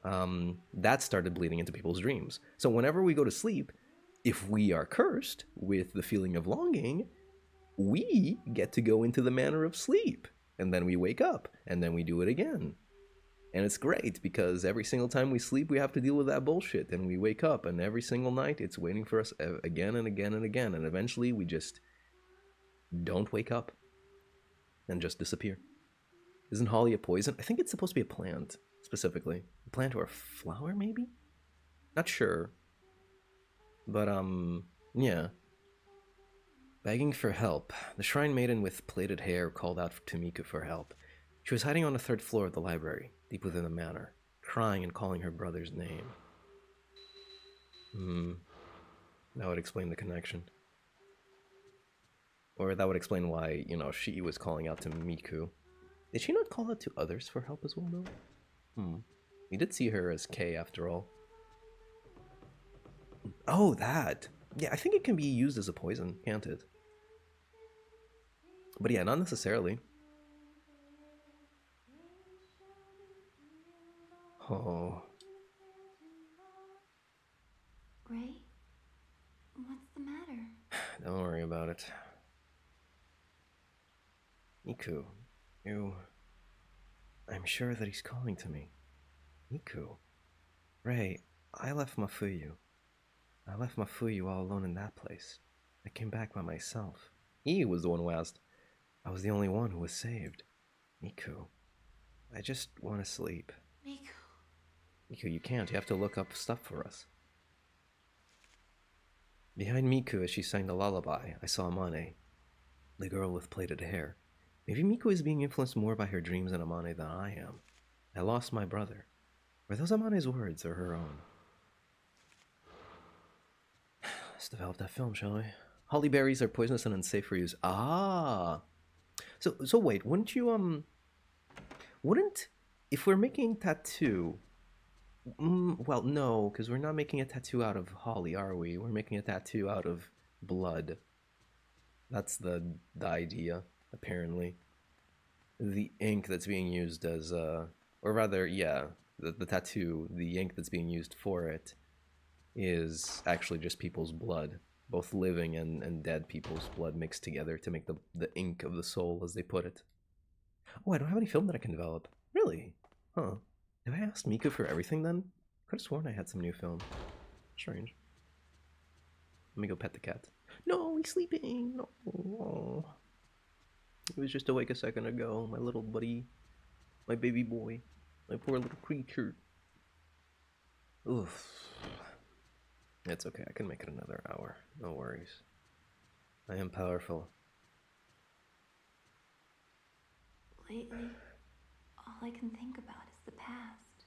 that started bleeding into people's dreams. So whenever we go to sleep, if we are cursed with the feeling of longing, we get to go into the manner of sleep. And then we wake up, and then we do it again. And it's great, because every single time we sleep, we have to deal with that bullshit. And we wake up, and every single night, it's waiting for us again and again and again. And eventually, we just don't wake up and just disappear. Isn't holly a poison? I think it's supposed to be a plant, specifically. A plant or a flower, maybe? Not sure. But, yeah. Begging for help. The shrine maiden with plaited hair called out to Miku for help. She was hiding on the third floor of the library, deep within the manor, crying and calling her brother's name. That would explain the connection. Or that would explain why, you know, she was calling out to Miku. Did she not call out to others for help as well, though? We did see her as Kay, after all. Oh, that! Yeah, I think it can be used as a poison, can't it? But yeah, not necessarily. Oh. Ray? What's the matter? Don't worry about it. Miku, I'm sure that he's calling to me. Miku. Ray, I left Mafuyu. I left Mafuyu all alone in that place. I came back by myself. He was the one who asked. I was the only one who was saved. Miku, I just want to sleep. Miku. Miku, you can't. You have to look up stuff for us. Behind Miku as she sang the lullaby, I saw Amane, the girl with plaited hair. Maybe Miku is being influenced more by her dreams in Amane than I am. I lost my brother. Were those Amane's words or her own? Let's develop that film, shall we? Holly berries are poisonous and unsafe for use. Ah! So wait, wouldn't you, wouldn't, if we're making tattoo, well, no, because we're not making a tattoo out of holly, are we? We're making a tattoo out of blood. That's the idea, apparently. The ink that's being used as, or rather, yeah, the tattoo, the ink that's being used for it is actually just people's blood. Both living and dead people's blood mixed together to make the ink of the soul, as they put it. Oh, I don't have any film that I can develop. Really? Huh. Have I asked Miku for everything then? Could have sworn I had some new film. Strange. Let me go pet the cat. No, he's sleeping. No. Oh. He was just awake a second ago. My little buddy. My baby boy. My poor little creature. Oof. It's okay. I can make it another hour. No worries. I am powerful. Lately, all I can think about is the past.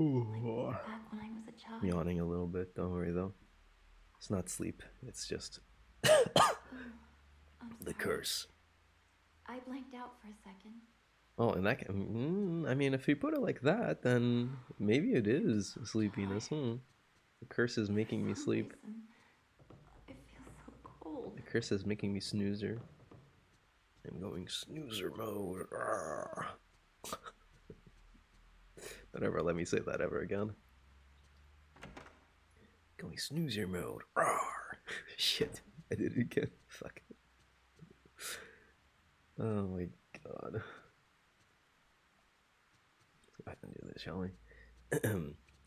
Ooh. Like back when I was a child. Yawning a little bit. Don't worry though. It's not sleep. It's just I'm the sorry. curse. I blanked out for a second. Oh, and that can, I mean, if you put it like that, then maybe it is sleepiness. The curse is making me For some sleep. reason, it feels so cold. The curse is making me snoozer. I'm going snoozer mode. Don't ever let me say that ever again. Going snoozer mode. Shit, I did it again. Fuck. Oh my god. Let's go ahead and do this, shall we?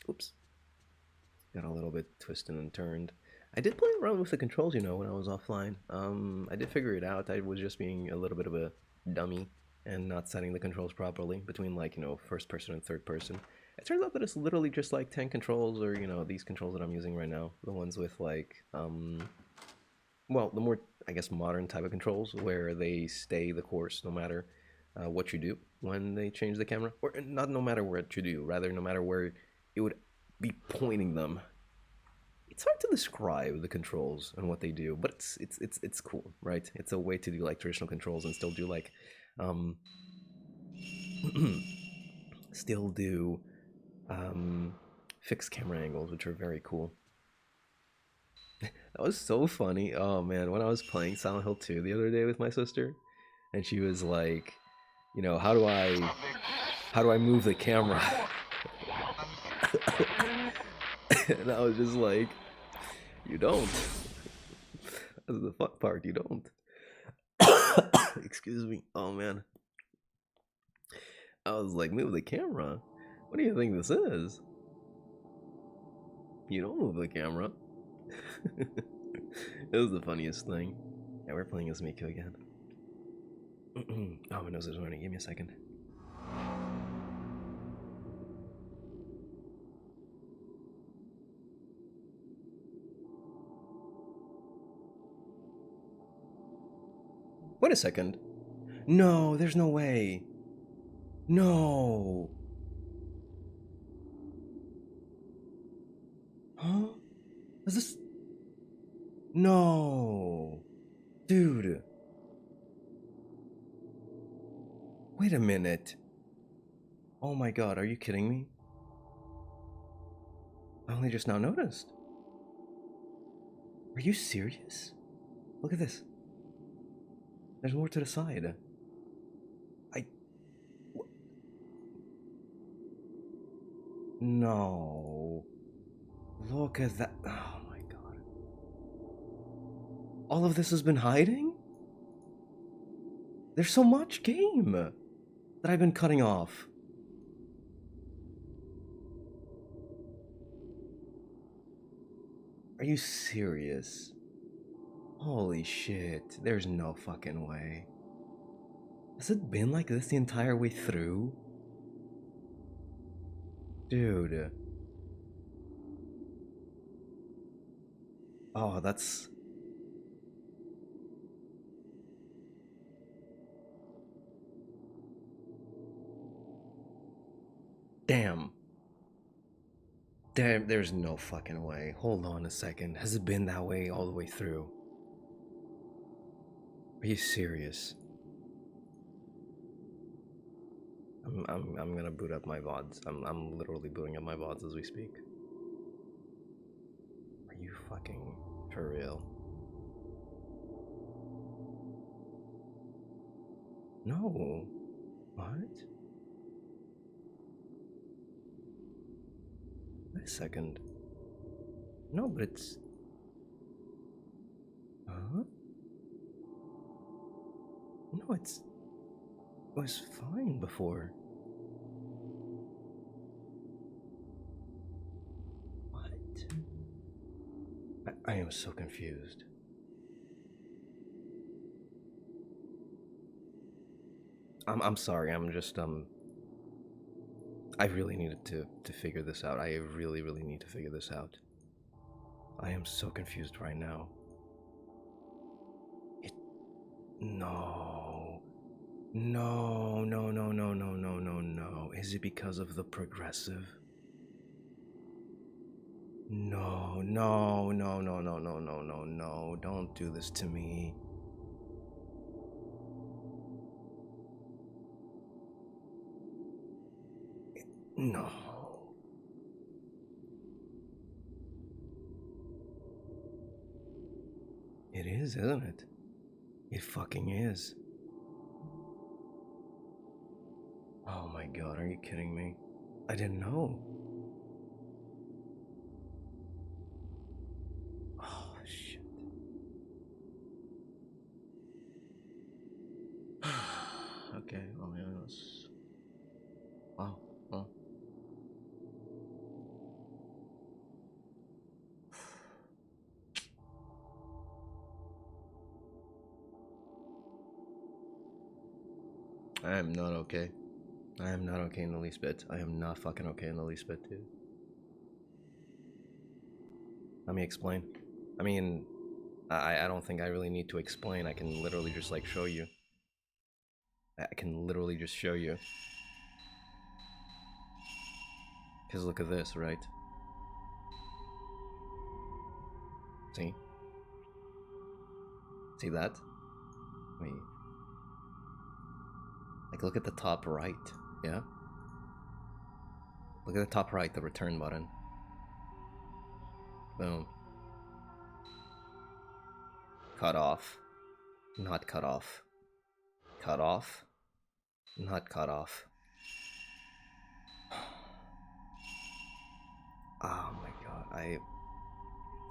Oops. Got a little bit twisted and turned. I did play around with the controls, you know, when I was offline. I did figure it out. I was just being a little bit of a dummy and not setting the controls properly between, like, you know, first person and third person. It turns out that it's literally just like 10 controls, or, you know, these controls that I'm using right now. The ones with, like, well, the more, I guess, modern type of controls where they stay the course no matter what you do when they change the camera. Or not no matter what you do, rather no matter where it would be pointing them. It's hard to describe the controls and what they do, but it's cool, right? It's a way to do like traditional controls and still do like still do fixed camera angles, which are very cool. That was so funny. Oh man, when I was playing Silent Hill 2 the other day with my sister, and she was like, you know, how do I move the camera? And I was just like, you don't. That's the fun part, you don't. Excuse me. Oh man. I was like, move the camera? What do you think this is? You don't move the camera. It was the funniest thing. Yeah, we're playing as Miku again. Oh, my nose is running. Give me a second. Wait a second. No, there's no way. No. Huh? Is this... No. Dude. Wait a minute. Oh my god, are you kidding me? I only just now noticed. Are you serious? Look at this. There's more to the side. No. Look at that. Oh my god. All of this has been hiding? There's so much game that I've been cutting off. Are you serious? Holy shit. There's no fucking way. Has it been like this the entire way through? Dude. Oh, that's... Damn. There's no fucking way. Hold on a second. Has it been that way all the way through? Are you serious? I'm gonna boot up my VODs. I'm literally booting up my VODs as we speak. Are you fucking for real? No. What? Wait a second. No, but it's... Huh? No, it was fine before. What? I am so confused. I'm sorry, I'm just I really needed to figure this out. I really need to figure this out. I am so confused right now. No. No, no, no, no, no, no, no, no. Is it because of the progressive? No, no, no, no, no, no, no, no, no. Don't do this to me. No. It is, isn't it? It fucking is. Oh my god, are you kidding me? I didn't know. Oh shit. Okay, well, yeah, that's... Wow. Oh. I am not okay. I am not okay in the least bit. I am not fucking okay in the least bit, dude. Let me explain. I mean, I don't think I really need to explain. I can literally just like show you. I can literally just show you. Because look at this, right? See? See that? Wait. Like, look at the top right, yeah? Look at the top right, the return button. Boom. Cut off. Not cut off. Cut off. Not cut off. Oh my god,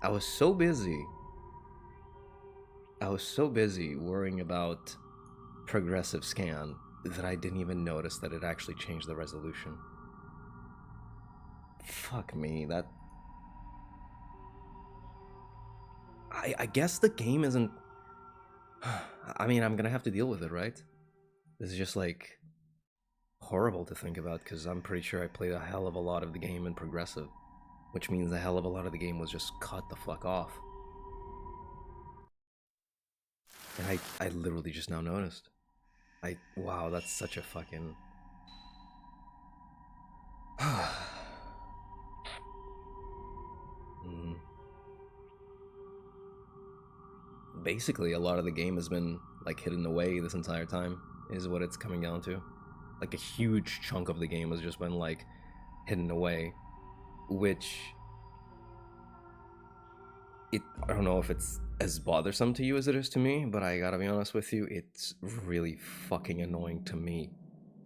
I was so busy. I was so busy worrying about progressive scan that I didn't even notice that it actually changed the resolution. Fuck me, that... I guess the game isn't... I mean, I'm gonna have to deal with it, right? This is just like horrible to think about because I'm pretty sure I played a hell of a lot of the game in progressive, which means a hell of a lot of the game was just cut the fuck off. And I literally just now noticed. Wow, that's such a fucking... Basically, a lot of the game has been like hidden away this entire time, is what it's coming down to. Like a huge chunk of the game has just been like hidden away, which I don't know if it's as bothersome to you as it is to me, but I gotta be honest with you, it's really fucking annoying to me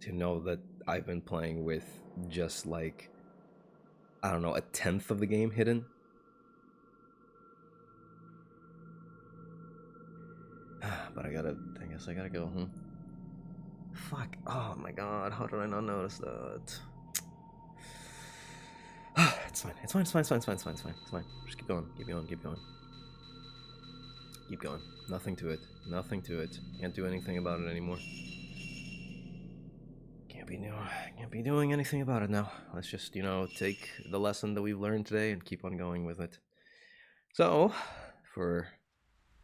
to know that I've been playing with just like, I don't know, 1/10 of the game hidden. But I guess I gotta go, Fuck, oh my god, how did I not notice that? It's fine, it's fine, it's fine, it's fine, it's fine, it's fine, it's fine, it's fine. Just keep going, keep going, keep going. Keep going. Nothing to it. Nothing to it. Can't do anything about it anymore. can't be doing anything about it now. Let's just, take the lesson that we've learned today and keep on going with it. So, for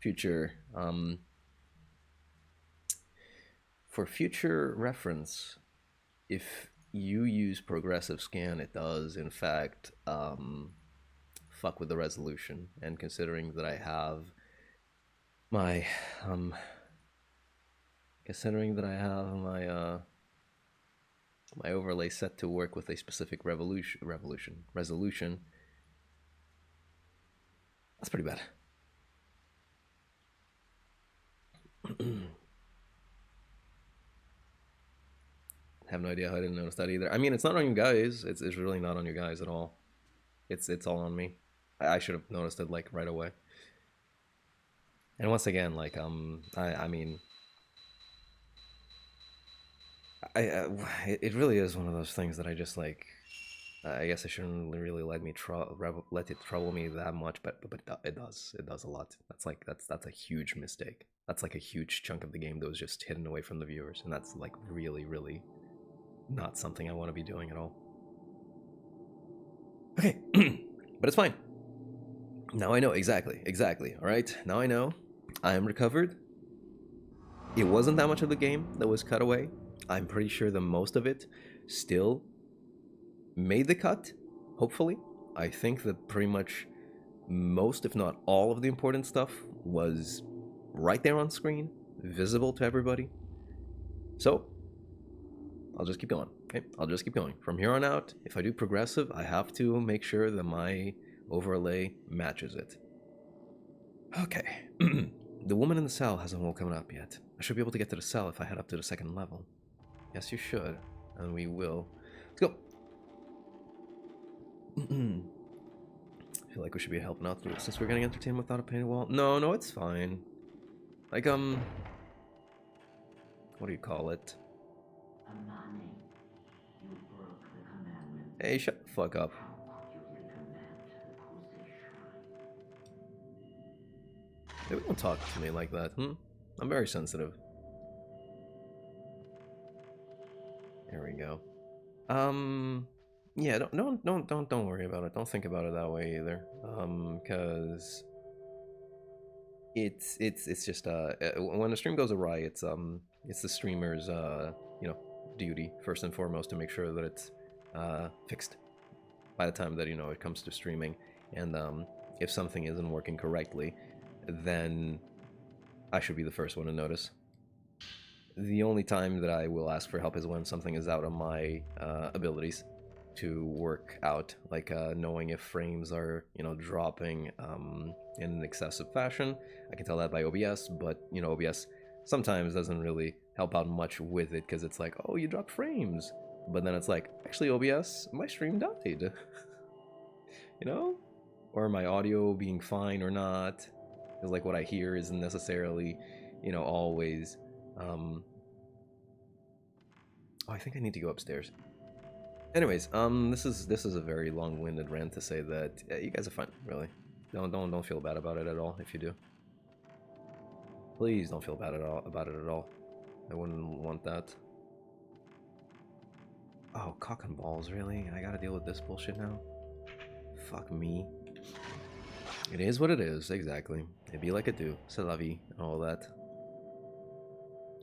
future, reference, if you use progressive scan, it does in fact fuck with the resolution. And considering that I have my my overlay set to work with a specific resolution, that's pretty bad. Have no idea how I didn't notice that either. I mean, it's not on you guys. It's really not on you guys at all. It's all on me. I should have noticed it like right away. And once again, like I mean, it really is one of those things that I just like. I guess I shouldn't really let it trouble me that much, but it does a lot. That's a huge mistake. That's like a huge chunk of the game that was just hidden away from the viewers, and that's like really not something I want to be doing at all. Okay, but it's fine. Now I know exactly. All right, now I know. I am recovered. It wasn't that much of the game that was cut away. I'm pretty sure the most of it still made the cut, hopefully. I think that pretty much most, if not all, of the important stuff was right there on screen, visible to everybody. So, I'll just keep going. Okay, I'll just keep going. From here on out, if I do progressive, I have to make sure that my overlay matches it. Okay. The woman in the cell hasn't woken up yet. I should be able to get to the cell if I head up to the second level. Yes, you should. And we will. Let's go. I feel like we should be helping out since we're getting entertained without a painted wall. No, it's fine. Like, what do you call it? Amani, you broke the commandment. Hey, shut the fuck up. How could you recommend the Kose shrine? Hey, don't talk to me like that, I'm very sensitive. There we go. Yeah, don't worry about it. Don't think about it that way either. Because it's just when the stream goes awry, it's the streamer's duty first and foremost to make sure that it's fixed by the time that it comes to streaming. And if something isn't working correctly, then I should be the first one to notice. The only time that I will ask for help is when something is out of my abilities to work out, like knowing if frames are dropping in an excessive fashion. I can tell that by OBS, but OBS sometimes doesn't really help out much with it, because it's like, oh, you dropped frames, but then it's like, actually OBS, my stream died. Or my audio being fine or not, because like what I hear isn't necessarily always oh, I think I need to go upstairs. Anyways, this is a very long-winded rant to say that you guys are fine, really. Don't feel bad about it at all if you do. Please don't feel bad about it at all. I wouldn't want that. Oh, cock and balls, really? I gotta deal with this bullshit now? Fuck me. It is what it is, exactly. It be like it do. C'est la vie, and all that.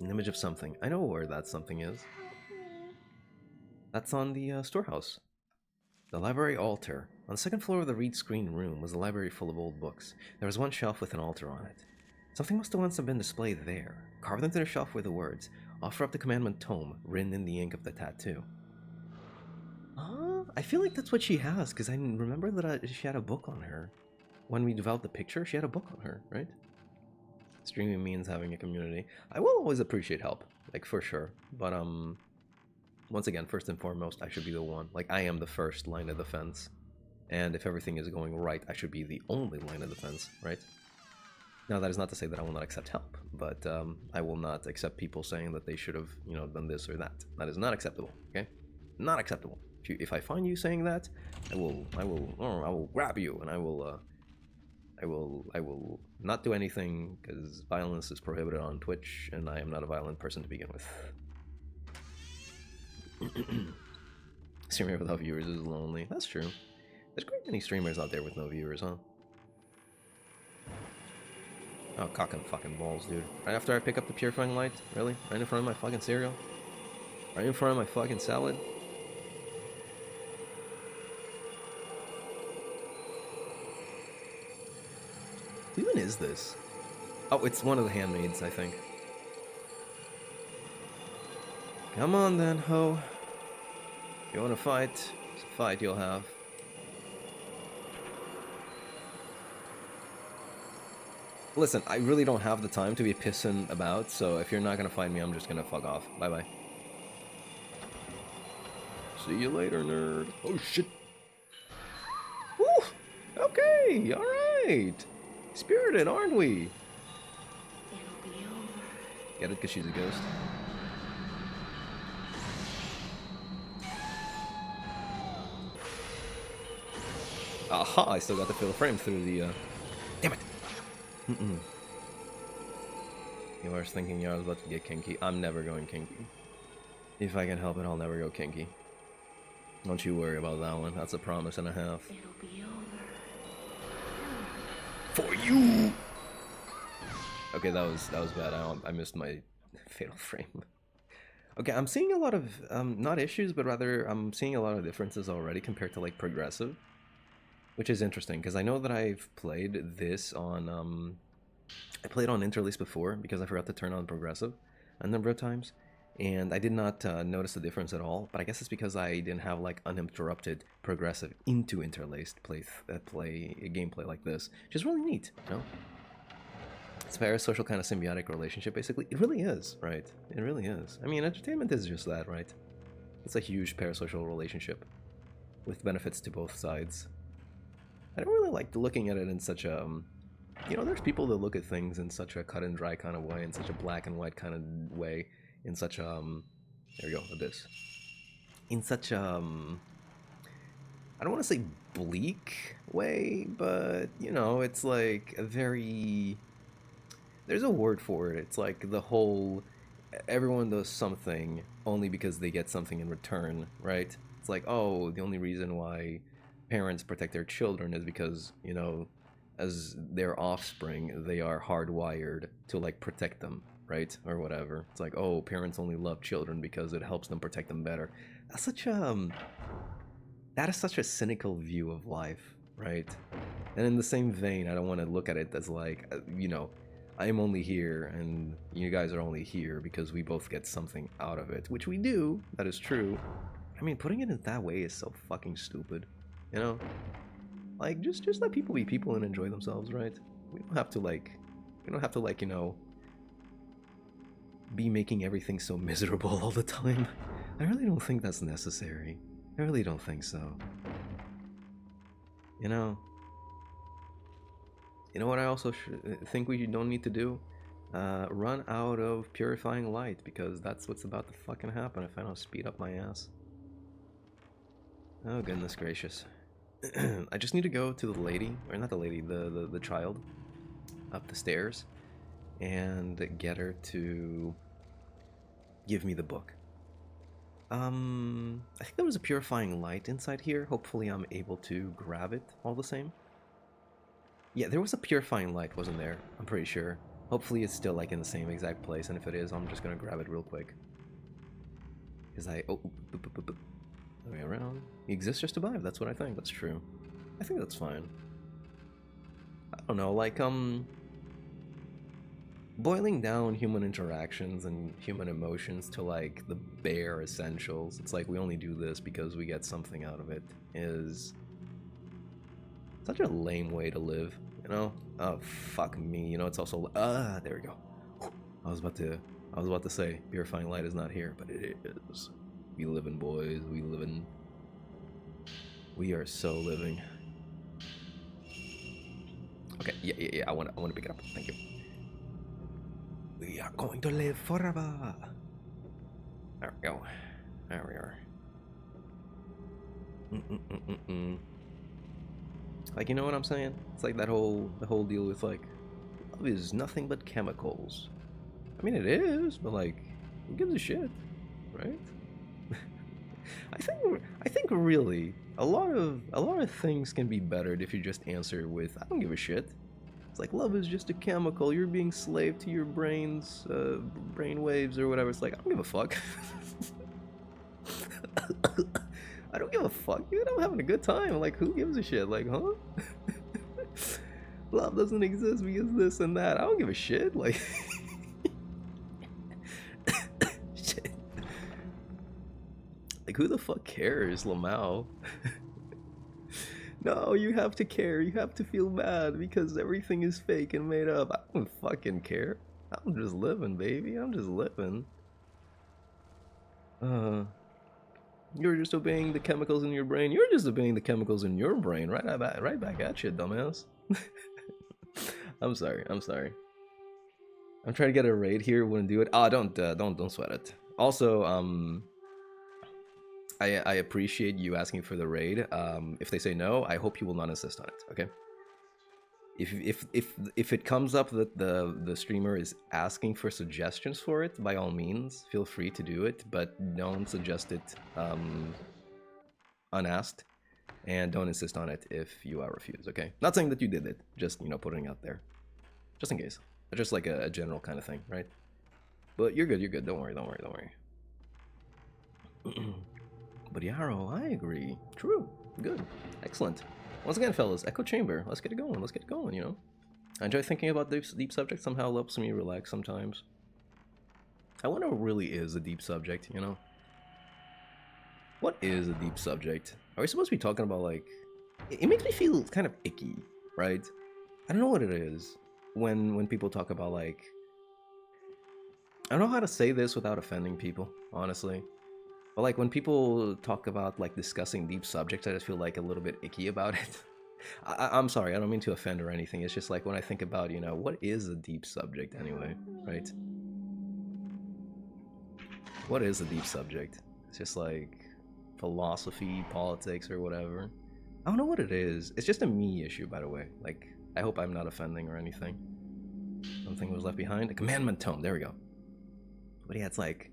An image of something. I know where that something is. That's on the storehouse. The library altar. On the second floor of the read screen room was a library full of old books. There was one shelf with an altar on it. Something must have once been displayed there. Carved into the shelf were the words, "Offer up the commandment tome," written in the ink of the tattoo. I feel like that's what she has, because I remember that she had a book on her. When we developed the picture, she had a book on her, right? Streaming means having a community. I will always appreciate help, like, for sure. But, once again, first and foremost, I should be the one. Like, I am the first line of defense. And if everything is going right, I should be the only line of defense, right? Now, that is not to say that I will not accept help, but I will not accept people saying that they should have, done this or that. That is not acceptable, okay? Not acceptable. If I find you saying that, I will grab you, and I will not do anything, because violence is prohibited on Twitch, and I am not a violent person to begin with. Streamer without viewers is lonely. That's true. There's quite many streamers out there with no viewers, huh? Oh, cock and fucking balls, dude. Right after I pick up the purifying light? Really? Right in front of my fucking cereal? Right in front of my fucking salad? Who even is this? Oh, it's one of the handmaids, I think. Come on then, ho. You wanna fight? It's a fight you'll have. Listen, I really don't have the time to be pissing about, so if you're not gonna find me, I'm just gonna fuck off. Bye-bye. See you later, nerd. Oh, shit. Woo! Okay, alright. Spirited, aren't we? It'll be over. Get it? Because she's a ghost. Aha, I still got to feel the frame through the, Damn it! You were thinking I was about to get kinky. I'm never going kinky. If I can help it, I'll never go kinky. Don't you worry about that one. That's a promise and a half. It'll be over. For you! Okay, that was bad. I missed my fatal frame. Okay, I'm seeing a lot of, not issues, but rather I'm seeing a lot of differences already compared to, like, progressive. Which is interesting, because I know that I've played this on, I played on Interlace before, because I forgot to turn on progressive a number of times, and I did not notice the difference at all, but I guess it's because I didn't have, like, uninterrupted progressive into interlaced gameplay like this, which is really neat, you know? It's a parasocial kind of symbiotic relationship, basically. It really is, right? It really is. I mean, entertainment is just that, right? It's a huge parasocial relationship, with benefits to both sides. I don't really like looking at it in such a, you know, there's people that look at things in such a cut and dry kind of way, in such a black and white kind of way, in such a, there we go, abyss. In such a, I don't want to say bleak way, but, you know, it's like a very, there's a word for it. It's like the whole, everyone does something only because they get something in return, right? It's like, oh, the only reason why parents protect their children is because, you know, as their offspring, they are hardwired to, like, protect them, right? Or whatever. It's like, oh, parents only love children because it helps them protect them better. That's such a, that is such a cynical view of life, right? And in the same vein, I don't want to look at it as like, you know, I'm only here and you guys are only here because we both get something out of it, which we do, that is true. I mean, putting it in that way is so fucking stupid. You know, like just let people be people and enjoy themselves, right? We don't have to like, you know, be making everything so miserable all the time. I really don't think that's necessary. I really don't think so. You know what I also think we don't need to do? Run out of purifying light, because that's what's about to fucking happen if I don't speed up my ass. Oh goodness gracious. I just need to go to the lady, or not the lady, the child, up the stairs, and get her to give me the book. I think there was a purifying light inside here. Hopefully I'm able to grab it all the same. Yeah, there was a purifying light, wasn't there? I'm pretty sure. Hopefully it's still, like, in the same exact place, and if it is, I'm just gonna grab it real quick. Because way around. He exists just to survive, that's what I think. That's true. I think that's fine. I don't know, like, boiling down human interactions and human emotions to, like, the bare essentials, it's like we only do this because we get something out of it, is such a lame way to live, you know? Oh, fuck me, you know, it's also, there we go. I was about to say, purifying light is not here, but it is. We living, boys, we living. We are so living. Okay, yeah, I want to pick it up, thank you. We are going to live forever. There we go. There we are. Like, you know what I'm saying? It's like the whole deal with, like, love is nothing but chemicals. I mean, it is, but, like, who gives a shit, right? I think really a lot of things can be bettered if you just answer with I don't give a shit. It's like love is just a chemical. You're being slave to your brain's brain waves or whatever. It's like I don't give a fuck. I don't give a fuck, dude. I'm having a good time. Like, who gives a shit? Like, huh? Love doesn't exist because this and that. I don't give a shit. Like, shit. Like, who the fuck cares, Lamau? No, you have to care. You have to feel bad because everything is fake and made up. I don't fucking care. I'm just living, baby. I'm just living. You're just obeying the chemicals in your brain. You're just obeying the chemicals in your brain. Right back at you, dumbass. I'm sorry. I'm sorry. I'm trying to get a raid here. Wouldn't do it. Ah, don't sweat it. Also, I appreciate you asking for the raid. If they say no, I hope you will not insist on it. Okay. If it comes up that the streamer is asking for suggestions for it, by all means, feel free to do it, but don't suggest it unasked, and don't insist on it if you are refused. Okay, not saying that you did it, just putting it out there, just in case, just like a general kind of thing, right? But you're good. You're good. Don't worry. Don't worry. Don't worry. But Yarrow, I agree. True. Good. Excellent. Once again, fellas, Echo Chamber. Let's get it going. Let's get it going, I enjoy thinking about deep subjects. Somehow helps me relax sometimes. I wonder what really is a deep subject, What is a deep subject? Are we supposed to be talking about, like... It makes me feel kind of icky, right? I don't know what it is when people talk about, like... I don't know how to say this without offending people, honestly. But like when people talk about like discussing deep subjects, I just feel like a little bit icky about it. I'm sorry, I don't mean to offend or anything. It's just like when I think about, what is a deep subject anyway, right? What is a deep subject? It's just like philosophy, politics, or whatever. I don't know what it is. It's just a me issue, by the way. Like, I hope I'm not offending or anything. Something was left behind. A commandment tome, there we go. But yeah, it's like...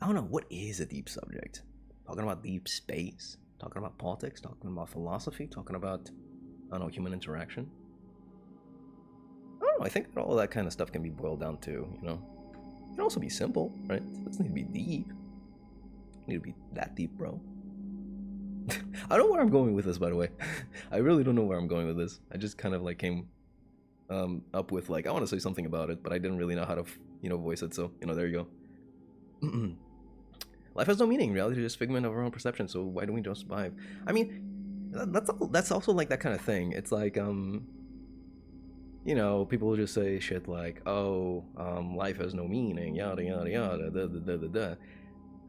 I don't know, what is a deep subject? Talking about deep space? Talking about politics? Talking about philosophy? Talking about, I don't know, human interaction? I don't know, I think that all that kind of stuff can be boiled down to, It can also be simple, right? It doesn't need to be deep. It need to be that deep, bro. I don't know where I'm going with this, by the way. I really don't know where I'm going with this. I just kind of like came up with like, I want to say something about it, but I didn't really know how to, voice it, so, there you go. Life has no meaning. Reality is just figment of our own perception. So why do we just survive? I mean, that's also like that kind of thing. It's like people will just say shit like, "Oh, life has no meaning." Yada yada yada. Da da da da da.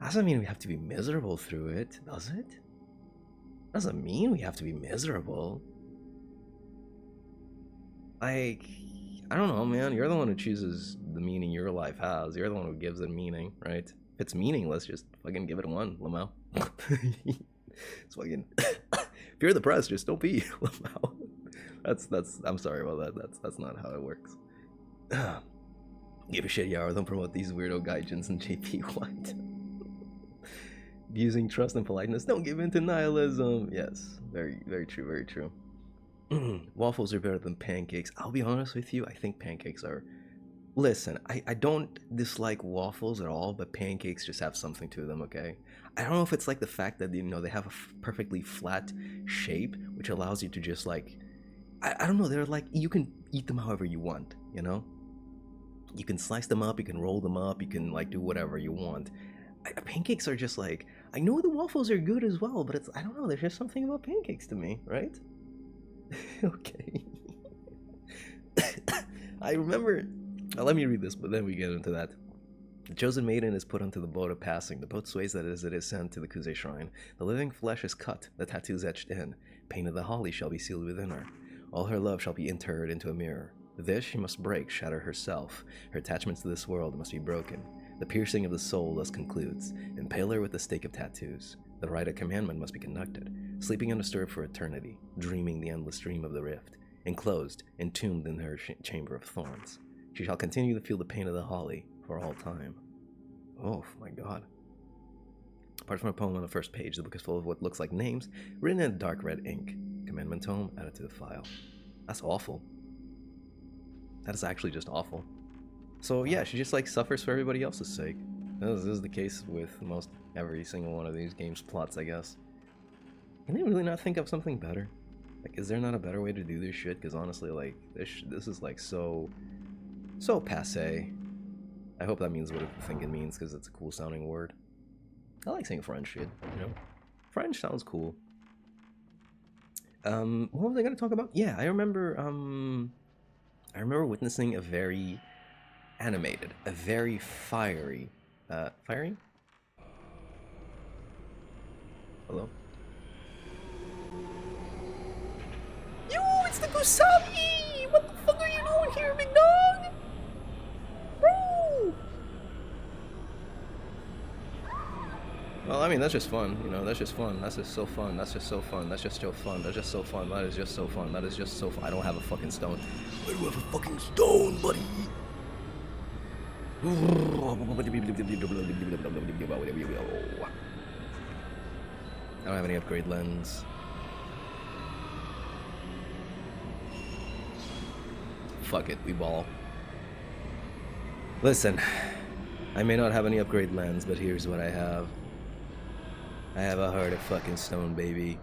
Doesn't mean we have to be miserable through it, does it? Doesn't mean we have to be miserable. Like, I don't know, man. You're the one who chooses the meaning your life has. You're the one who gives it meaning, right? If it's meaningless, just fucking give it one, Lamau. It's fucking... If you're depressed, just don't be, Lamau. That's, I'm sorry about that. That's not how it works. Give a shit, Yara. Don't promote these weirdo gaijins and JP White. Abusing trust and politeness. Don't give in to nihilism. Yes, very, very true, very true. Waffles are better than pancakes. I'll be honest with you, I think pancakes are... Listen, I don't dislike waffles at all, but pancakes just have something to them, okay? I don't know if it's like the fact that, they have a perfectly flat shape, which allows you to just like... I don't know, they're like, you can eat them however you want, You can slice them up, you can roll them up, you can like do whatever you want. Pancakes are just like... I know the waffles are good as well, but it's... I don't know, there's just something about pancakes to me, right? Okay. I remember... let me read this, but then we get into that. The chosen maiden is put onto the boat of passing. The boat sways as it is sent to the Kuze shrine. The living flesh is cut, the tattoos etched in. Pain of the holly shall be sealed within her. All her love shall be interred into a mirror. This she must break, shatter herself. Her attachments to this world must be broken. The piercing of the soul thus concludes. Impale her with the stake of tattoos. The rite of commandment must be conducted. Sleeping undisturbed for eternity, dreaming the endless dream of the rift. Enclosed, entombed in her chamber of thorns. She shall continue to feel the pain of the holly for all time. Oh my god. Apart from a poem on the first page, the book is full of what looks like names written in dark red ink. Commandment tome added to the file. That's awful. That is actually just awful. So yeah, she just like suffers for everybody else's sake. This is the case with most every single one of these games' plots, I guess. Can they really not think of something better? Like, is there not a better way to do this shit? Because honestly, like, this is like so passé. I hope that means what I think it means, because it's a cool sounding word. I like saying French shit, you know? French sounds cool. What was I gonna talk about? Yeah, I remember witnessing a very animated, a very fiery, fiery? Hello? Yo, it's the Kusabi! What the fuck are you doing here, big dog? Bro! Well, I mean, that's just fun, you know, that's just fun. That's just so fun. That's just so fun. That's just so fun. That's just so fun. That is just so fun. That is just so fun. I don't have a fucking stone. I do have a fucking stone, buddy! I don't have any upgrade lens. Fuck it, we ball. Listen, I may not have any upgrade lens, but here's what I have. I have a heart of fucking stone, baby.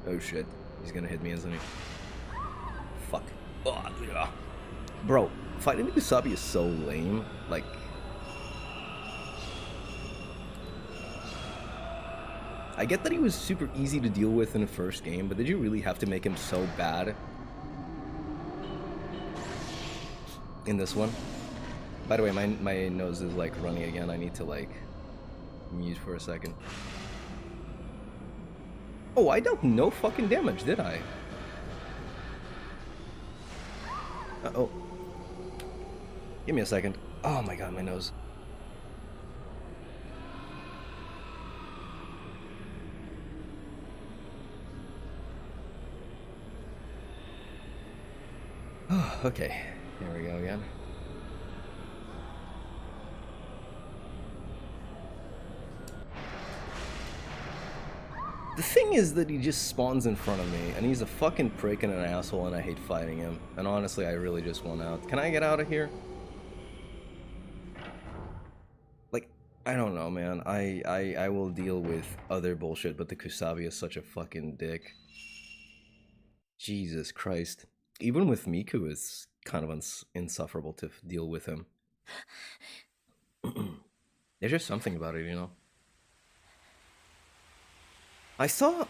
Oh shit, he's gonna hit me, isn't he? Fuck. Oh, yeah. Bro, fighting the Kusabi is so lame. Like, I get that he was super easy to deal with in the first game, but did you really have to make him so bad in this one? By the way, my nose is like running again. I need to like mute for a second. Oh, I dealt no fucking damage, did I? Uh-oh. Give me a second. Oh my god, my nose. Okay, here we go again. The thing is that he just spawns in front of me, and he's a fucking prick and an asshole, and I hate fighting him. And honestly, I really just want out. Can I get out of here? Like, I don't know, man. I will deal with other bullshit, but the Kusabi is such a fucking dick. Jesus Christ. Even with Miku, it's kind of insufferable to deal with him. There's just something about it, you know? I saw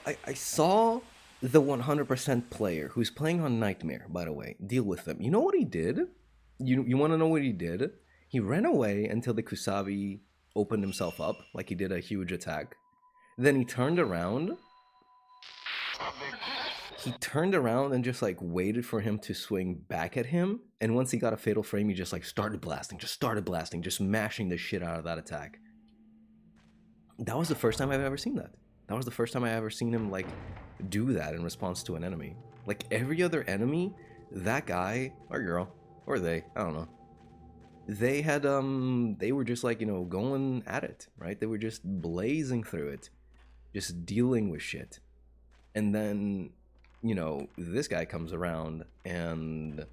the 100% player who's playing on Nightmare, by the way, deal with them. You know what he did? You want to know what he did? He ran away until the Kusabi opened himself up, like he did a huge attack. Then he turned around. He turned around and just like waited for him to swing back at him. And once he got a fatal frame, he just like started blasting, just mashing the shit out of that attack. That was the first time I've ever seen that. That was the first time I ever seen him like do that in response to an enemy. Like every other enemy, that guy or girl or they, I don't know. They had they were just like, you know, going at it, right? They were just blazing through it, just dealing with shit. And then, you know, this guy comes around and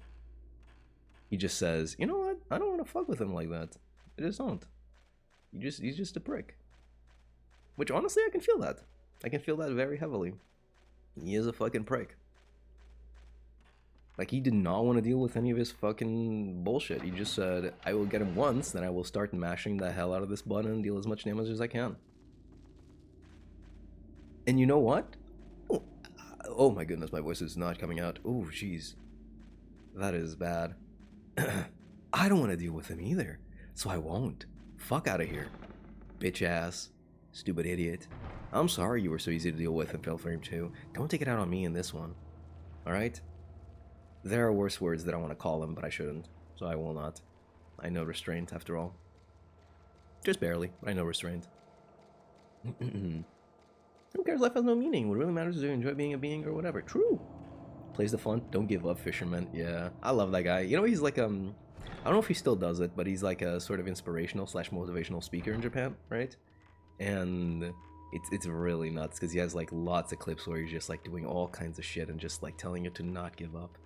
he just says, "You know what? I don't want to fuck with him like that. I just don't. He's just a prick." Which, honestly, I can feel that. I can feel that very heavily. He is a fucking prick. Like, he did not want to deal with any of his fucking bullshit. He just said, I will get him once, then I will start mashing the hell out of this button and deal as much damage as I can. And you know what? Oh my goodness, my voice is not coming out. Oh, jeez. That is bad. I don't want to deal with him either, so I won't. Fuck out of here. Bitch ass. Stupid idiot. I'm sorry you were so easy to deal with in Fatal Frame 2. Don't take it out on me in this one. Alright? There are worse words that I want to call him, but I shouldn't. So I will not. I know restraint, after all. Just barely, but I know restraint. Who cares? Life has no meaning. What really matters is to enjoy being a being or whatever. True. Plays the font. Don't give up, fisherman. Yeah. I love that guy. You know, he's like, I don't know if he still does it, but he's like a sort of inspirational slash motivational speaker in Japan, right? And it's really nuts because he has like lots of clips where he's just like doing all kinds of shit and just like telling you to not give up.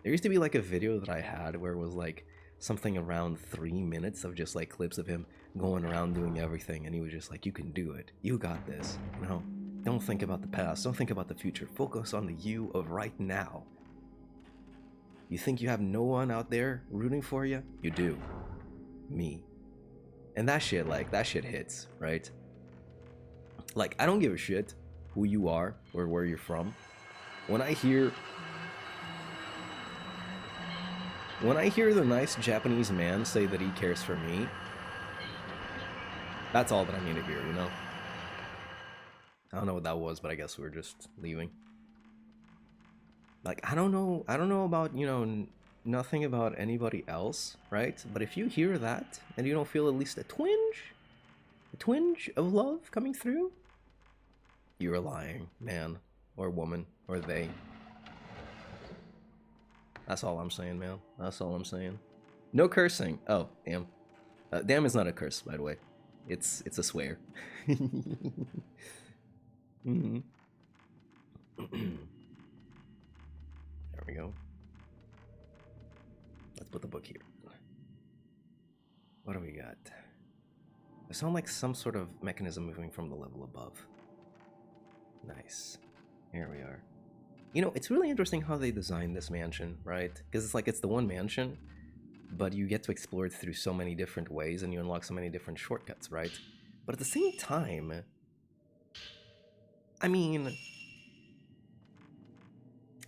There used to be like a video that I had where it was like something around 3 minutes of just like clips of him going around doing everything, and he was just like, you can do it, you got this, you know, don't think about the past, don't think about the future, focus on the you of right now. You think you have no one out there rooting for you? You do. Me. And that shit, like, that shit hits, right? Like, I don't give a shit who you are or where you're from. When I hear the nice Japanese man say that he cares for me, that's all that I need to hear, you know? I don't know what that was, but I guess we're just leaving. Like, I don't know about, you know, nothing about anybody else, right? But if you hear that and you don't feel at least a twinge of love coming through, you're lying, man, or woman, or they. That's all I'm saying, man. That's all I'm saying. No cursing. Oh, damn. Damn is not a curse, by the way. It's a swear. Mm-hmm. There we go. Let's put the book here. What do we got? It sounds like some sort of mechanism moving from the level above. Nice. Here we are. You know, it's really interesting how they designed this mansion, right? Because it's like it's the one mansion, but you get to explore it through so many different ways and you unlock so many different shortcuts, right? But at the same time, I mean,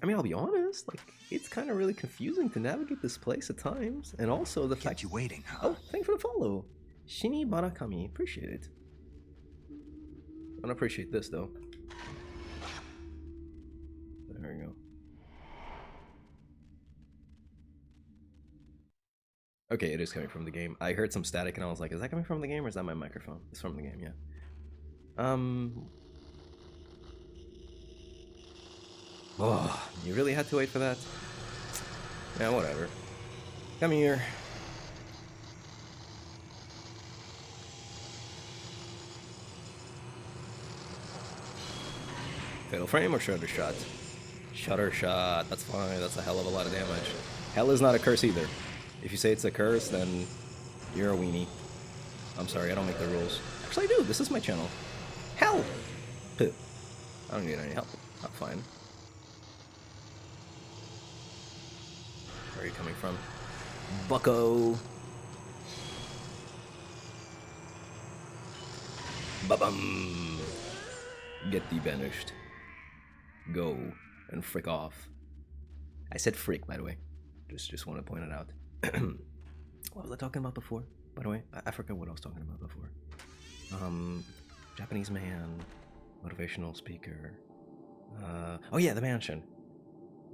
I'll be honest, like, it's kind of really confusing to navigate this place at times. And also the fact... you waiting, huh? Oh, thanks for the follow. Shini Barakami, appreciate it. I don't appreciate this, though. There we go. Okay, it is coming from the game. I heard some static and I was like, is that coming from the game or is that my microphone? It's from the game, yeah. Oh, you really had to wait for that? Yeah, whatever. Come here. Fatal frame or shutter shot? Shutter shot. That's fine. That's a hell of a lot of damage. Hell is not a curse either. If you say it's a curse, then you're a weenie. I'm sorry, I don't make the rules. Actually, I do. This is my channel. Help! I don't need any help. I'm fine. Where are you coming from? Bucko! Ba-bum! Get thee banished. Go and frick off. I said frick, by the way. Just want to point it out. What was I talking about before? By the way, I forgot what I was talking about before. Japanese man, motivational speaker. Oh yeah, the mansion.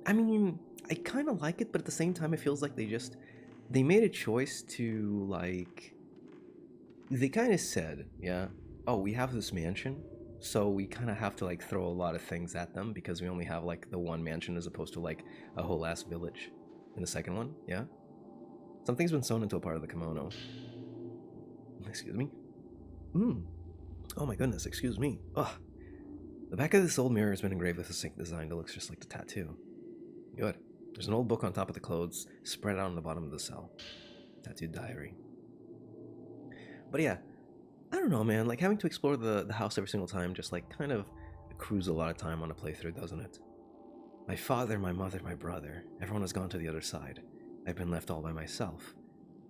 I mean, I kind of like it, but at the same time, it feels like they made a choice to, like, they kind of said, yeah, oh, we have this mansion, so we kind of have to, like, throw a lot of things at them because we only have, like, the one mansion as opposed to, like, a whole ass village in the second one, yeah? Something's been sewn into a part of the kimono. Excuse me? Oh my goodness, excuse me. Ugh. The back of this old mirror has been engraved with a sick design that looks just like the tattoo. Good. There's an old book on top of the clothes, spread out on the bottom of the cell. Tattooed diary. But yeah, I don't know, man. Like, having to explore the house every single time just, like, kind of accrues a lot of time on a playthrough, doesn't it? My father, my mother, my brother, everyone has gone to the other side. I've been left all by myself.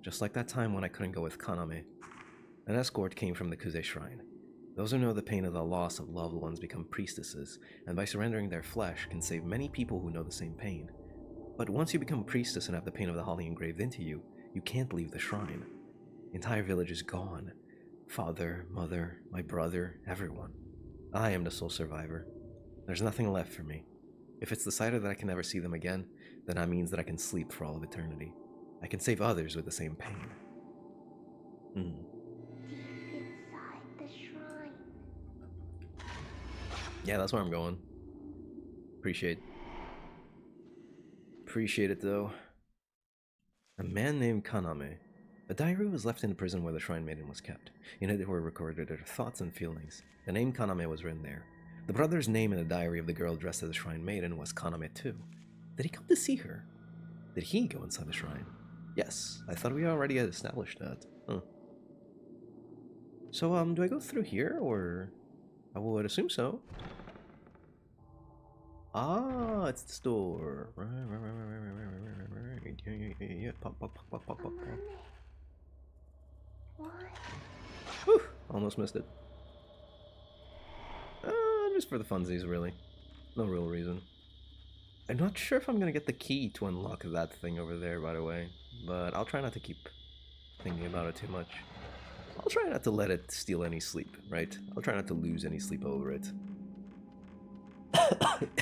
Just like that time when I couldn't go with Kaname. An escort came from the Kuze Shrine. Those who know the pain of the loss of loved ones become priestesses, and by surrendering their flesh can save many people who know the same pain. But once you become a priestess and have the pain of the holly engraved into you, you can't leave the shrine. The entire village is gone. Father, mother, my brother, everyone. I am the sole survivor. There's nothing left for me. If it's decided that I can never see them again, then that means that I can sleep for all of eternity. I can save others with the same pain. Inside the shrine. Yeah, that's where I'm going. Appreciate it, though. A man named Kaname. A diary was left in the prison where the Shrine Maiden was kept. In it were recorded her thoughts and feelings. The name Kaname was written there. The brother's name in the diary of the girl dressed as a Shrine Maiden was Kaname too. Did he come to see her? Did he go inside the shrine? Yes, I thought we already had established that. Huh. So, do I go through here, or... I would assume so. Ah, it's the store. Right. Yeah. Pop. Why? Whew, almost missed it. Just for the funsies, really. No real reason. I'm not sure if I'm gonna get the key to unlock that thing over there, by the way. But I'll try not to keep thinking about it too much. I'll try not to let it steal any sleep, right? I'll try not to lose any sleep over it.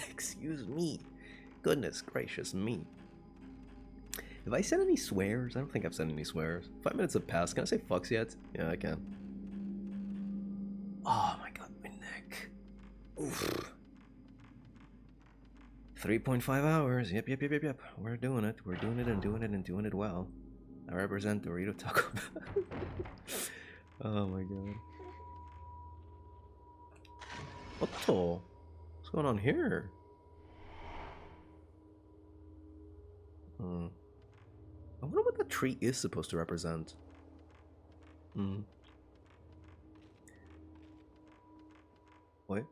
Excuse me. Goodness gracious me. Have I said any swears? I don't think I've said any swears. 5 minutes have passed. Can I say fucks yet? Yeah, I can. Oh my god, my neck. Oof. 3.5 hours. Yep. We're doing it. We're doing it and doing it well. I represent Dorito Taco Bell. Oh my god. What the? What's going on here? I wonder what that tree is supposed to represent. Wait.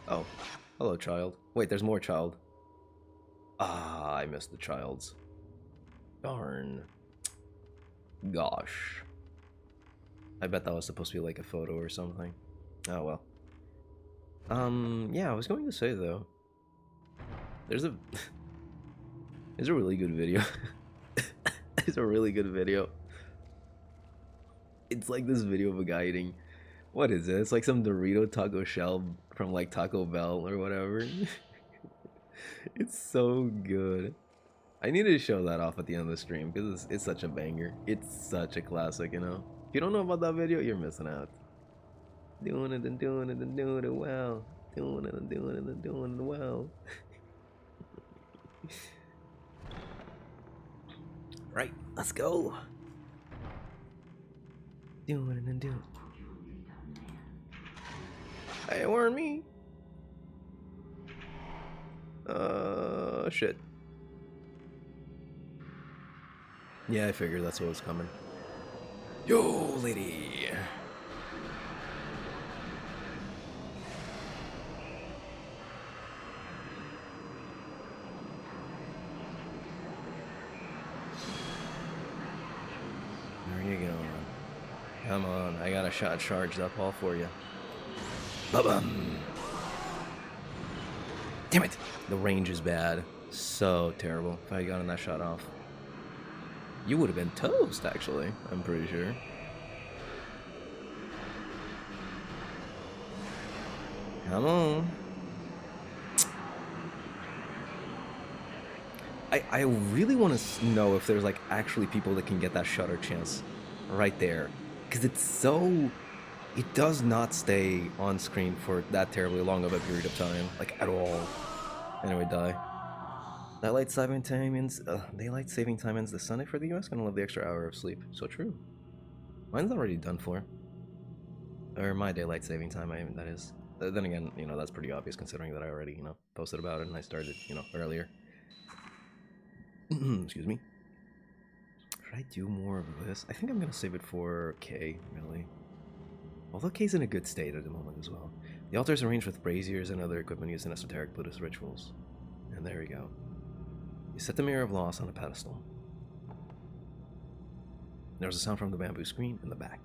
Oh. Hello, child. Wait, there's more child. Ah, I missed the childs. Darn. Gosh. I bet that was supposed to be like a photo or something. Oh well. Yeah, I was going to say though. There's a really good video. It's a really good video. It's like this video of a guy eating, what is it? It's like some Dorito taco shell from like Taco Bell or whatever. It's so good. I need to show that off at the end of the stream because it's such a banger. It's such a classic, you know. If you don't know about that video, you're missing out. Doing it and doing it and doing it well. Doing it and doing it and doing it well. Right, let's go. Doing it and doing it. Hey, it weren't me. Shit. Yeah, I figured that's what was coming. Yo, lady. There you go. Come on, I got a shot charged up all for you. Ba-bum. Damn it! The range is bad. So terrible. If I had gotten that shot off, you would have been toast, actually. I'm pretty sure. Come on. I really want to know if there's like actually people that can get that shutter chance right there. Because it's so... It does not stay on screen for that terribly long of a period of time. Like, at all. Anyway, die. Daylight saving time ends this Sunday for the US. Gonna love the extra hour of sleep. So true. Mine's already done for. Or my daylight saving time, that is. Then again, you know, that's pretty obvious considering that I already, you know, posted about it and I started, you know, earlier. Excuse me. Should I do more of this? I think I'm gonna save it for K, really. Although K's in a good state at the moment as well. The altar is arranged with braziers and other equipment used in esoteric Buddhist rituals. And there we go. You set the Mirror of Loss on a pedestal. There was a sound from the bamboo screen in the back.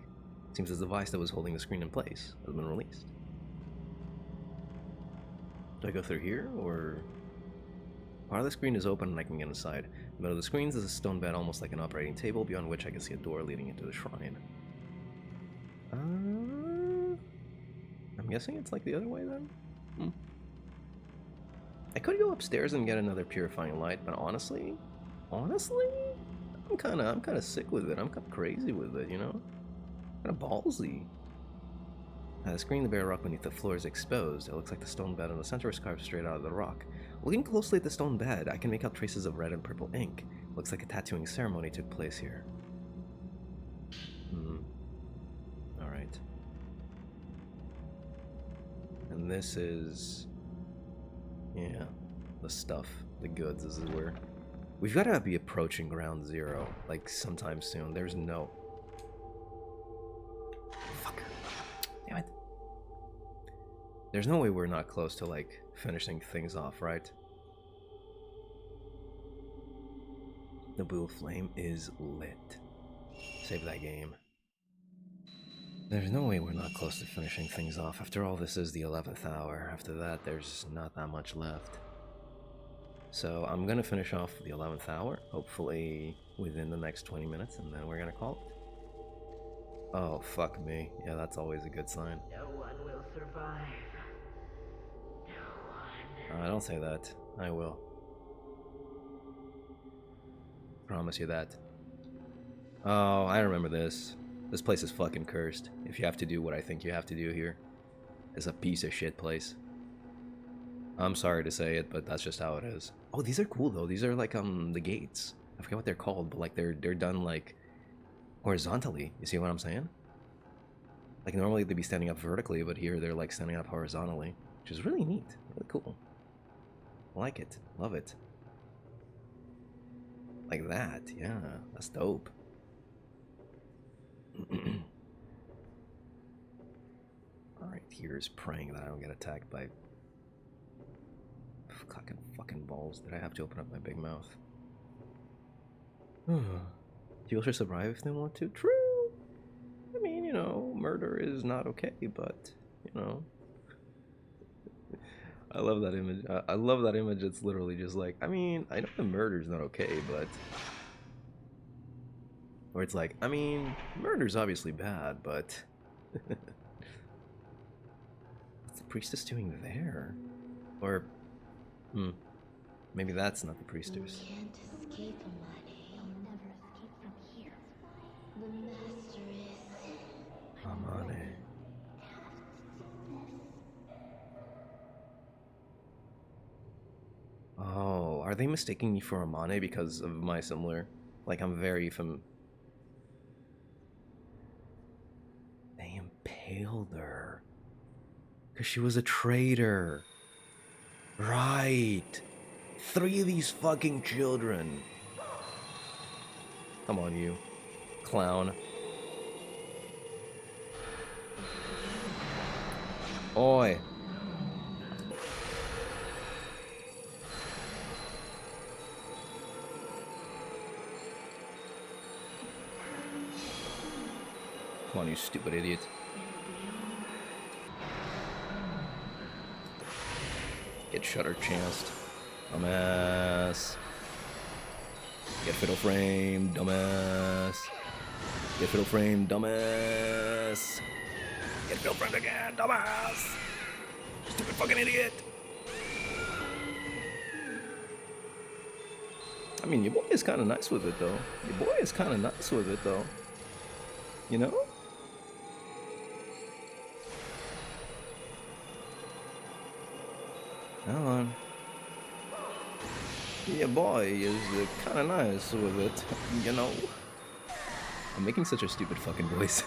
It seems the device that was holding the screen in place has been released. Do I go through here, or... Part of the screen is open and I can get inside. In the middle of the screens is a stone bed almost like an operating table, beyond which I can see a door leading into the shrine. I'm guessing it's like the other way then? I could go upstairs and get another purifying light, but honestly, I'm kind of sick with it. I'm kind of crazy with it, you know? Kind of ballsy. The screen, the bare rock beneath the floor is exposed. It looks like the stone bed in the center is carved straight out of the rock. Looking closely at the stone bed, I can make out traces of red and purple ink. Looks like a tattooing ceremony took place here. Alright. And this is... yeah, the stuff, the goods. This is where... we've got to be approaching ground zero, like, sometime soon. There's no... fucker. Damn it. There's no way we're not close to, like, finishing things off, right? The blue flame is lit. Save that game. There's no way we're not close to finishing things off. After all, this is the 11th hour. After that, there's not that much left. So I'm gonna finish off the 11th hour, hopefully within the next 20 minutes, and then we're gonna call it. Oh, fuck me. Yeah, that's always a good sign. No one will survive. No one. Don't say that. I will. Promise you that. Oh, I remember this. This place is fucking cursed. If you have to do what I think you have to do here. It's a piece of shit place. I'm sorry to say it, but that's just how it is. Oh, these are cool though. These are like the gates. I forget what they're called, but like they're done like horizontally. You see what I'm saying? Like normally they'd be standing up vertically, but here they're like standing up horizontally, which is really neat. Really cool. I like it. Love it. Like that. Yeah, that's dope. Alright, here's praying that I don't get attacked by fucking balls. Did I have to open up my big mouth? People should survive if they want to. True! I mean, you know, murder is not okay, but, you know. I love that image. I love that image. It's literally just like, I mean, I know the murder's not okay, but... Or it's like, I mean, murder's obviously bad, but... What's the priestess doing there? Or... maybe that's not the priestess. You can't escape, Amane. You'll never escape from here. The master is... Amane. Oh, are they mistaking me for Amane because of my similar... Like, I'm very They impaled her. Because she was a traitor. Right. 3 of these fucking children. Come on, you. Clown. Oi. Come on, you stupid idiot. Get shutter chanced. Dumbass. Get fiddle frame, dumbass. Get fiddle frame, dumbass. Get fiddle framed again, dumbass. Stupid fucking idiot. I mean, your boy is kind of nice with it, though. Your boy is kind of nice with it, though. You know? Come on. Your boy is kind of nice with it, you know? I'm making such a stupid fucking voice.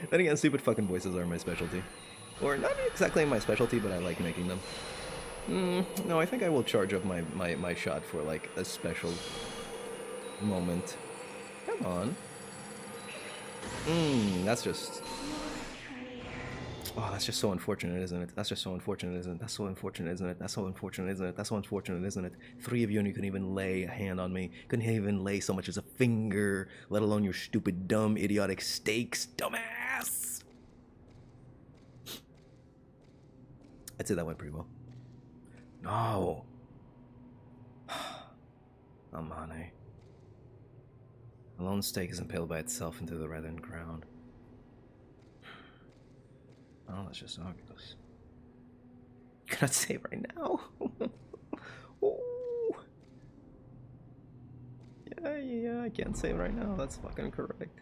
Then again, stupid fucking voices are my specialty. Or not exactly my specialty, but I like making them. No, I think I will charge up my shot for like a special moment. Come on. That's just... Oh, that's just so unfortunate, isn't it? That's just so unfortunate, isn't it? That's so unfortunate, isn't it? That's so unfortunate, isn't it? That's so unfortunate, isn't it? 3 of you and you couldn't even lay a hand on me. Couldn't even lay so much as a finger, let alone your stupid, dumb, idiotic stakes. Dumbass! I'd say that went pretty well. No! Amane. A lone stake is impaled by itself into the reddened ground. Oh, that's just obvious. You cannot save right now. Ooh. Yeah, I can't save right now. That's fucking correct.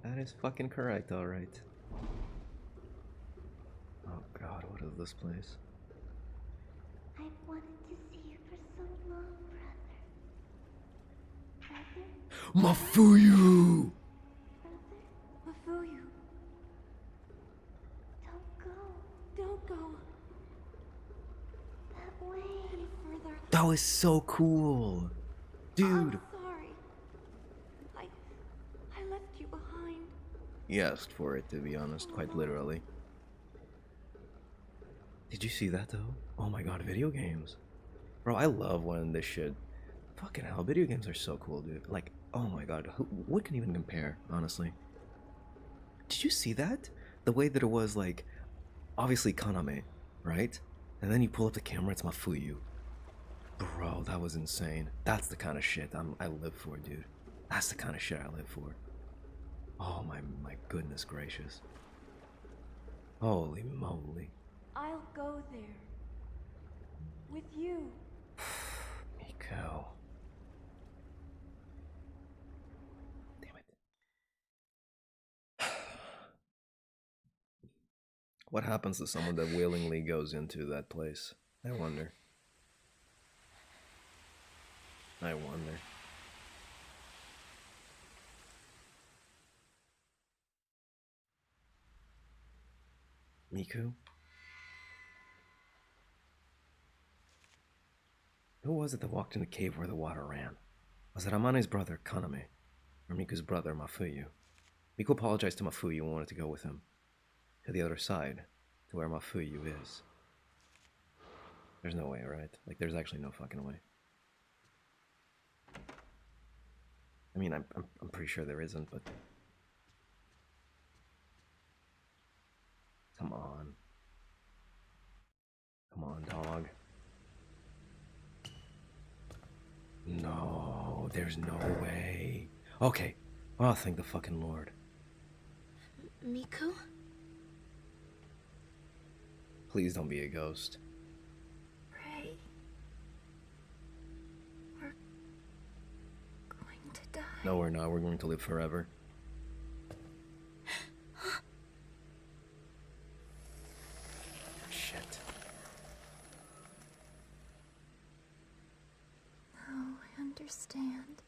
That is fucking correct, alright. What is this place? I've wanted to see you for so long, brother. Mafuyu! Mafuyu, Don't go don't go that way. any further. That was so cool! Dude! I'm sorry. I left you behind. He asked for it, to be honest, quite literally. Did you see that though? Oh my god, video games. Bro, I love when this shit. Fucking hell, video games are so cool, dude. Like, oh my god, what can even compare, honestly? Did you see that? The way that it was like, obviously Kaname, right? And then you pull up the camera, it's Mafuyu. Bro, that was insane. That's the kind of shit I live for, dude. That's the kind of shit I live for. Oh my goodness gracious. Holy moly. I'll go there. With you. Miko. Damn it. What happens to someone that willingly goes into that place? I wonder. I wonder. Miku? Who was it that walked in the cave where the water ran? Was it Amane's brother, Kaname? Or Miku's brother, Mafuyu? Miku apologized to Mafuyu and wanted to go with him. To the other side. To where Mafuyu is. There's no way, right? Like, there's actually no fucking way. I mean, I'm pretty sure there isn't, but... Come on. Come on, dog. No, there's no way. Okay. Oh, thank the fucking Lord. Miku? Please don't be a ghost. Pray. We're going to die. No, we're not. We're going to live forever. Shit. Now I understand.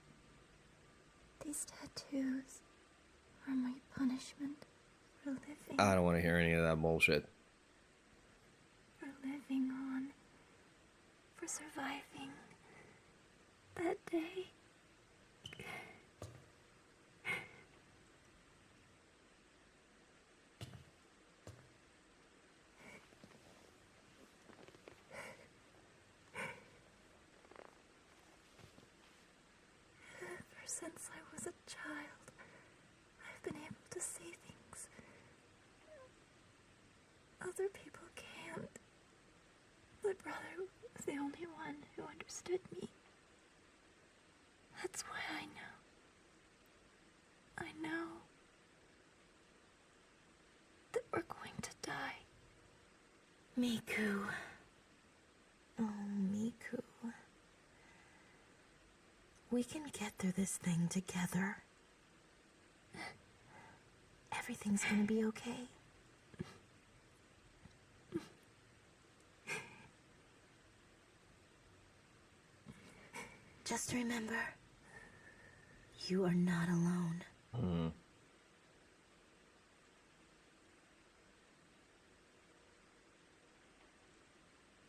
These tattoos are my punishment for living. I don't want to hear any of that bullshit. For living on. For surviving that day. Ever since I was a child, I've been able to see things other people can't. My brother was the only one who understood me. That's why I know. I know that we're going to die. Miku. Oh, Miku. We can get through this thing together. Everything's gonna be okay. Just remember, you are not alone.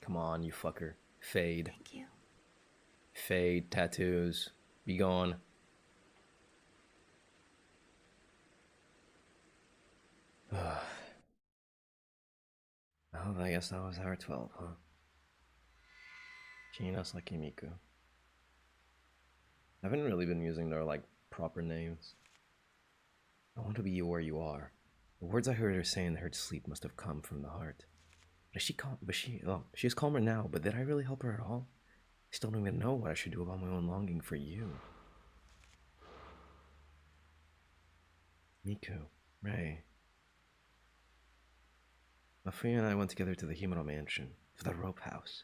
Come on, you fucker. Fade. Thank you. Fade, tattoos. Be gone. Well, I guess that was our 12, huh? Chinasaki Miku. I haven't really been using their, like, proper names. I want to be where you are. The words I heard her say in her sleep must have come from the heart. But is she calm? She's calmer now, but did I really help her at all? I still don't even know what I should do about my own longing for you. Miku, Ray. Mafuyu and I went together to the Himuro mansion, to the rope house.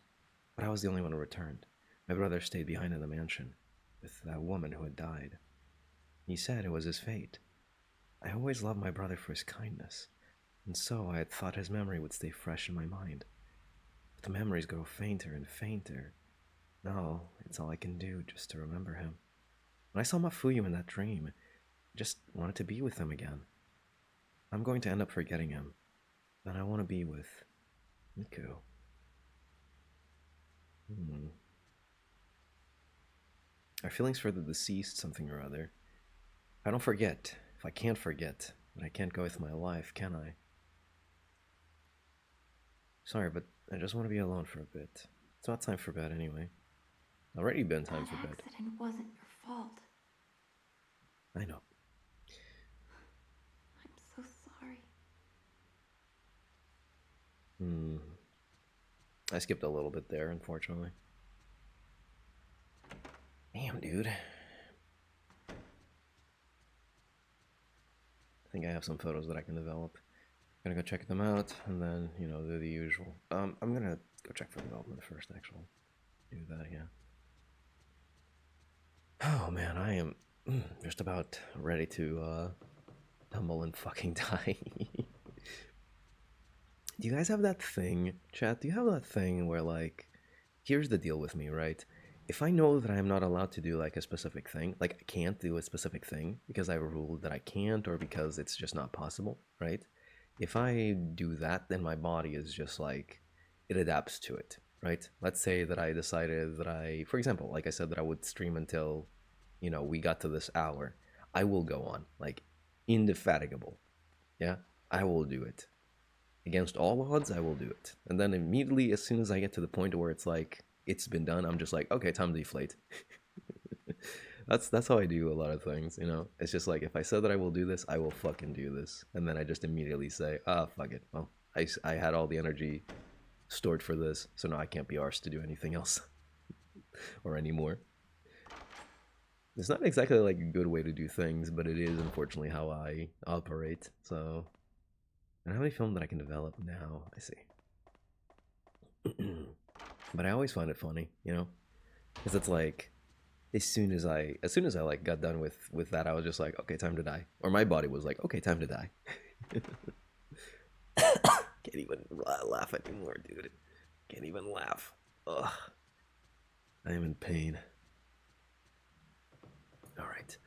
But I was the only one who returned. My brother stayed behind in the mansion, with that woman who had died. He said it was his fate. I always loved my brother for his kindness. and so I had thought his memory would stay fresh in my mind. But the memories grow fainter and fainter. Now, it's all I can do just to remember him. When I saw Mafuyu in that dream, I just wanted to be with him again. I'm going to end up forgetting him. And I want to be with Miku. Our feelings for the deceased, something or other. If I don't forget, if I can't forget, then I can't go with my life, can I? Sorry, but I just want to be alone for a bit. It's not time for bed anyway. Already been time for bed. That accident wasn't your fault. I know. I'm so sorry. I skipped a little bit there, unfortunately. Damn, dude. I think I have some photos that I can develop. I'm gonna go check them out, and then, you know, do the usual. I'm gonna go check for development first, actually. Do that, yeah. Oh, man, I am just about ready to, tumble and fucking die. Do you guys have that thing, chat? Do you have that thing where, like, here's the deal with me, right? If I know that I'm not allowed to do, like, a specific thing, like, I can't do a specific thing because I ruled that I can't or because it's just not possible, right? If I do that, then my body is just, like, it adapts to it, right? Let's say that I decided that for example, like I said, that I would stream until, you know, we got to this hour. I will go on, like, indefatigable, yeah? I will do it. Against all odds, I will do it. And then immediately, as soon as I get to the point where it's like, it's been done, I'm just like, okay, time to deflate. That's how I do a lot of things, you know? It's just like, if I said that I will do this, I will fucking do this. And then I just immediately say, fuck it. Well, I had all the energy stored for this, so now I can't be arsed to do anything else. Or anymore. It's not exactly like a good way to do things, but it is unfortunately how I operate, so... And how many film that I can develop now? I see. But I always find it funny, you know, because it's like, as soon as I like got done with that, I was just like, okay, time to die. Or my body was like, okay, time to die. Can't even laugh anymore, dude. Can't even laugh. Ugh. I am in pain. All right.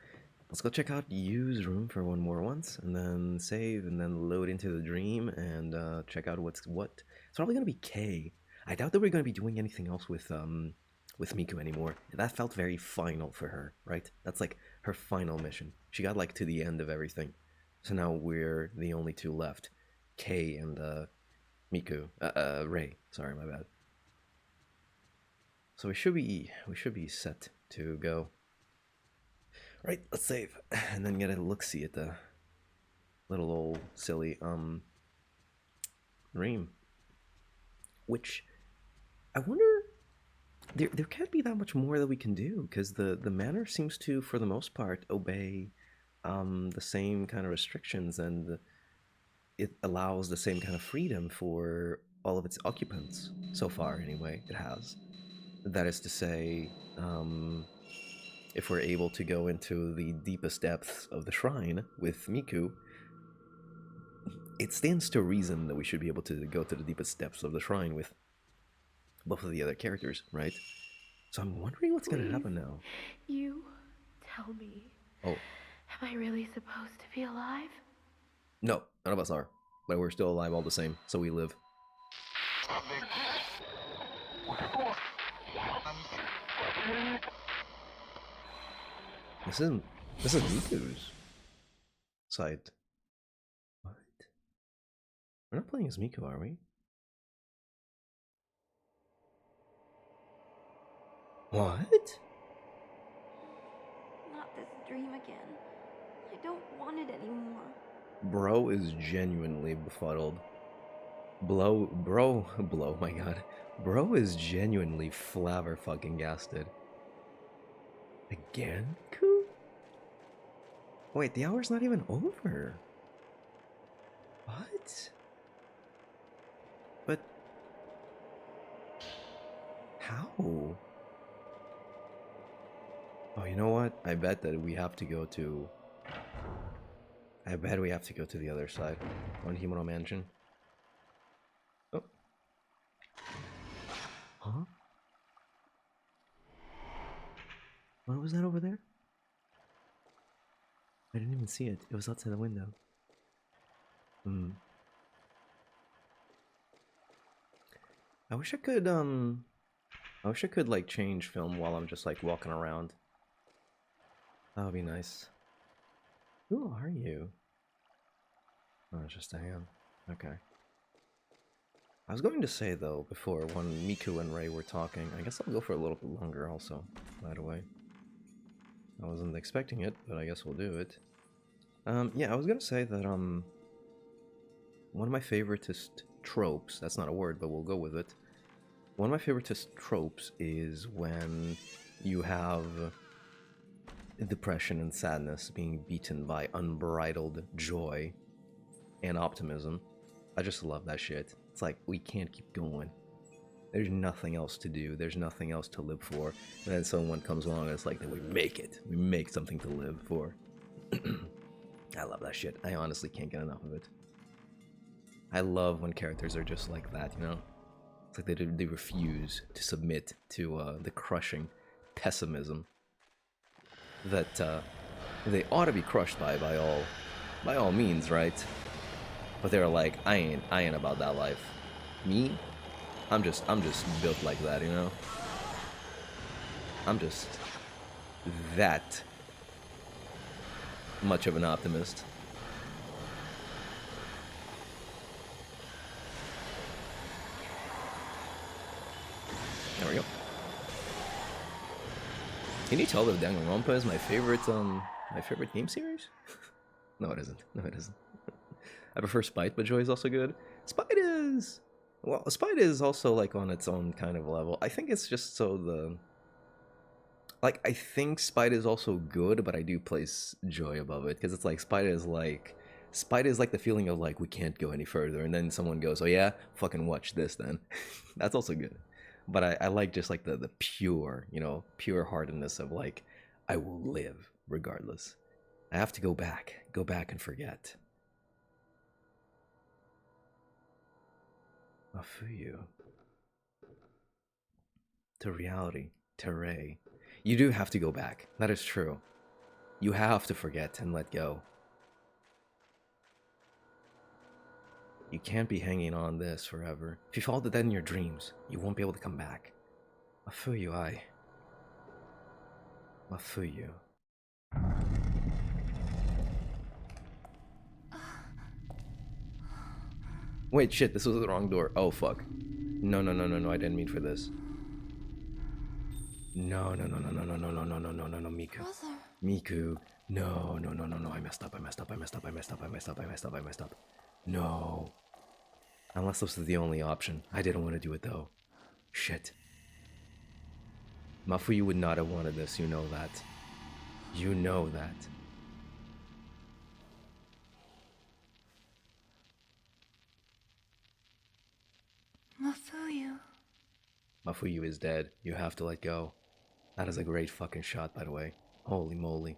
Let's go check out Yu's room for one more once, and then save, and then load into the dream, and check out what's what. It's probably gonna be K. I doubt that we're gonna be doing anything else with Miku anymore. That felt very final for her, right? That's like her final mission. She got like to the end of everything, so now we're the only two left, K and Miku. Ray. Sorry, my bad. So we should be set to go. Right, let's save, and then get a look-see at the little old silly, dream. Which, I wonder, there can't be that much more that we can do, because the manor seems to, for the most part, obey, the same kind of restrictions, and it allows the same kind of freedom for all of its occupants, so far anyway, it has. That is to say, if we're able to go into the deepest depths of the shrine with Miku, it stands to reason that we should be able to go to the deepest depths of the shrine with both of the other characters, right? So I'm wondering what's going to happen now. You tell me. Oh. Am I really supposed to be alive? No, none of us are. But we're still alive all the same, so we live. This is Miku's side. What? We're not playing as Miku, are we? What? Not this dream again. I don't want it anymore. Bro is genuinely befuddled. My god. Bro is genuinely flabberfucking-gasted. Again, Miku? Wait, the hour's not even over. What? But... how? Oh, you know what? I bet that we have to go to... I bet we have to go to the other side. On Himuro Mansion. Oh. Huh? What was that over there? I didn't even see it. It was outside the window. Hmm. I wish I could, like, change film while I'm just, like, walking around. That would be nice. Who are you? Oh, it's just a hand. Okay. I was going to say, though, before, when Miku and Rei were talking, I guess I'll go for a little bit longer also, by the way. I wasn't expecting it, but I guess we'll do it. Yeah, I was gonna say that, one of my favoritist tropes, that's not a word, but we'll go with it. One of my favoritist tropes is when you have depression and sadness being beaten by unbridled joy and optimism. I just love that shit. It's like, we can't keep going. There's nothing else to do. There's nothing else to live for. And then someone comes along and it's like, then we make it. We make something to live for. I love that shit. I honestly can't get enough of it. I love when characters are just like that, you know? It's like they refuse to submit to the crushing pessimism that they ought to be crushed by all means, right? But they're like, I ain't about that life. Me? I'm just built like that, you know? I'm just that much of an optimist. There we go. Can you tell that Danganronpa is my favorite game series? No, it isn't. No, it isn't. I prefer Spite, but Joy is also good. Spite is... Well, Spite is also, like, on its own kind of level. I think it's just so the... Like, I think Spite is also good, but I do place Joy above it. Because it's like, Spite is like the feeling of, like, we can't go any further. And then someone goes, oh yeah? Fucking watch this, then. That's also good. But I like just, like, the pure, you know, pure-heartedness of, like, I will live regardless. I have to go back and forget. Mafuyu. To reality, to Rei. You do have to go back. That is true. You have to forget and let go. You can't be hanging on this forever. If you fall to that in your dreams, you won't be able to come back. Mafuyu, Mafuyu. Wait, shit, this was the wrong door. Oh, fuck. No, I didn't mean for this. No, Miku. Brother. Miku. No, I messed up. No. Unless this is the only option. I didn't want to do it, though. Shit. Mafuyu would not have wanted this, you know that. You know that. Mafuyu. Mafuyu is dead. You have to let go. That is a great fucking shot, by the way. Holy moly.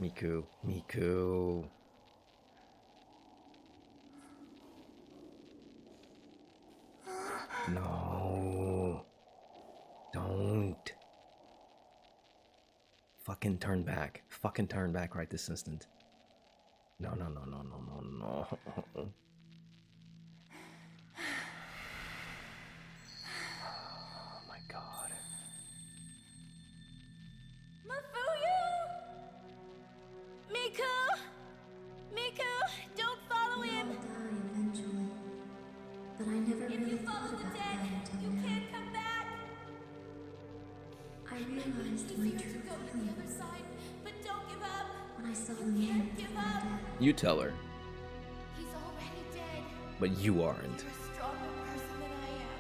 Miku. No. Don't. Fucking turn back. Fucking turn back right this instant. No. Oh my god. Mafuyu! Miku, don't follow him! I'll die eventually. But I never If really you thought follow the about dead, that until you now. can't come back. I It would be realized my easier to true go to the feelings other side, but don't give up. when I saw the You man can't before give my up. death. You tell her, He's already dead. but you aren't. You're a stronger person than I am.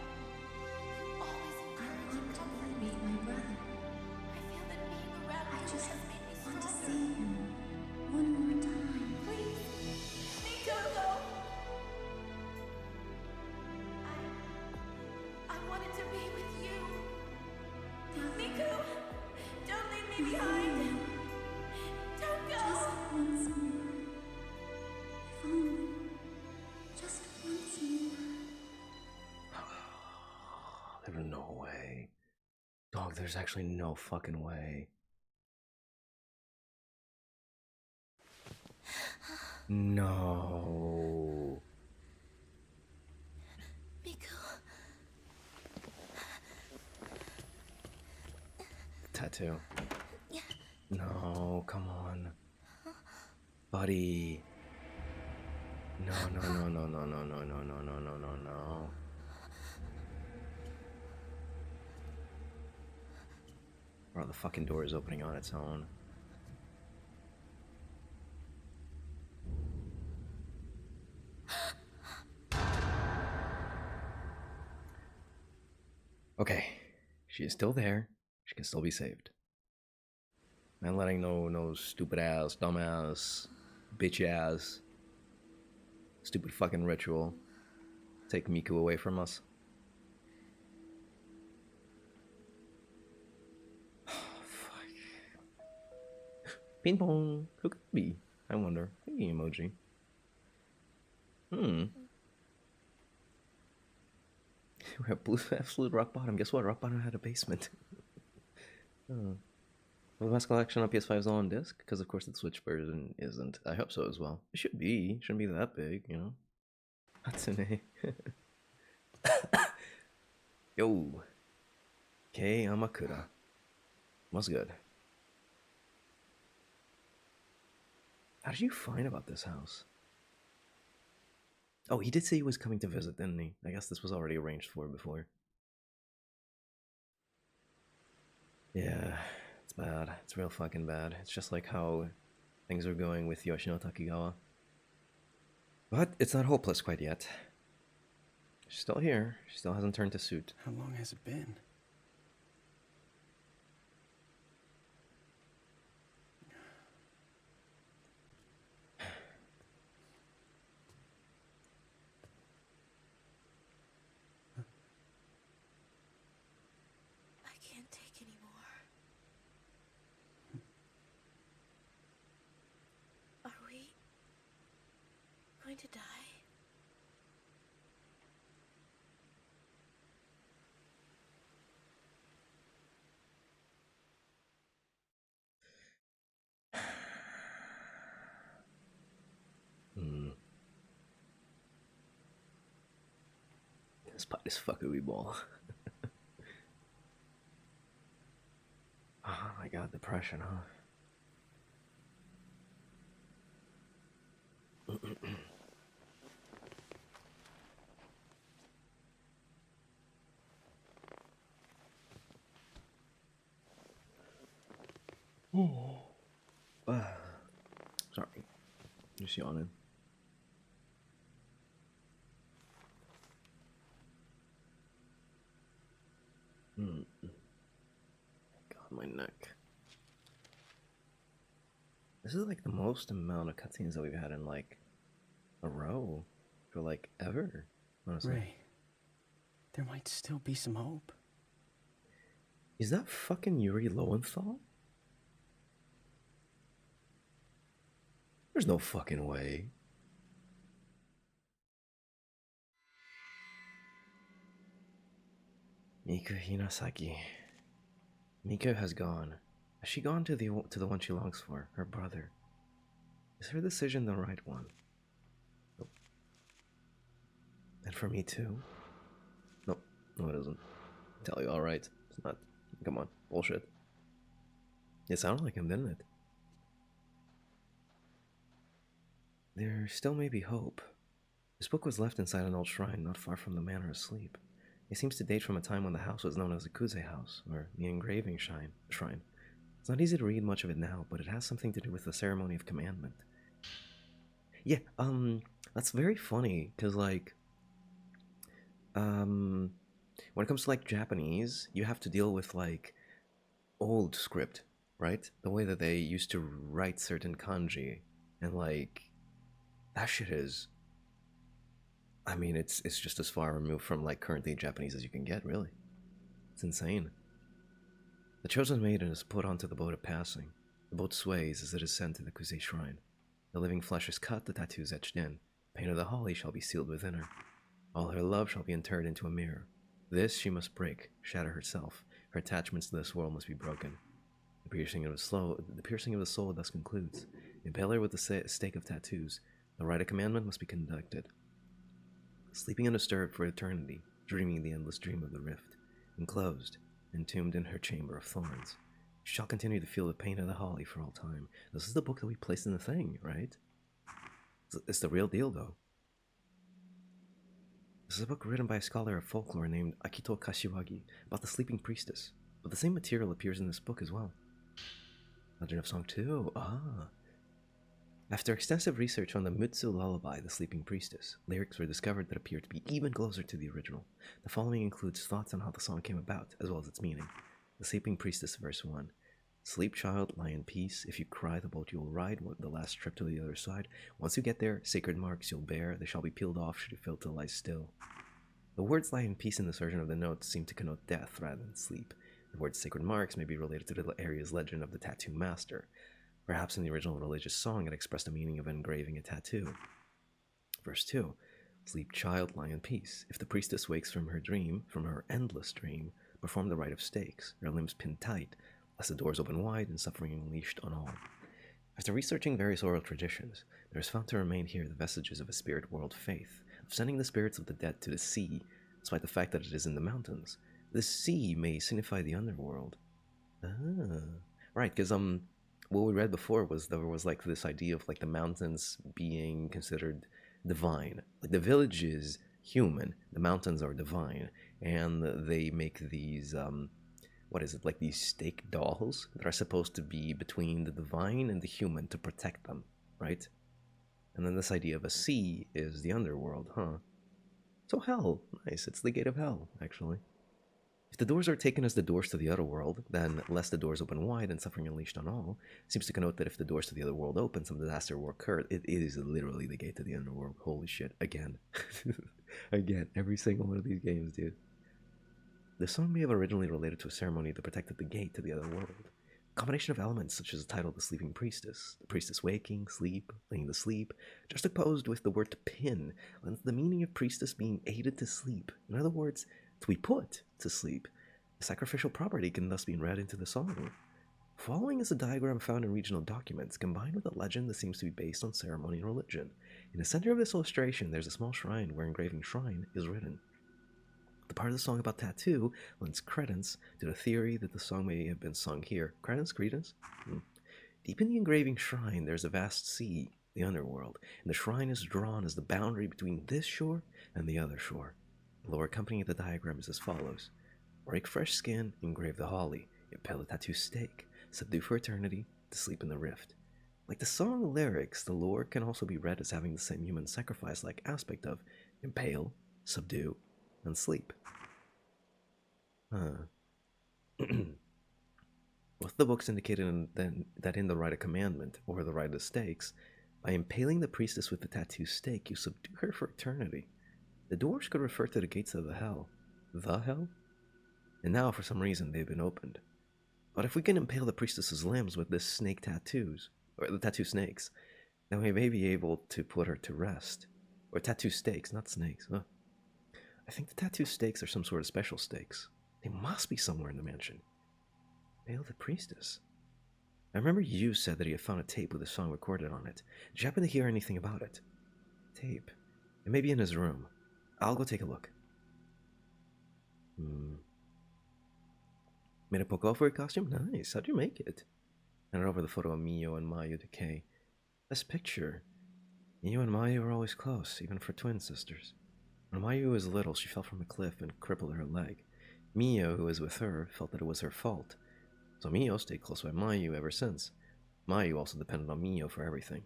You always I encourage and want to comfort be me. with my brother. I feel that being around I you just has made me want to stronger. see him one more time. Please, Miku! I wanted to be with you. Miku! kind. Don't go. Once more. If only. Just once more. There's no way. Dog, there's actually no fucking way. No. Miko. Tattoo. No, come on. Buddy. No, no, no, no, no, no, no, no, no, no, no, no, no. Bro, the fucking door is opening on its own. Okay, she is still there. She can still be saved. I'm letting no stupid ass, dumbass, bitch ass, stupid fucking ritual take Miku away from us. Fuck. Ping pong. Who could it be? I wonder. Hey, emoji. We have blue absolute rock bottom. Guess what? Rock bottom had a basement. Oh. Well, the best collection on PS5 is all on disc? Because of course the Switch version isn't. I hope so as well. It should be. It shouldn't be that big, you know? Hatsune. Yo. Kei Amakura. What's good? How did you find about this house? Oh, he did say he was coming to visit, didn't he? I guess this was already arranged for before. Yeah, it's bad. It's real fucking bad. It's just like how things are going with Yoshino Takigawa. But it's not hopeless quite yet. She's still here. She still hasn't turned to suit. How long has it been? I can't take anymore. Are we going to die? This pot is fuckery ball. Oh my god, depression, huh? Sorry. Just yawning. God, my neck. This is like the most amount of cutscenes that we've had in like a row for like ever, honestly. Ray, there might still be some hope. Is that fucking Yuri Lowenthal? There's no fucking way. Miku Hinasaki. Miku has gone. Has she gone to the one she longs for, her brother? Is her decision the right one? Nope. And for me too? Nope. No, it isn't. Tell you, alright. It's not. Come on. Bullshit. It sounded like him, didn't it? There still may be hope. This book was left inside an old shrine not far from the manor asleep. It seems to date from a time when the house was known as the Kuze House, or the engraving shrine. It's not easy to read much of it now, but it has something to do with the ceremony of commandment. Yeah, that's very funny, because, like, when it comes to, like, Japanese, you have to deal with, like, old script, right? The way that they used to write certain kanji, and, like, that shit is... I mean, it's just as far removed from, like, current day Japanese as you can get, really. It's insane. The chosen maiden is put onto the boat of passing. The boat sways as it is sent to the Kusei shrine. The living flesh is cut, the tattoos etched in. Pain of the holly shall be sealed within her. All her love shall be interred into a mirror. This she must break, shatter herself. Her attachments to this world must be broken. The piercing of the soul thus concludes. Impale her with the stake of tattoos. The rite of commandment must be conducted. Sleeping undisturbed for eternity, dreaming the endless dream of the rift. Enclosed, entombed in her chamber of thorns. She shall continue to feel the pain of the holly for all time. This is the book that we placed in the thing, right? It's the real deal, though. This is a book written by a scholar of folklore named Akito Kashiwagi about the sleeping priestess. But the same material appears in this book as well. Legend of Song 2. After extensive research on the Mutsu lullaby, The Sleeping Priestess, lyrics were discovered that appear to be even closer to the original. The following includes thoughts on how the song came about, as well as its meaning. The Sleeping Priestess, verse 1. Sleep, child, lie in peace. If you cry, the boat you will ride, the last trip to the other side. Once you get there, sacred marks you'll bear. They shall be peeled off should you fail to lie still. The words lie in peace in this version of the notes seem to connote death rather than sleep. The word sacred marks may be related to the area's legend of the tattoo master. Perhaps in the original religious song it expressed the meaning of engraving a tattoo. Verse 2. Sleep, child, lie in peace. If the priestess wakes from her dream, from her endless dream, perform the rite of stakes, her limbs pinned tight, lest the doors open wide and suffering unleashed on all. After researching various oral traditions, there is found to remain here the vestiges of a spirit world faith, of sending the spirits of the dead to the sea, despite the fact that it is in the mountains. The sea may signify the underworld. Right, because what we read before was there was like this idea of like the mountains being considered divine. Like the village is human, the mountains are divine, and they make these like these stake dolls that are supposed to be between the divine and the human to protect them, right? And then this idea of a sea is the underworld, huh? So hell, nice, it's the gate of hell, actually. If the doors are taken as the doors to the other world, then lest the doors open wide and suffering unleashed on all, seems to connote that if the doors to the other world open, some disaster will occur. It is literally the gate to the underworld. Holy shit, again. Again, every single one of these games, dude. The song may have originally related to a ceremony that protected the gate to the other world. A combination of elements such as the title The Sleeping Priestess, the priestess waking, sleep, laying to sleep, juxtaposed with the word to pin, lends the meaning of priestess being aided to sleep. In other words, to be put to sleep. The sacrificial property can thus be read into the song. Following is a diagram found in regional documents, combined with a legend that seems to be based on ceremony and religion. In the center of this illustration, there's a small shrine where engraving shrine is written. The part of the song about tattoo lends credence to the theory that the song may have been sung here. Credence? Deep in the engraving shrine, there's a vast sea, the underworld, and the shrine is drawn as the boundary between this shore and the other shore. The lower accompanying the diagram is as follows. Break fresh skin, engrave the holly, impale the tattoo stake, subdue for eternity, to sleep in the rift. Like the song lyrics, the lore can also be read as having the same human sacrifice-like aspect of impale, subdue, and sleep. Both the books indicated that in the rite of commandment, or the rite of stakes, by impaling the priestess with the tattoo stake, you subdue her for eternity. The doors could refer to the gates of the hell. The hell? And now, for some reason, they've been opened. But if we can impale the priestess's limbs with this snake tattoos, or the tattoo snakes, then we may be able to put her to rest. Or tattoo stakes, not snakes. Huh? I think the tattoo stakes are some sort of special stakes. They must be somewhere in the mansion. Impale the priestess. I remember you said that he had found a tape with a song recorded on it. Did you happen to hear anything about it? Tape? It may be in his room. I'll go take a look. Made a Poko for your costume? Nice. How'd you make it? Handed over the photo of Mio and Mayu to Kay. This picture. Mio and Mayu were always close, even for twin sisters. When Mayu was little, she fell from a cliff and crippled her leg. Mio, who was with her, felt that it was her fault. So Mio stayed close by Mayu ever since. Mayu also depended on Mio for everything.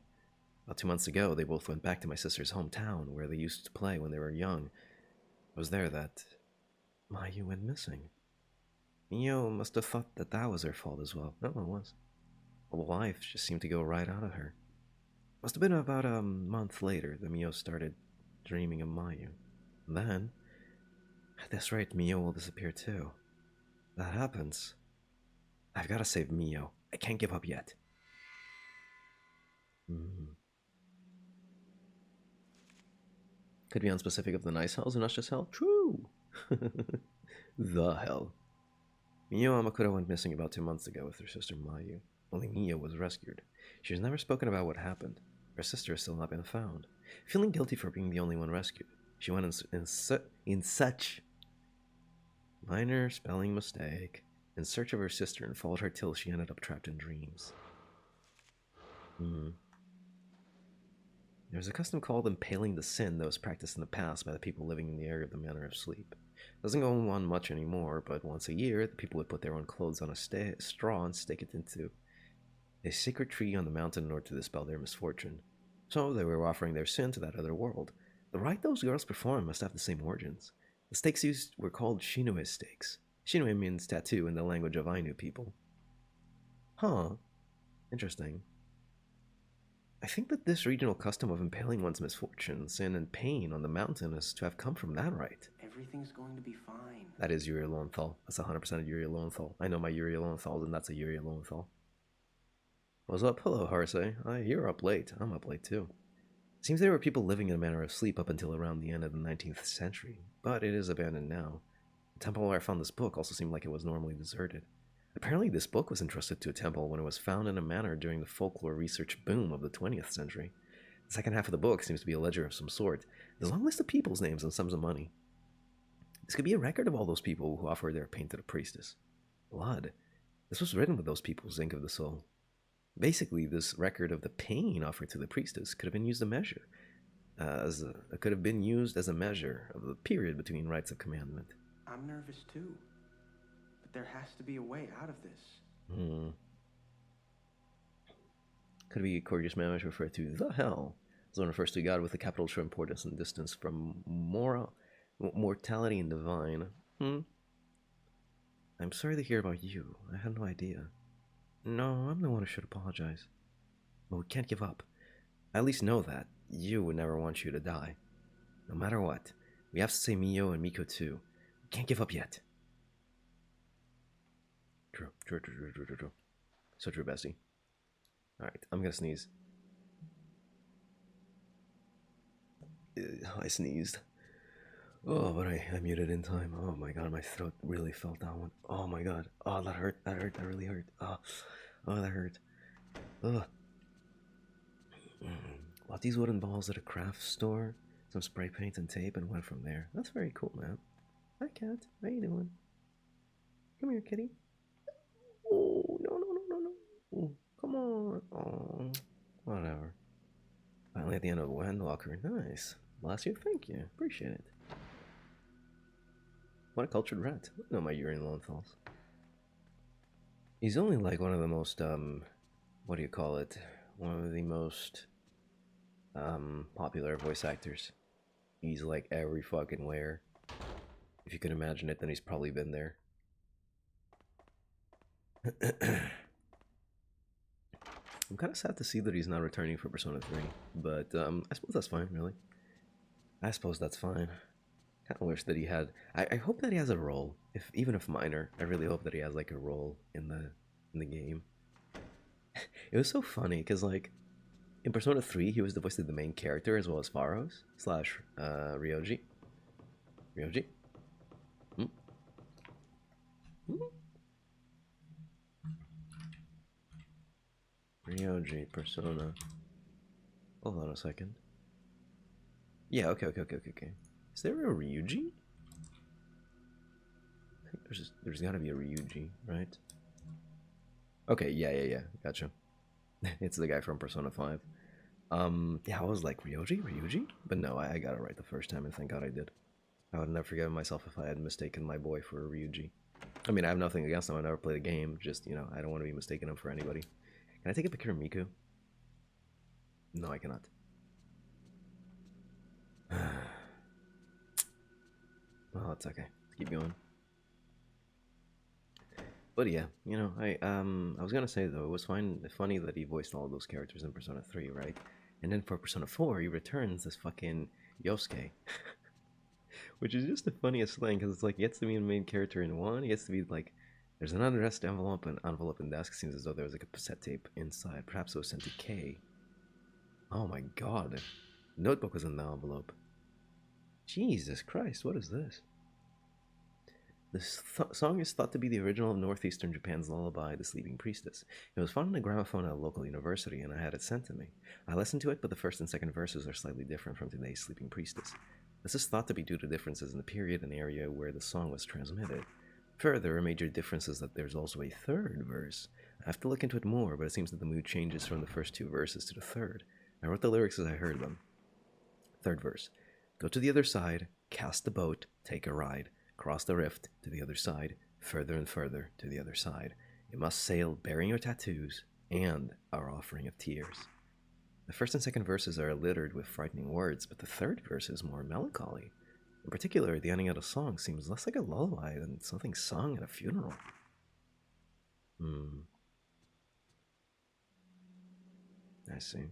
About 2 months ago, they both went back to my sister's hometown, where they used to play when they were young. It was there that Mayu went missing. Mio must have thought that that was her fault as well. No, it was. Well, life just seemed to go right out of her. Must have been about a month later that Mio started dreaming of Mayu. And then, at this rate, Mio will disappear too. That happens. I've got to save Mio. I can't give up yet. Could be unspecific of the nice hells and not just hell. True. The hell. Mio Amakura went missing about 2 months ago with her sister Mayu. Only Mio was rescued. She has never spoken about what happened. Her sister has still not been found. Feeling guilty for being the only one rescued, she went in such minor spelling mistake in search of her sister and followed her till she ended up trapped in dreams. There's a custom called impaling the sin that was practiced in the past by the people living in the area of the Manor of Sleep. It doesn't go on much anymore, but once a year, the people would put their own clothes on a straw and stick it into a sacred tree on the mountain in order to dispel their misfortune. So they were offering their sin to that other world. The rite those girls performed must have the same origins. The stakes used were called Shinue stakes. Shinue means tattoo in the language of Ainu people. Huh. Interesting. I think that this regional custom of impaling one's misfortune, sin, and pain on the mountain is to have come from that rite. Everything's going to be fine. That is Yuri Lowenthal. That's 100% Yuri Lowenthal. I know my Yuri Lowenthal, and that's a Yuri Lowenthal. What's up? Hello, Harsei. You're up late. I'm up late, too. Seems there were people living in a manner of sleep up until around the end of the 19th century, but it is abandoned now. The temple where I found this book also seemed like it was normally deserted. Apparently, this book was entrusted to a temple when it was found in a manor during the folklore research boom of the 20th century. The second half of the book seems to be a ledger of some sort. There's a long list of people's names and sums of money. This could be a record of all those people who offered their pain to the priestess. Blood. This was written with those people's ink of the soul. Basically, this record of the pain offered to the priestess could have been used as a measure of the period between rites of commandment. I'm nervous too. But there has to be a way out of this. Could be Cordius Mammoth referred to the hell. Zone refers to God with a capital true importance and distance from mortality and divine. I'm sorry to hear about you. I had no idea. No, I'm the one who should apologize. But we can't give up. I at least know that. You would never want you to die. No matter what, we have to save Mio and Miko too. We can't give up yet. True. So true, Bessie. Alright, I'm gonna sneeze. I sneezed. Oh, but I muted in time. Oh my god, my throat really felt that one. Oh my god. Oh, that hurt. That really hurt. Oh, that hurt. Ugh. Bought these wooden balls at a craft store, some spray paint and tape, and went from there. That's very cool, man. Hi, cat. How you doing? Come here, kitty. Oh, no. Oh, come on. Oh, whatever. Finally at the end of the Windwalker. Nice. Bless you. Thank you. Appreciate it. What a cultured rat. No, my Yuri Lowenthal's. He's only like one of the most, what do you call it? One of the most, popular voice actors. He's like every fucking where. If you can imagine it, then he's probably been there. I'm kind of sad to see that he's not returning for Persona 3, but I suppose that's fine, really. I suppose that's fine. Kind of wish that he had. I hope that he has a role, even if minor. I really hope that he has like a role in the game. It was so funny because like in Persona 3, he was the voice of the main character as well as Pharos / Ryoji. Ryoji. Ryoji Persona. Hold on a second. Yeah, okay. Is there a Ryuji? I think there's gotta be a Ryuji, right? Okay, yeah, gotcha. It's the guy from Persona 5. Yeah, I was like, Ryuji? But no, I got it right the first time, and thank God I did. I would have never forgiven myself if I had mistaken my boy for a Ryuji. I mean, I have nothing against him, I never played a game, just, you know, I don't want to be mistaking him for anybody. Can I take a picture of Miku? No, I cannot. Well, it's okay. Let's keep going. But yeah, you know, I was gonna say though, it was funny that he voiced all of those characters in Persona 3, right? And then for Persona 4, he returns as fucking Yosuke. Which is just the funniest thing, because it's like, he gets to be the main character in 1, he gets to be like There's an unaddressed envelope and desk. Seems as though there was like a cassette tape inside. Perhaps it was sent to Kay. Oh my god. Notebook was in the envelope. Jesus Christ, what is this? This song is thought to be the original of northeastern Japan's lullaby, The Sleeping Priestess. It was found on a gramophone at a local university, and I had it sent to me. I listened to it, but the first and second verses are slightly different from today's Sleeping Priestess. This is thought to be due to differences in the period and area where the song was transmitted. Further, a major difference is that there's also a third verse. I have to look into it more, but it seems that the mood changes from the first two verses to the third. I wrote the lyrics as I heard them. Third verse. Go to the other side, cast the boat, take a ride. Cross the rift to the other side, further and further to the other side. You must sail bearing your tattoos and our offering of tears. The first and second verses are littered with frightening words, but the third verse is more melancholy. In particular, the ending of the song seems less like a lullaby than something sung at a funeral. I see.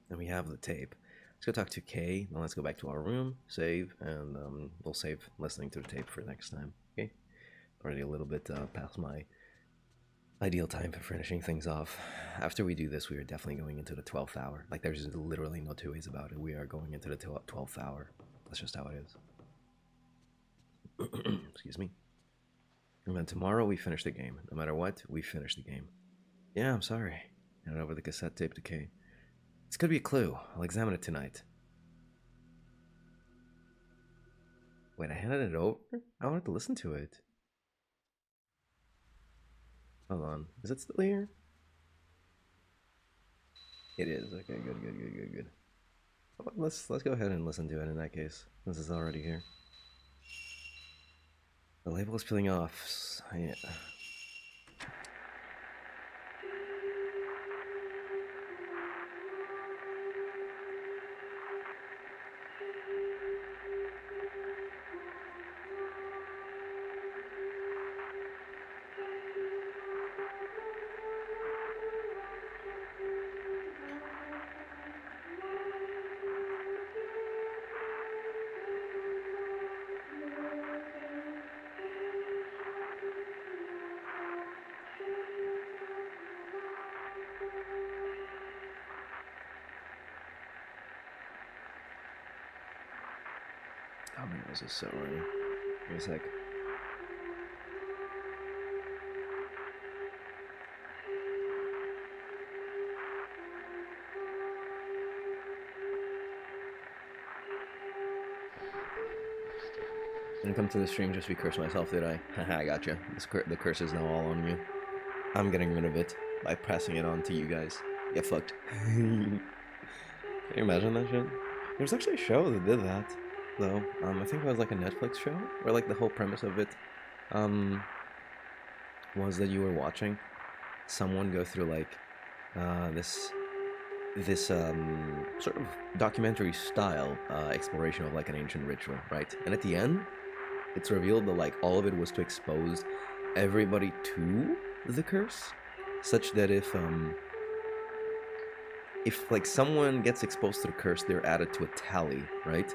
And we have the tape. Let's go talk to Kay, then let's go back to our room, save, and we'll save listening to the tape for next time, okay? Already a little bit past my ideal time for finishing things off. After we do this, we are definitely going into the 12th hour. Like, there's literally no two ways about it. We are going into the 12th hour. That's just how it is. Excuse me. And then tomorrow we finish the game. No matter what, we finish the game. Yeah, I'm sorry. Hand over the cassette tape to Kay. This could be a clue. I'll examine it tonight. Wait, I handed it over? I wanted to listen to it. Hold on. Is it still here? It is. Okay, good. Let's go ahead and listen to it in that case. This is already here. The label is peeling off. Yeah. Oh man, this is so early. Give me a sec. Didn't come to the stream just to curse myself, did I? Haha, I gotcha. The curse is now all on you. I'm getting rid of it by passing it on to you guys. Get fucked. Can you imagine that shit? There was actually a show that did that, though. I think it was like a Netflix show, where like the whole premise of it, was that you were watching someone go through like, this sort of documentary style exploration of like an ancient ritual, right? And at the end, it's revealed that like all of it was to expose everybody to the curse, such that if like someone gets exposed to the curse, they're added to a tally, right?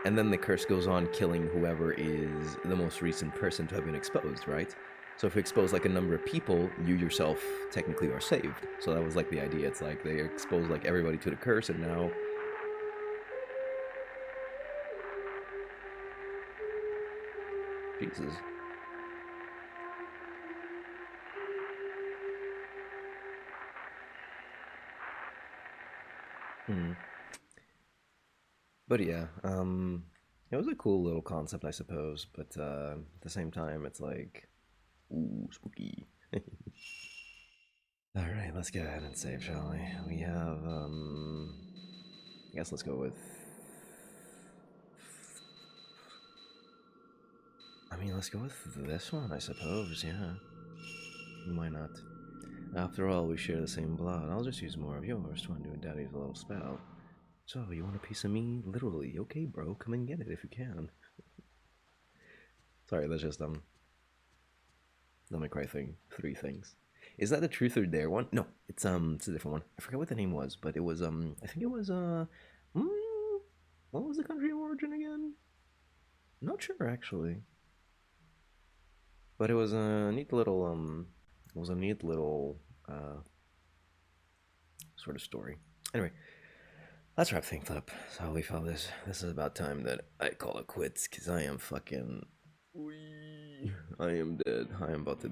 And then the curse goes on killing whoever is the most recent person to have been exposed, right? So if you expose like a number of people, you yourself technically are saved. So that was like the idea. It's like they expose like everybody to the curse, and now Jesus. But yeah, it was a cool little concept, I suppose, but at the same time, it's like, ooh, spooky. Alright, let's go ahead and save, shall we? We have, I guess let's go with... I mean, let's go with this one, I suppose, yeah. Why not? After all, we share the same blood. I'll just use more of yours to undo Daddy's little spell. So, you want a piece of me? Literally. Okay, bro, come and get it if you can. Sorry, that's just, Let Me Cry thing. 3 things. Is that the Truth or Dare one? No, it's a different one. I forget what the name was, but it was, I think it was, what was the country of origin again? Not sure, actually. But it was a neat little sort of story. Anyway, let's wrap things up. So we felt this is about time that I call it quits, because I am fucking I am dead. I am about to die.